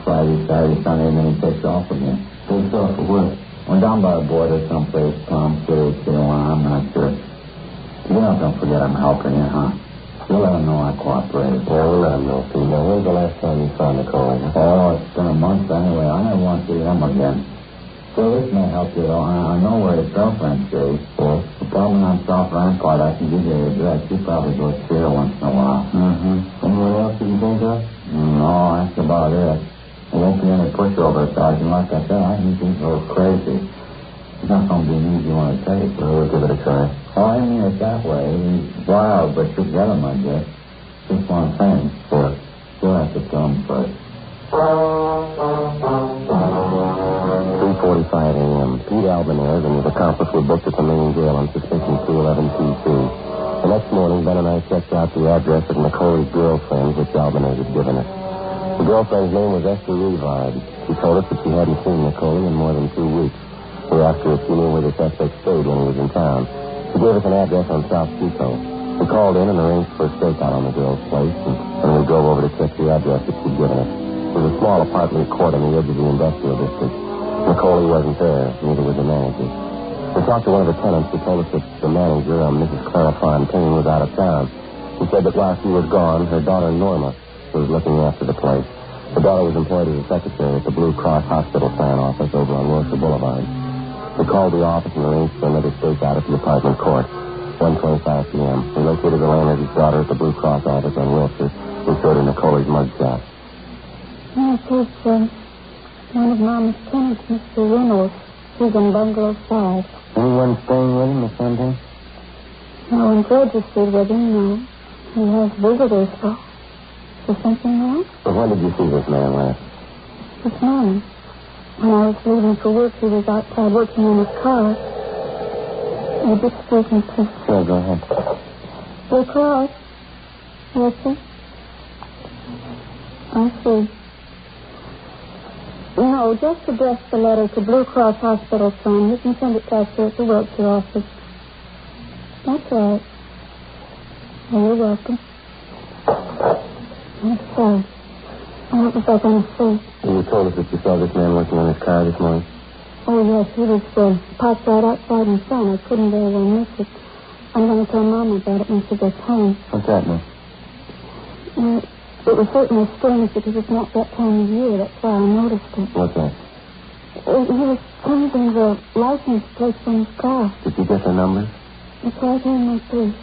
Friday, Saturday, Sunday, and then he takes off again. Takes off for what? Went down by the border someplace, Tom City, I'm not sure. You don't forget I'm helping you, huh? You'll let him know I cooperated. Yeah, we'll let him know, Pete. Now, when's the last time you saw Macaulay? Oh, it's been a month anyway. I never want to see him again. So this may help you, though. I know where his girlfriend stays. Yeah? The problem on South Rampart, I can give you the address. You probably go see her once in a while. Mm-hmm. Anyone else you can think of? No, that's about it. There won't be any pushover, Sergeant. Like I said, I think he's a little crazy. It's not going to be an easy one to take. Well, we'll give it a try. Oh, I mean it that way. He's wild, but you'll get him, I guess. Just one thing. What? You'll have to tell him first. 3:45 a.m. Pete Albanese and his accomplice were booked at the main jail on suspicion 211 PC. The next morning, Ben and I checked out the address of Macauley's girlfriend, which Albanese had given us. The girlfriend's name was Esther Revard. She told us that she hadn't seen Macaulay in more than 2 weeks. We asked her if she knew where the suspect stayed when he was in town. She gave us an address on South Chico. We called in and arranged for a stakeout on the girl's place, and we drove over to check the address that she'd given us. It was a small apartment court on the edge of the industrial district. Macaulay wasn't there, neither was the manager. We talked to one of the tenants who told us that the manager, Mrs. Clara Fontaine, was out of town. She said that while she was gone, her daughter Norma was looking after the place. The daughter was employed as a secretary at the Blue Cross Hospital sign office over on Wilshire Boulevard. We called the office and arranged for another stakeout at the apartment court. 1:25 p.m. We located the landlady's daughter at the Blue Cross office on Wilshire. We showed her Macaulay's mugshot. Yes, it's one of Mama's tenants, Mr. Reynolds. He's in bungalow 5. Anyone staying with him or something? No, and George is still with him, no. He has visitors, though. Is there something wrong? Well, when did you see this man last? This morning. When I was leaving for work, he was outside working on his car. You just speaking, please. Sure, go ahead. Blue Cross? Yes, sir? I see. No, just address the letter to Blue Cross Hospital, son. You can send it to us here at the Wiltshire office. That's right. Oh, you're welcome. I'm sorry. What was I going to say? You told us that you saw this man working on his car this morning. Oh, yes, he was parked right outside in front. I couldn't very well miss it. I'm going to tell Mama about it when she gets home. What's that, Miss? It was certainly strange because it's not that time of year. That's why I noticed it. What's that? He was changing the license plate on his car. Did you get the numbers? It's right here in my purse.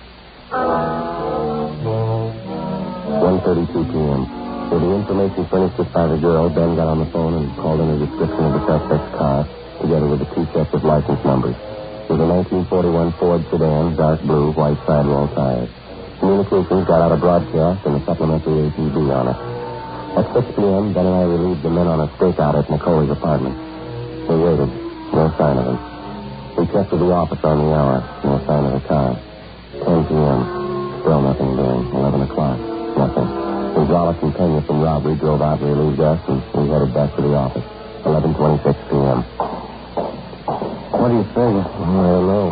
1:32 p.m. With the information furnished us by the girl, Ben got on the phone and called in a description of the suspect's car, together with the 2 sets of license numbers. It was a 1941 Ford sedan, dark blue, white sidewall tires. Communications got out a broadcast and a supplementary ATV on it. At 6 p.m., Ben and I relieved the men on a stakeout at Macaulay's apartment. They waited. No sign of him. We checked with the office on the hour. No sign of the car. 10 p.m. Still nothing doing. 11 o'clock. Nothing. Gonzalez and Pena from robbery drove out and relieved us, and we headed back to the office. 11:26 p.m. What do you figure? I don't know.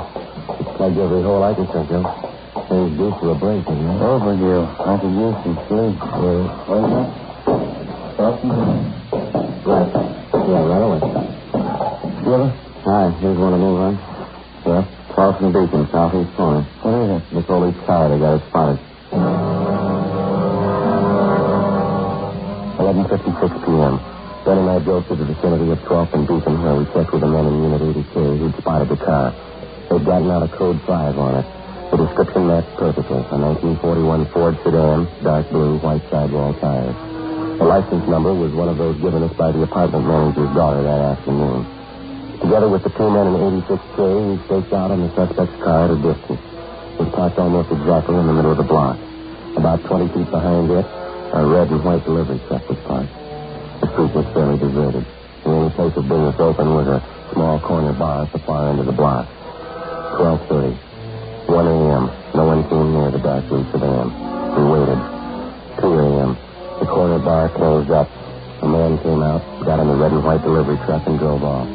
It's plugged every hole I can think of. Things due for a break, isn't it? Overdue. I could use some sleep. What is that? Right. Yeah, right away. River? Hi, here's one of me, right? Yeah? Charleston Beacon, southeast corner. What is it? Macaulay's car. They got it spotted. 11:56 p.m. Ben and I drove to the vicinity of 12th and Beacon, where we checked with the men in Unit 80K who'd spotted the car. They'd gotten out a code 5 on it. The description matched perfectly. A 1941 Ford sedan, dark blue, white sidewall tires. The license number was one of those given us by the apartment manager's daughter that afternoon. Together with the 2 men in 86K, we staked out on the suspect's car at a distance. It was parked almost exactly in the middle of the block. About 20 feet behind it, a red and white delivery truck was parked. The street was fairly deserted. The only place of business open was a small corner bar at the far end of the block. 12:30. 1 a.m. No one came near the dark blue sedan. We waited. 2 a.m. The corner bar closed up. A man came out, got in the red and white delivery truck, and drove off.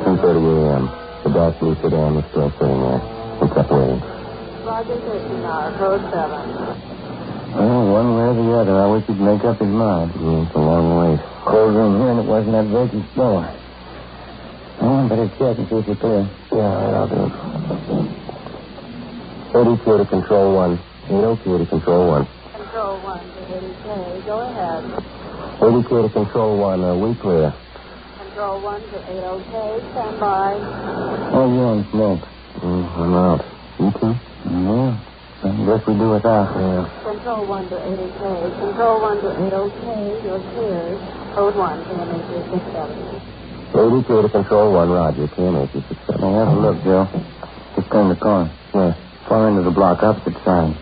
2:30 a.m. The dark blue sedan was still sitting there. He kept waiting. Roger 13 hour, code 7. Well, one way or the other, I wish he'd make up his mind. Yeah, it's a long way. Cold room here, and it wasn't that vacant door. Oh, better check and see if you're clear. Yeah, all right, I'll do it. 82 to Control 1. 802 to Control 1. Control 1 to 80K. Go ahead. 82 to Control 1. We clear. Control 1 to 80K. Stand by. Oh, you on smoke. I'm out. You too? Yeah. I guess we do without. Yeah. Control 1 to 80K. Control 1 to 80K. You're cleared. Code 1 to MH670. 82 to Control 1. Roger. KMH670. Have a look, Joe. Just turn the corner. Where? Far end of the block, opposite side.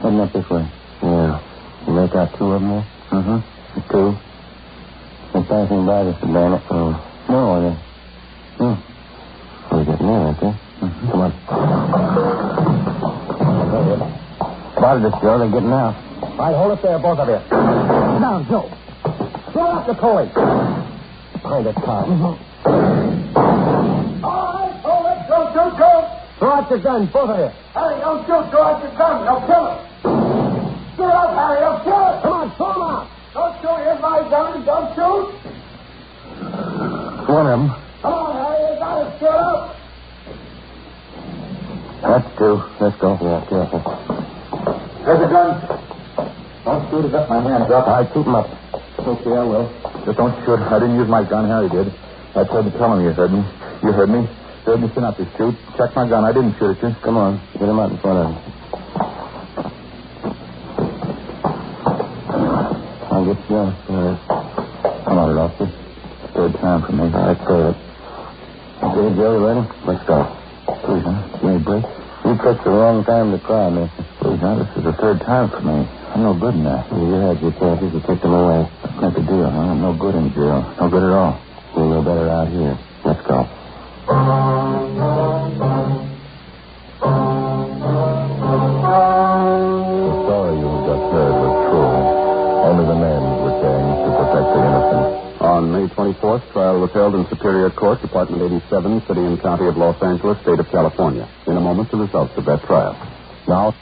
Heading up this way. Yeah. You make out 2 of them there? Mm-hmm. 2. They're passing by the sedan. No, they... We're getting there, aren't they? Mm-hmm. Come on. Spotted us, Joe. They're getting out. All right, hold it there, both of you. Sit down, Joe. Throw out the Coley. Hold it, Carl. All right, hold it. Don't. Throw out your gun, both of you. Harry, don't shoot. Throw out your gun. They'll kill him. Get up, Harry. They'll kill him. Come on, throw him out. Don't shoot. Here's my gun. Don't shoot. One of them. Come on, Harry. You got it. Get up. That's 2. Let's go. Yeah, careful. There's a gun. Don't shoot. I got my hands up. All right, keep them up. Okay, I will. Just don't shoot. I didn't use my gun. Harry did. I tried to tell him you heard me. You heard me. Heard me sit up to shoot. Check my gun. I didn't shoot at you. Come on. Get him out in front of him. I'll get you on. All right. Come on, officer. Third time for me. All right, save it. Okay, Joe, you ready? Let's go. Please, huh? Give me a break. You picked the wrong time to cry, mister. Please, now, this is the 3rd time for me. I'm no good in that. You had your chances. You took them away. That's not the deal. I'm no good in jail. No good at all. You'll know better out here. Let's go. The story you just heard was true. Only the names were changed to protect the innocent. On May 24th, trial was held in Superior Court, Department 87, City and County of Los Angeles, State of California. In a moment, the results of that trial. Now...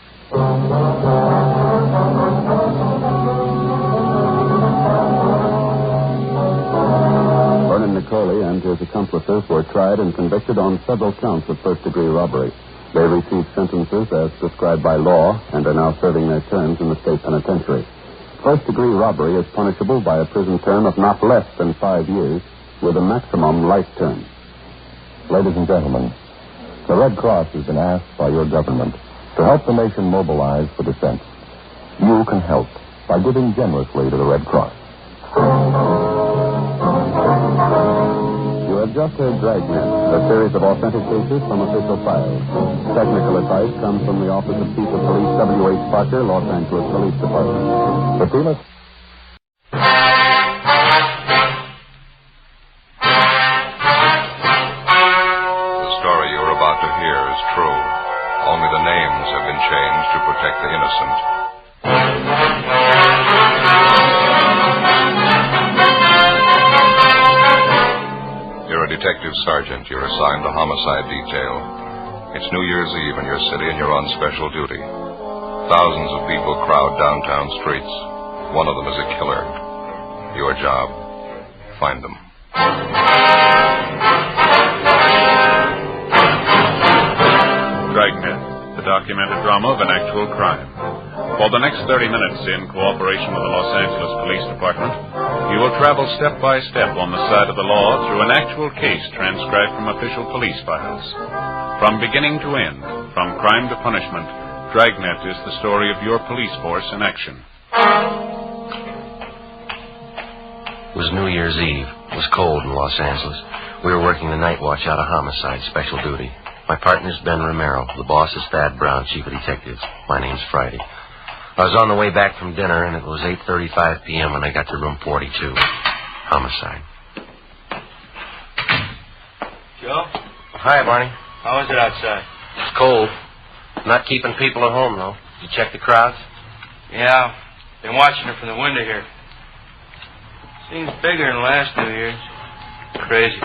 Nicole and his accomplices were tried and convicted on several counts of first-degree robbery. They received sentences as prescribed by law and are now serving their terms in the state penitentiary. First-degree robbery is punishable by a prison term of not less than 5 years, with a maximum life term. Ladies and gentlemen, the Red Cross has been asked by your government to help the nation mobilize for defense. You can help by giving generously to the Red Cross. You have just heard Dragnet, a series of authentic cases from official files. Technical advice comes from the Office of Chief of Police W.H. Parker, Los Angeles Police Department. The P2635. The story you're about to hear is true. Only the names have been changed to protect the innocent. You're a detective sergeant. You're assigned to homicide detail. It's New Year's Eve in your city and you're on special duty. Thousands of people crowd downtown streets. One of them is a killer. Your job, find them. Dragnet, the documented drama of an actual crime. For the next 30 minutes, in cooperation with the Los Angeles Police Department, you will travel step by step on the side of the law through an actual case transcribed from official police files. From beginning to end, from crime to punishment, Dragnet is the story of your police force in action. It was New Year's Eve. It was cold in Los Angeles. We were working the night watch out of homicide, special duty. My partner's Ben Romero. The boss is Thad Brown, chief of detectives. My name's Friday. I was on the way back from dinner, and it was 8:35 p.m. when I got to room 42. Homicide. Joe? Hi, Barney. How is it outside? It's cold. Not keeping people at home, though. You check the crowds? Yeah. Been watching her from the window here. Seems bigger than last New Year's. Crazy.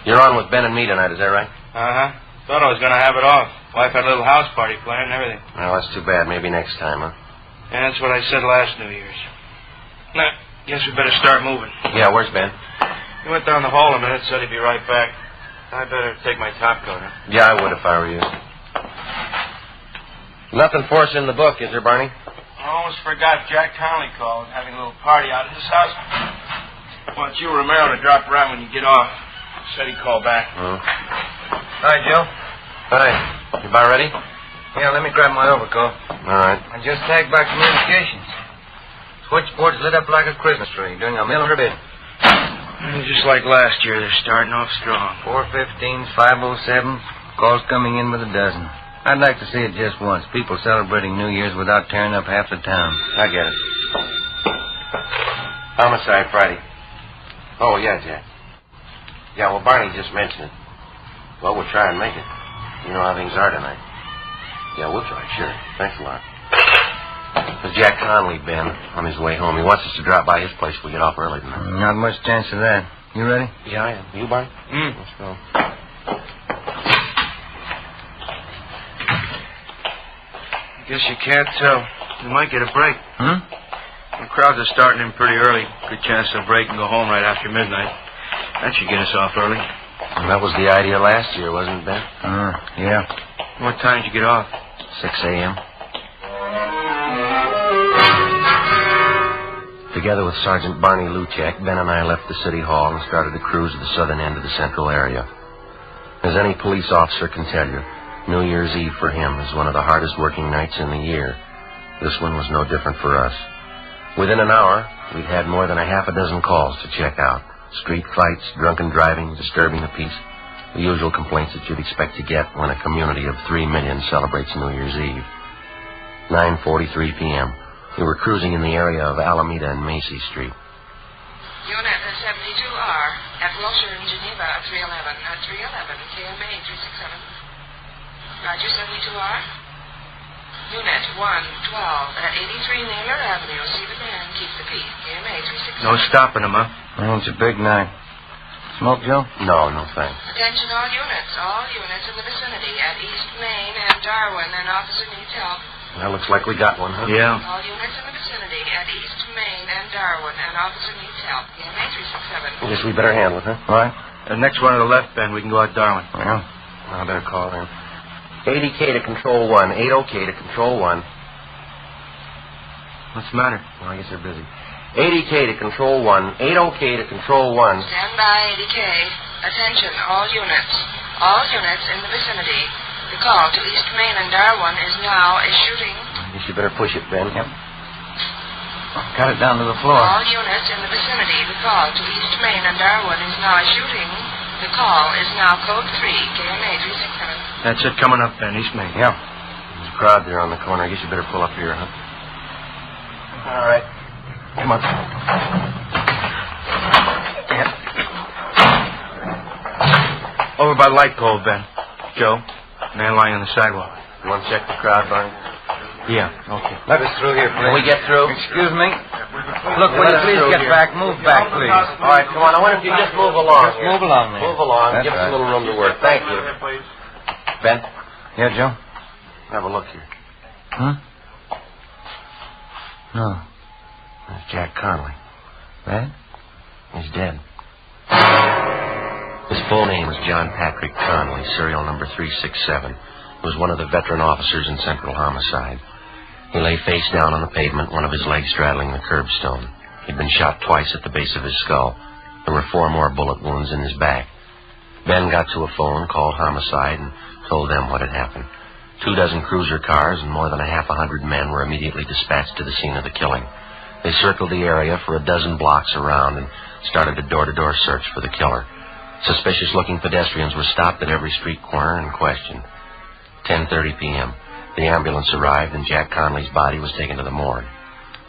You're on with Ben and me tonight, is that right? Uh-huh. Thought I was going to have it off. Wife had a little house party planned and everything. Well, that's too bad. Maybe next time, huh? Yeah, that's what I said last New Year's. Nah, guess we better start moving. Yeah, where's Ben? He went down the hall a minute, said he'd be right back. I better take my top coat, huh? Yeah, I would if I were you. Nothing for us in the book, is there, Barney? I almost forgot Jack Conley called, having a little party out at his house. Wants you or Romero to drop around when you get off. Said he'd call back. Hi, Joe. Hi. You about ready? Yeah, let me grab my overcoat. All right. I just tagged by communications. Switchboard's lit up like a Christmas tree, doing a $1 bid. Just like last year, they're starting off strong. 415s, 507, calls coming in with a dozen. I'd like to see it just once. People celebrating New Year's without tearing up half the town. I get it. Homicide Friday. Oh, yeah, Jack. Yeah, well, Barney just mentioned it. Well, we'll try and make it. You know how things are tonight. Yeah, we'll try, sure. Thanks a lot. There's Jack Conley, Ben, on his way home. He wants us to drop by his place if we get off early tonight. Not much chance of that. You ready? Yeah, I am. You, Barney? Let's go. Guess you can't tell. You might get a break. The crowds are starting in pretty early. Good chance they'll break and go home right after midnight. That should get us off early. And that was the idea last year, wasn't it, Ben? Yeah. What time did you get off? 6 a.m. Together with Sergeant Barney Luchak, Ben and I left the city hall and started to cruise to the southern end of the central area. As any police officer can tell you, New Year's Eve for him is one of the hardest working nights in the year. This one was no different for us. Within an hour, we'd had more than a half a dozen calls to check out. Street fights, drunken driving, disturbing the peace. The usual complaints that you'd expect to get when a community of 3 million celebrates New Year's Eve. 9:43 p.m. We were cruising in the area of Alameda and Macy Street. Unit 72R at Wilshire in Geneva at 311. At 311, KMA 367. Roger, 72R. Unit 112 at 83 Naylor Avenue. See the man, keep the peace. KMA 367. No stopping them, huh? Well, it's a big night. Smoke, Joe? No, thanks. Attention all units in the vicinity at East Main and Darwin. An officer needs help. That looks like we got one, huh? Yeah. All units in the vicinity at East Main and Darwin. An officer needs help. KMA 367. I guess we better handle it, huh? All right. The next one to the left, Ben. We can go out Darwin. Yeah. I better call him. 80K to Control 1. 80K to Control 1. What's the matter? Well, I guess they're busy. 80K to Control 1. 80K to Control 1. Stand by, 80K. Attention, all units. All units in the vicinity. The call to East Main and Darwin is now a shooting. I guess you better push it, Ben. Yep. Got it down to the floor. All units in the vicinity. The call to East Main and Darwin is now a shooting. The call is now code 3, KMA 367. That's it coming up, Ben. East Main. Yeah. There's a crowd there on the corner. I guess you better pull up here, huh? All right. Come on. Yeah. Over by light pole, Ben. Joe, man lying on the sidewalk. You want to check the crowd, Barney? Yeah, okay. Let us through here, please. Can we get through? Excuse me. Look, will you please get back? Move back, please. All right, come on. I wonder if you just move along. Just move along there. Move along. That's Give us right. a little room to work. Thank you. Ben? Yeah, Joe? Have a look here. Huh? No. There's Jack Conley. That? He's dead. His full name is John Patrick Conley, serial number 367. He was one of the veteran officers in Central Homicide. He lay face down on the pavement, one of his legs straddling the curbstone. He'd been shot twice at the base of his skull. There were 4 more bullet wounds in his back. Ben got to a phone, called Homicide, and told them what had happened. 24 cruiser cars and more than 100 men were immediately dispatched to the scene of the killing. They circled the area for a dozen blocks around and started a door-to-door search for the killer. Suspicious-looking pedestrians were stopped at every street corner and questioned. 10:30 p.m. The ambulance arrived and Jack Conley's body was taken to the morgue.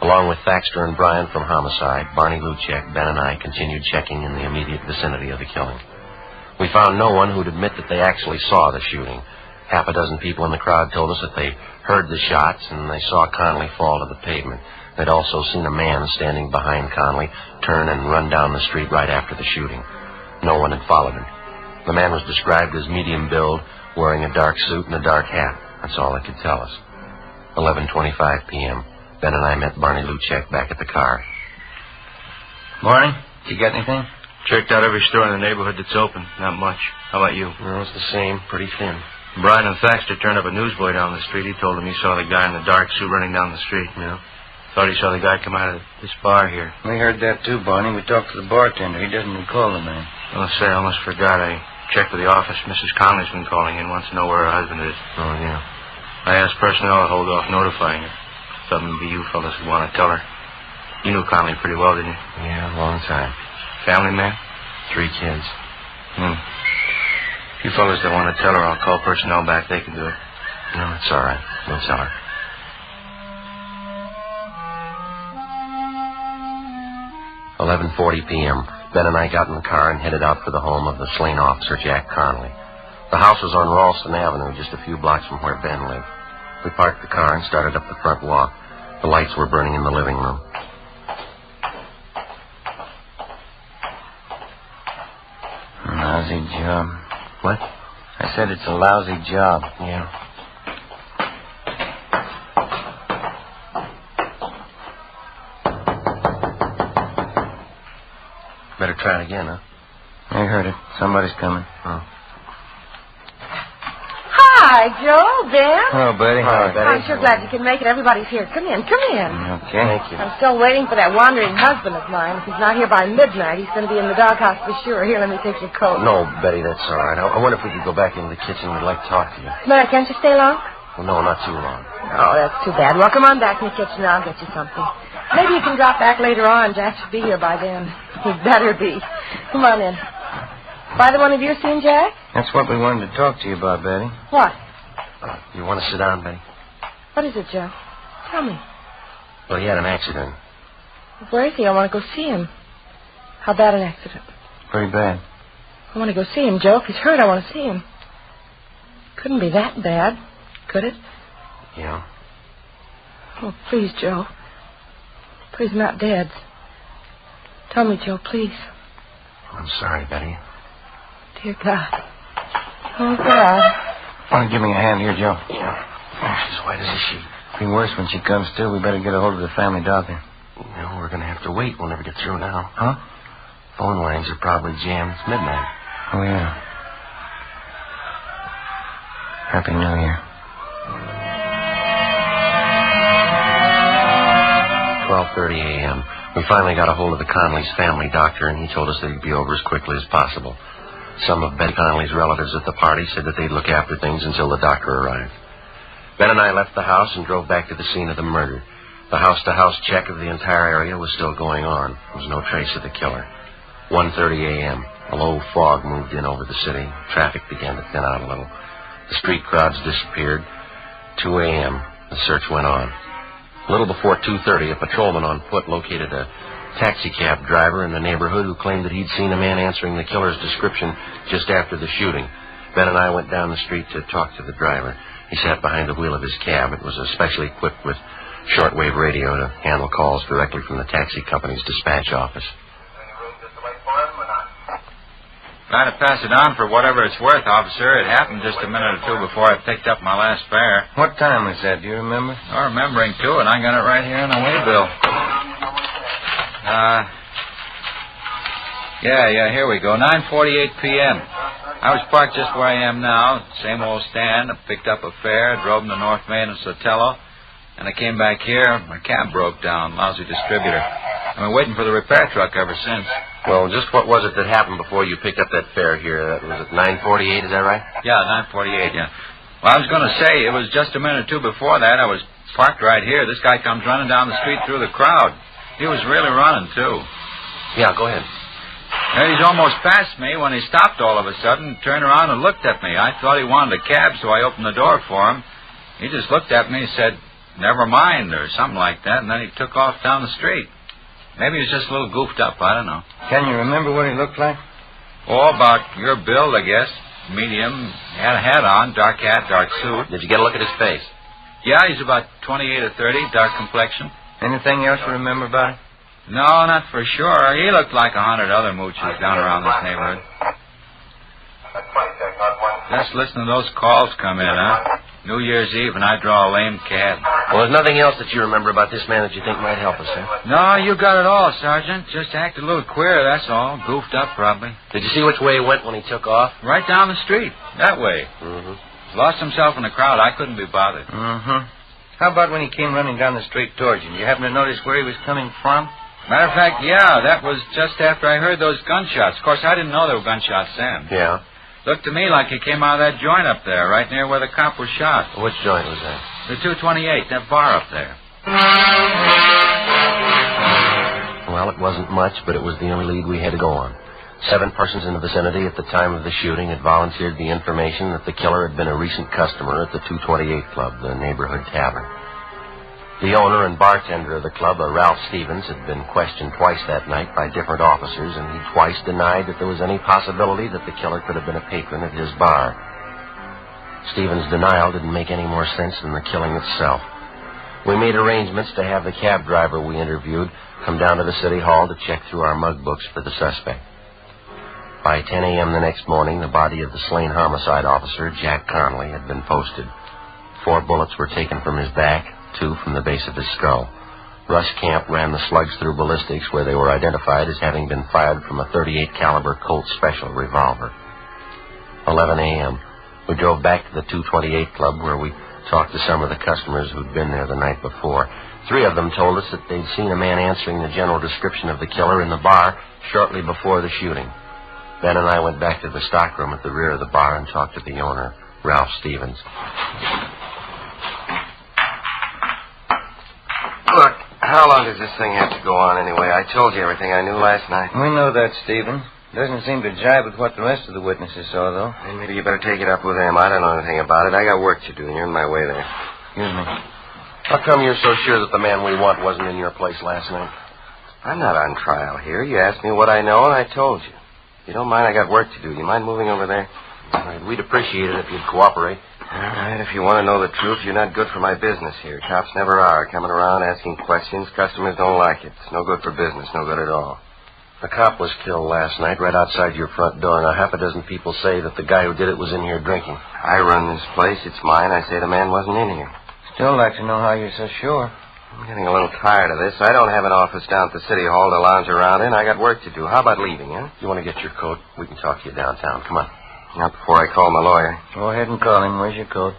Along with Thaxter and Bryan from Homicide, Barney Luchak, Ben, and I continued checking in the immediate vicinity of the killing. We found no one who'd admit that they actually saw the shooting. Half a dozen people in the crowd told us that they heard the shots and they saw Conley fall to the pavement. They'd also seen a man standing behind Conley turn and run down the street right after the shooting. No one had followed him. The man was described as medium build, wearing a dark suit and a dark hat. That's all they could tell us. 11:25 p.m. Ben and I met Barney Luchek back at the car. Morning. Did you get anything? Checked out every store in the neighborhood that's open. Not much. How about you? Well, it's the same. Pretty thin. Brian and Thaxter turned up a newsboy down the street. He told him he saw the guy in the dark suit running down the street. Yeah. Thought he saw the guy come out of this bar here. We heard that too, Barney. We talked to the bartender. He doesn't recall the man. Well, I say, I almost forgot. I checked with the office. Mrs. Conley's been calling in. Wants to know where her husband is. Oh, yeah. I asked personnel to hold off notifying her. Thought maybe you fellas would want to tell her. You knew Conley pretty well, didn't you? Yeah, a long time. Family man? 3 kids. If you fellas don't want to tell her, I'll call personnel back. They can do it. No, it's all right. We'll tell her. 11:40 p.m. Ben and I got in the car and headed out for the home of the slain officer, Jack Conley. The house was on Ralston Avenue, just a few blocks from where Ben lived. We parked the car and started up the front walk. The lights were burning in the living room. Lousy job. What? I said it's a lousy job. Yeah. Better try it again, huh? I heard it. Somebody's coming. Oh. Hi, Joe, Ben. Hello, Betty. Hi, Betty. I'm sure glad you can make it. Everybody's here. Come in, come in. Okay. Thank you. I'm still waiting for that wandering husband of mine. If he's not here by midnight, he's going to be in the doghouse for sure. Here, let me take your coat. No, Betty, that's all right. I wonder if we could go back into the kitchen. We'd like to talk to you. Mary, can't you stay long? Well, no, not too long. Oh, that's too bad. Well, come on back in the kitchen. I'll get you something. Maybe you can drop back later on. Jack should be here by then. He'd better be. Come on in. Either one of you seen Jack? That's what we wanted to talk to you about, Betty. What? You want to sit down, Betty? What is it, Joe? Tell me. Well, he had an accident. Where is he? I want to go see him. How bad an accident? Pretty bad. I want to go see him, Joe. If he's hurt, I want to see him. Couldn't be that bad, could it? Yeah. Oh, please, Joe. Please, not dead. Tell me, Joe, please. I'm sorry, Betty. Dear God. Oh, God. Want to give me a hand here, Joe? Yeah. Oh, she's white as a sheet. It'll be worse when she comes to. We better get a hold of the family doctor. No, we're going to have to wait. We'll never get through now. Huh? Phone lines are probably jammed. It's midnight. Oh, yeah. Happy New Year. 12:30 a.m. We finally got a hold of the Conley's family doctor, and he told us that he'd be over as quickly as possible. Some of Betty Conley's relatives at the party said that they'd look after things until the doctor arrived. Ben and I left the house and drove back to the scene of the murder. The house-to-house check of the entire area was still going on. There was no trace of the killer. 1:30 a.m. A low fog moved in over the city. Traffic began to thin out a little. The street crowds disappeared. 2 a.m. The search went on. A little before 2:30, a patrolman on foot located a taxicab driver in the neighborhood who claimed that he'd seen a man answering the killer's description just after the shooting. Ben and I went down the street to talk to the driver. He sat behind the wheel of his cab. It was especially equipped with shortwave radio to handle calls directly from the taxi company's dispatch office. Try to pass it on for whatever it's worth, officer. It happened just a minute or two before I picked up my last fare. What time was that? Do you remember? I'm remembering, too, and I got it right here on the waybill. Yeah, here we go. 9:48 p.m. I was parked just where I am now. Same old stand. I picked up a fare, drove them to North Main and Sotelo, and I came back here. My cab broke down. Lousy distributor. I've been waiting for the repair truck ever since. Well, just what was it that happened before you picked up that fare here? Was it 9:48, is that right? Yeah, 9:48, yeah. Well, I was going to say, it was just a minute or two before that. I was parked right here. This guy comes running down the street through the crowd. He was really running, too. Yeah, go ahead. And he's almost past me when he stopped all of a sudden, turned around and looked at me. I thought he wanted a cab, so I opened the door for him. He just looked at me and said, "Never mind," or something like that, and then he took off down the street. Maybe he was just a little goofed up, I don't know. Can you remember what he looked like? Oh, about your build, I guess. Medium. He had a hat on, dark hat, dark suit. Did you get a look at his face? Yeah, he's about 28 or 30, dark complexion. Anything else you remember about it? No, not for sure. He looked like 100 other mooches down around this neighborhood. Just listen to those calls come in, huh? New Year's Eve, and I draw a lame cab. Well, there's nothing else that you remember about this man that you think might help us, huh? No, you got it all, Sergeant. Just acted a little queer, that's all. Goofed up, probably. Did you see which way he went when he took off? Right down the street. That way. Mm-hmm. Lost himself in the crowd. I couldn't be bothered. Mm-hmm. How about when he came running down the street towards you? Did you happen to notice where he was coming from? Matter of fact, yeah, that was just after I heard those gunshots. Of course, I didn't know they were gunshots then. Yeah. Looked to me like he came out of that joint up there, right near where the cop was shot. Which joint was that? The 228, that bar up there. Well, it wasn't much, but it was the only lead we had to go on. 7 persons in the vicinity at the time of the shooting had volunteered the information that the killer had been a recent customer at the 228 Club, the neighborhood tavern. The owner and bartender of the club, Ralph Stevens, had been questioned twice that night by different officers, and he twice denied that there was any possibility that the killer could have been a patron at his bar. Stevens' denial didn't make any more sense than the killing itself. We made arrangements to have the cab driver we interviewed come down to the city hall to check through our mug books for the suspect. By 10 a.m. the next morning, the body of the slain homicide officer, Jack Conley, had been posted. 4 bullets were taken from his back, 2 from the base of his skull. Russ Camp ran the slugs through ballistics, where they were identified as having been fired from a .38 caliber Colt Special revolver. 11 a.m. We drove back to the 228 Club, where we talked to some of the customers who'd been there the night before. 3 of them told us that they'd seen a man answering the general description of the killer in the bar shortly before the shooting. Ben and I went back to the stockroom at the rear of the bar and talked to the owner, Ralph Stevens. Look, how long does this thing have to go on anyway? I told you everything I knew last night. We know that, Stephen. Doesn't seem to jibe with what the rest of the witnesses saw, though. Then maybe you better take it up with them. I don't know anything about it. I got work to do, and you're in my way there. Excuse me. How come you're so sure that the man we want wasn't in your place last night? I'm not on trial here. You asked me what I know, and I told you. If you don't mind, I got work to do. You mind moving over there? All right, we'd appreciate it if you'd cooperate. All right, if you want to know the truth, you're not good for my business here. Cops never are. Coming around asking questions, customers don't like it. It's no good for business, no good at all. The cop was killed last night right outside your front door, and a half a dozen people say that the guy who did it was in here drinking. I run this place. It's mine. I say the man wasn't in here. Still like to know how you're so sure. I'm getting a little tired of this. I don't have an office down at the city hall to lounge around in. I got work to do. How about leaving, huh? You want to get your coat? We can talk to you downtown. Come on. Not before I call my lawyer. Go ahead and call him. Where's your coat?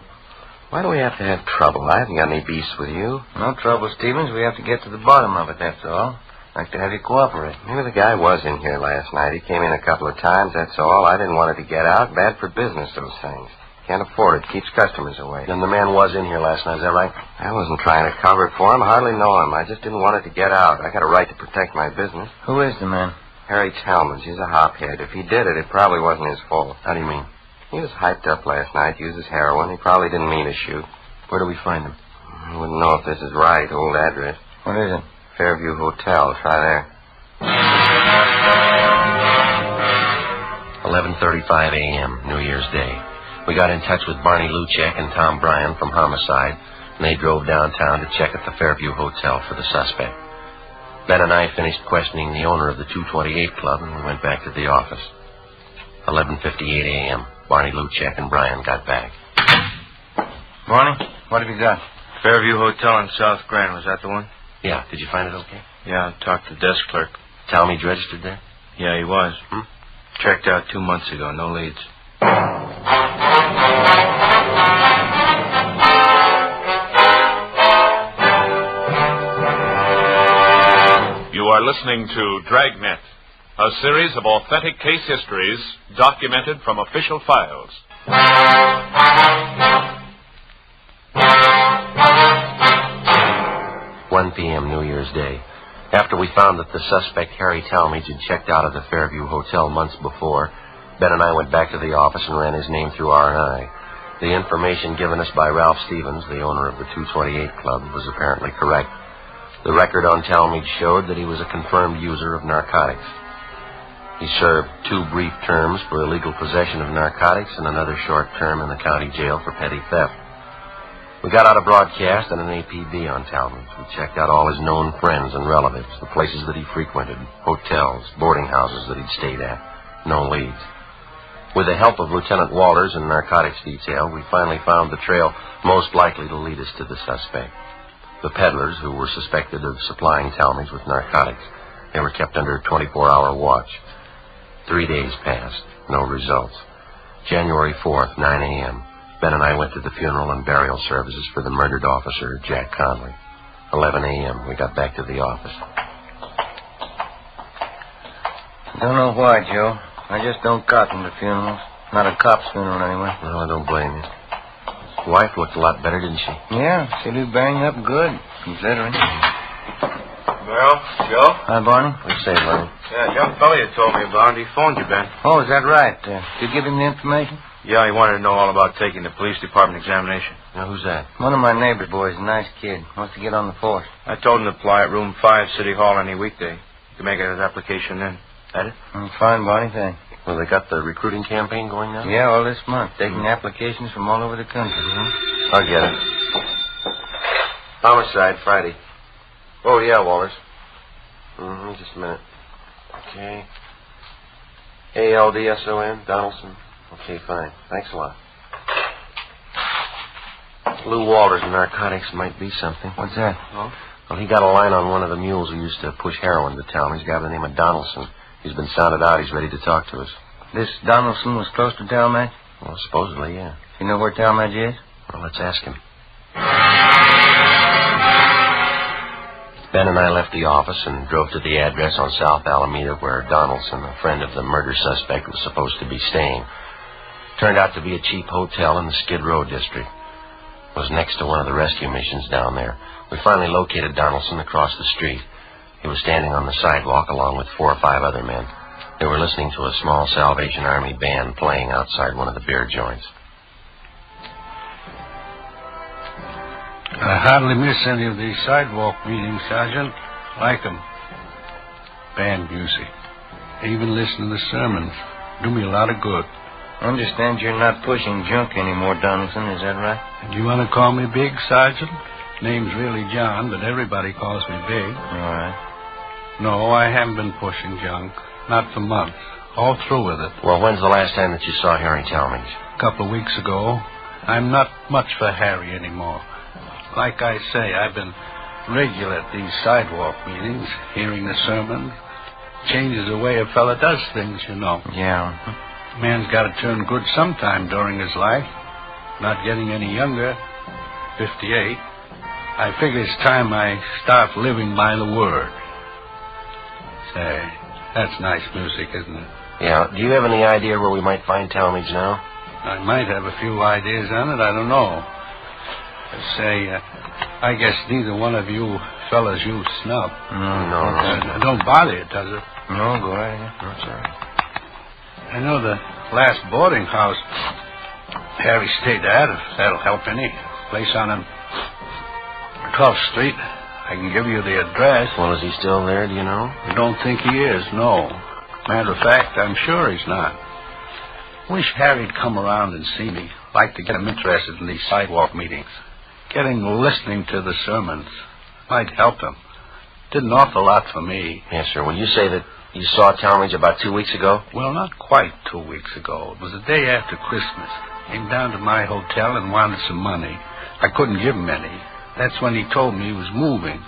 Why do we have to have trouble? I haven't got any beefs with you. No trouble, Stevens. We have to get to the bottom of it, that's all. I'd like to have you cooperate. Maybe the guy was in here last night. He came in a couple of times, that's all. I didn't want it to get out. Bad for business, those things. Can't afford it. Keeps customers away. Then the man was in here last night, is that right? I wasn't trying to cover it for him. I hardly know him. I just didn't want it to get out. I got a right to protect my business. Who is the man? Harry Talmadge. He's a hophead. If he did it, it probably wasn't his fault. How do you mean? He was hyped up last night, uses heroin. He probably didn't mean to shoot. Where do we find him? I wouldn't know if this is right. Old address. What is it? Fairview Hotel. Try there. 11:35 a.m., New Year's Day. We got in touch with Barney Luchek and Tom Bryan from Homicide, and they drove downtown to check at the Fairview Hotel for the suspect. Ben and I finished questioning the owner of the 228 Club, and we went back to the office. 11:58 a.m., Barney Luchek and Bryan got back. Barney, what have you got? Fairview Hotel in South Grand. Was that the one? Yeah. Did you find it okay? Yeah, I talked to the desk clerk. Talmadge registered there? Yeah, he was. Checked out 2 months ago. No leads. You are listening to Dragnet, a series of authentic case histories documented from official files. 1 p.m. New Year's Day. After we found that the suspect, Harry Talmadge, had checked out of the Fairview Hotel months before, Ben and I went back to the office and ran his name through R&I. The information given us by Ralph Stevens, the owner of the 228 Club, was apparently correct. The record on Talmadge showed that he was a confirmed user of narcotics. He served 2 brief terms for illegal possession of narcotics and another short term in the county jail for petty theft. We got out a broadcast and an APB on Talmadge. We checked out all his known friends and relatives, the places that he frequented, hotels, boarding houses that he'd stayed at. No leads. With the help of Lieutenant Walters and narcotics detail, we finally found the trail most likely to lead us to the suspect. The peddlers who were suspected of supplying Talmadge with narcotics. They were kept under a 24-hour watch. 3 days passed. No results. January 4th, 9 a.m. Ben and I went to the funeral and burial services for the murdered officer, Jack Conley. 11 a.m. We got back to the office. Don't know why, Joe. I just don't cotton to funerals. Not a cop's funeral, anyway. No, I don't blame you. His wife looked a lot better, didn't she? Yeah, she'll be bearing up good, considering. Well, Joe? Hi, Barney. What do you say, Barney? Yeah, young fella you told me about. He phoned you, Ben. Oh, is that right? Did you give him the information? Yeah, he wanted to know all about taking the police department examination. Now, who's that? One of my neighbor's boys, a nice kid. Wants to get on the force. I told him to apply at room 5, City Hall, any weekday. You can make his application then. That it? Fine, Barney, thanks. Well, they got the recruiting campaign going now? Yeah, all this month. Taking applications from all over the country. I'll get it. Homicide, Friday. Oh, yeah, Walters. Just a minute. Okay. ALDSON, Donaldson. Okay, fine. Thanks a lot. Lou Walters and narcotics might be something. What's that? Oh? Well, he got a line on one of the mules who used to push heroin to town. He's a guy by the name of Donaldson. He's been sounded out. He's ready to talk to us. This Donaldson was close to Talmadge? Well, supposedly, yeah. You know where Talmadge is? Well, let's ask him. Ben and I left the office and drove to the address on South Alameda where Donaldson, a friend of the murder suspect, was supposed to be staying. Turned out to be a cheap hotel in the Skid Row district. It was next to one of the rescue missions down there. We finally located Donaldson across the street. He was standing on the sidewalk along with 4 or 5 other men. They were listening to a small Salvation Army band playing outside one of the beer joints. I hardly miss any of these sidewalk meetings, Sergeant. Like 'em. Band music. Even listen to the sermons. Do me a lot of good. I understand you're not pushing junk anymore, Donaldson. Is that right? And you want to call me Big, Sergeant? Name's really John, but everybody calls me Big. All right. No, I haven't been pushing junk. Not for months. All through with it. Well, when's the last time that you saw Harry Talmadge? A couple of weeks ago. I'm not much for Harry anymore. Like I say, I've been regular at these sidewalk meetings, hearing the sermons. Changes the way a fella does things, you know. Yeah. Man's got to turn good sometime during his life. Not getting any younger. 58. I figure it's time I start living by the word. Say, that's nice music, isn't it? Yeah. Do you have any idea where we might find Talmadge now? I might have a few ideas on it. I don't know. Say, I guess neither one of you fellas use snuff. No. Don't bother you, does it? No, go right ahead. That's all right. I know the last boarding house Harry stayed at, if that'll help any. Place on 12th Street. I can give you the address. Well, is he still there, do you know? I don't think he is, no. Matter of fact, I'm sure he's not. Wish Harry'd come around and see me. Like to get him interested in these sidewalk meetings. Getting listening to the sermons might help him. Did an awful lot for me. Yes, sir. When you say that you saw Talmadge about 2 weeks ago? Well, not quite 2 weeks ago. It was the day after Christmas. Came down to my hotel and wanted some money. I couldn't give him any. That's when he told me he was moving.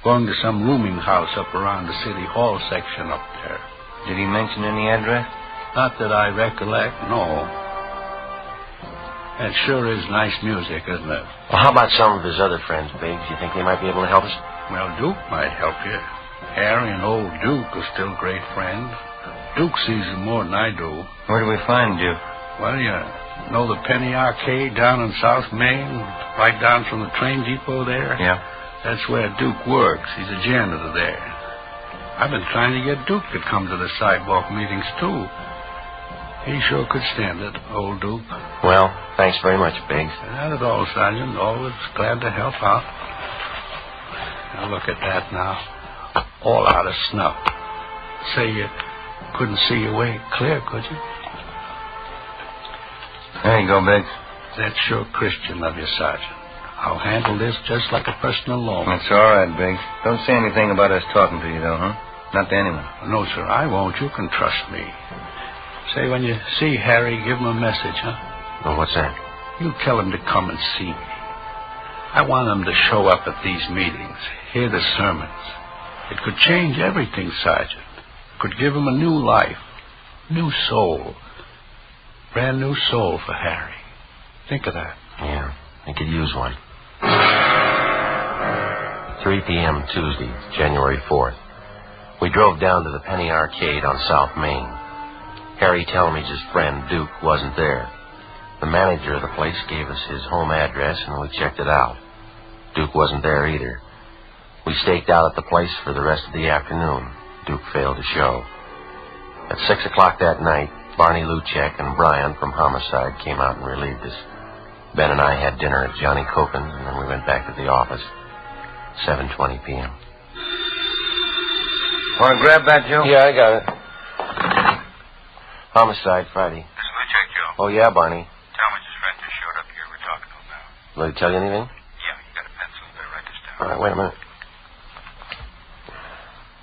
Going to some rooming house up around the City Hall section up there. Did he mention any address? Not that I recollect, no. That sure is nice music, isn't it? Well, how about some of his other friends, Biggs? You think they might be able to help us? Well, Duke might help you. Harry and old Duke are still great friends. Duke sees him more than I do. Where do we find Duke? Well, you know the Penny Arcade down in South Main? Right down from the train depot there? Yeah. That's where Duke works. He's a janitor there. I've been trying to get Duke to come to the sidewalk meetings, too. He sure could stand it, old Duke. Well, thanks very much, Biggs. Not at all, Sergeant. Always glad to help out. Now, look at that now. All out of snuff. Say you couldn't see your way clear, could you? There you go, Biggs. That's sure Christian of you, Sergeant. I'll handle this just like a personal loan. That's all right, Biggs. Don't say anything about us talking to you, though, huh? Not to anyone. No, sir, I won't. You can trust me. Say, when you see Harry, give him a message, huh? Well, what's that? You tell him to come and see me. I want him to show up at these meetings, hear the sermons. It could change everything, Sergeant. It could give him a new life, new soul. Brand new soul for Harry. Think of that. Yeah, I could use one. 3 p.m. Tuesday, January 4th. We drove down to the Penny Arcade on South Main. Harry Talmadge's friend, Duke, wasn't there. The manager of the place gave us his home address, and we checked it out. Duke wasn't there either. We staked out at the place for the rest of the afternoon. Duke failed to show. At 6 o'clock that night, Barney Luchek and Brian from Homicide came out and relieved us. Ben and I had dinner at Johnny Copen's, and then we went back to the office. 7:20 p.m. Want to grab that, Joe? Yeah, I got it. Homicide, Friday. This is Luchek, Joe. Oh, yeah, Barney. Talmadge's friend just showed up here. We're talking to him now. Will he tell you anything? Yeah, you got a pencil. You better write this down. All right, wait a minute.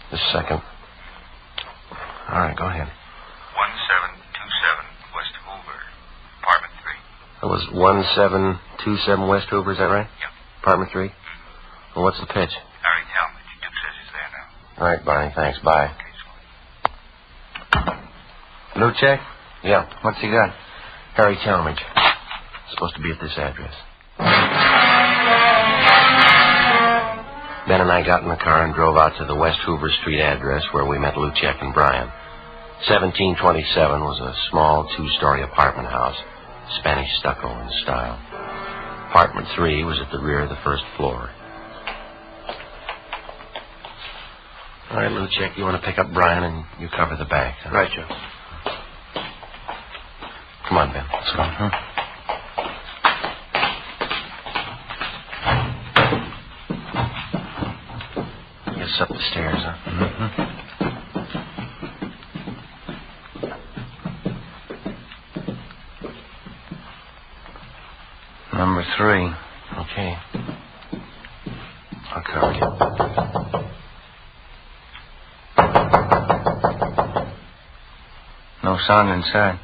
Just a second. All right, go ahead. 1727 West Hoover, apartment 3. That was 1727 West Hoover, is that right? Yeah. Apartment 3? Well, what's the pitch? Harry Talmadge. Duke says he's there now. All right, Barney, thanks. Bye. Luchek? Yeah. What's he got? Harry Talmadge. Supposed to be at this address. Ben and I got in the car and drove out to the West Hoover Street address where we met Luchek and Brian. 1727 was a small two-story apartment house, Spanish stucco in style. Apartment 3 was at the rear of the first floor. All right, Luchek, you want to pick up Brian and you cover the back. Huh? Right, Joe. Come on, Ben. Let's go. Huh? Guess up the stairs, huh? Mm-hmm. Number 3. Okay. I'll cover you. No sound inside.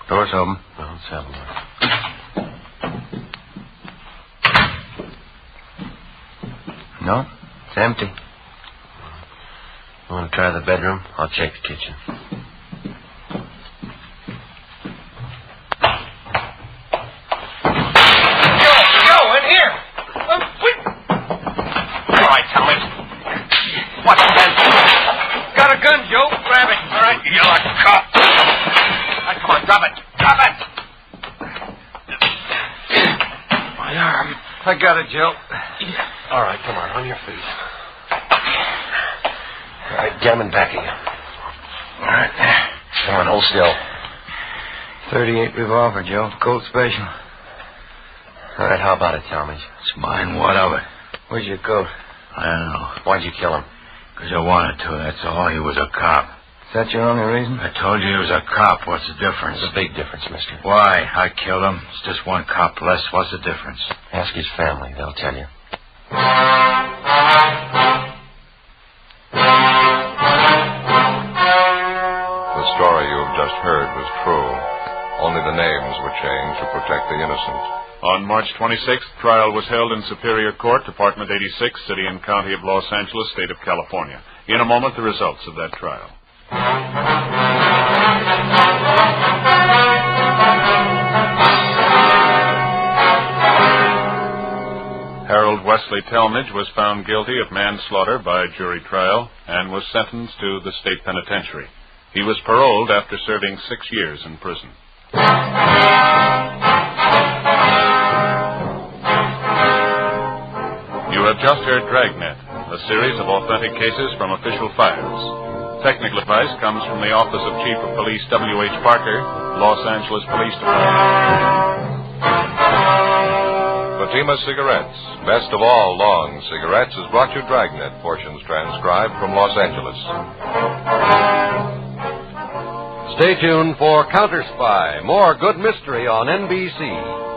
Door's open. Well, let's have a look. No, it's empty. You want to try the bedroom? I'll check the kitchen. Joe, in here! All right, Talmadge. What's the gun? Got a gun, Joe. Grab it. All right, you like a cop. Right, come on, drop it. Drop it! My arm. I got it, Joe. All right, come on your feet. All right, get him in back of you. All right. Come on, hold still. 38 revolver, Joe. Colt special. All right, how about it, Talmadge? It's mine. What of it? Where's your coat? I don't know. Why'd you kill him? Because I wanted to, that's all. He was a cop. Is that your only reason? I told you he was a cop. What's the difference? There's a big difference, mister. Why? I killed him. It's just one cop less. What's the difference? Ask his family. They'll tell you. The story you've just heard was true. Only the names were changed to protect the innocent. On March 26th, trial was held in Superior Court, Department 86, City and County of Los Angeles, State of California. In a moment, the results of that trial. Harold Wesley Talmadge was found guilty of manslaughter by jury trial and was sentenced to the state penitentiary. He was paroled after serving 6 years in prison. You have just heard Dragnet, a series of authentic cases from official files. Technical advice comes from the Office of Chief of Police W.H. Parker, Los Angeles Police Department. Fatima Cigarettes, best of all long cigarettes, has brought you Dragnet, portions transcribed from Los Angeles. Stay tuned for Counter Spy, more good mystery on NBC.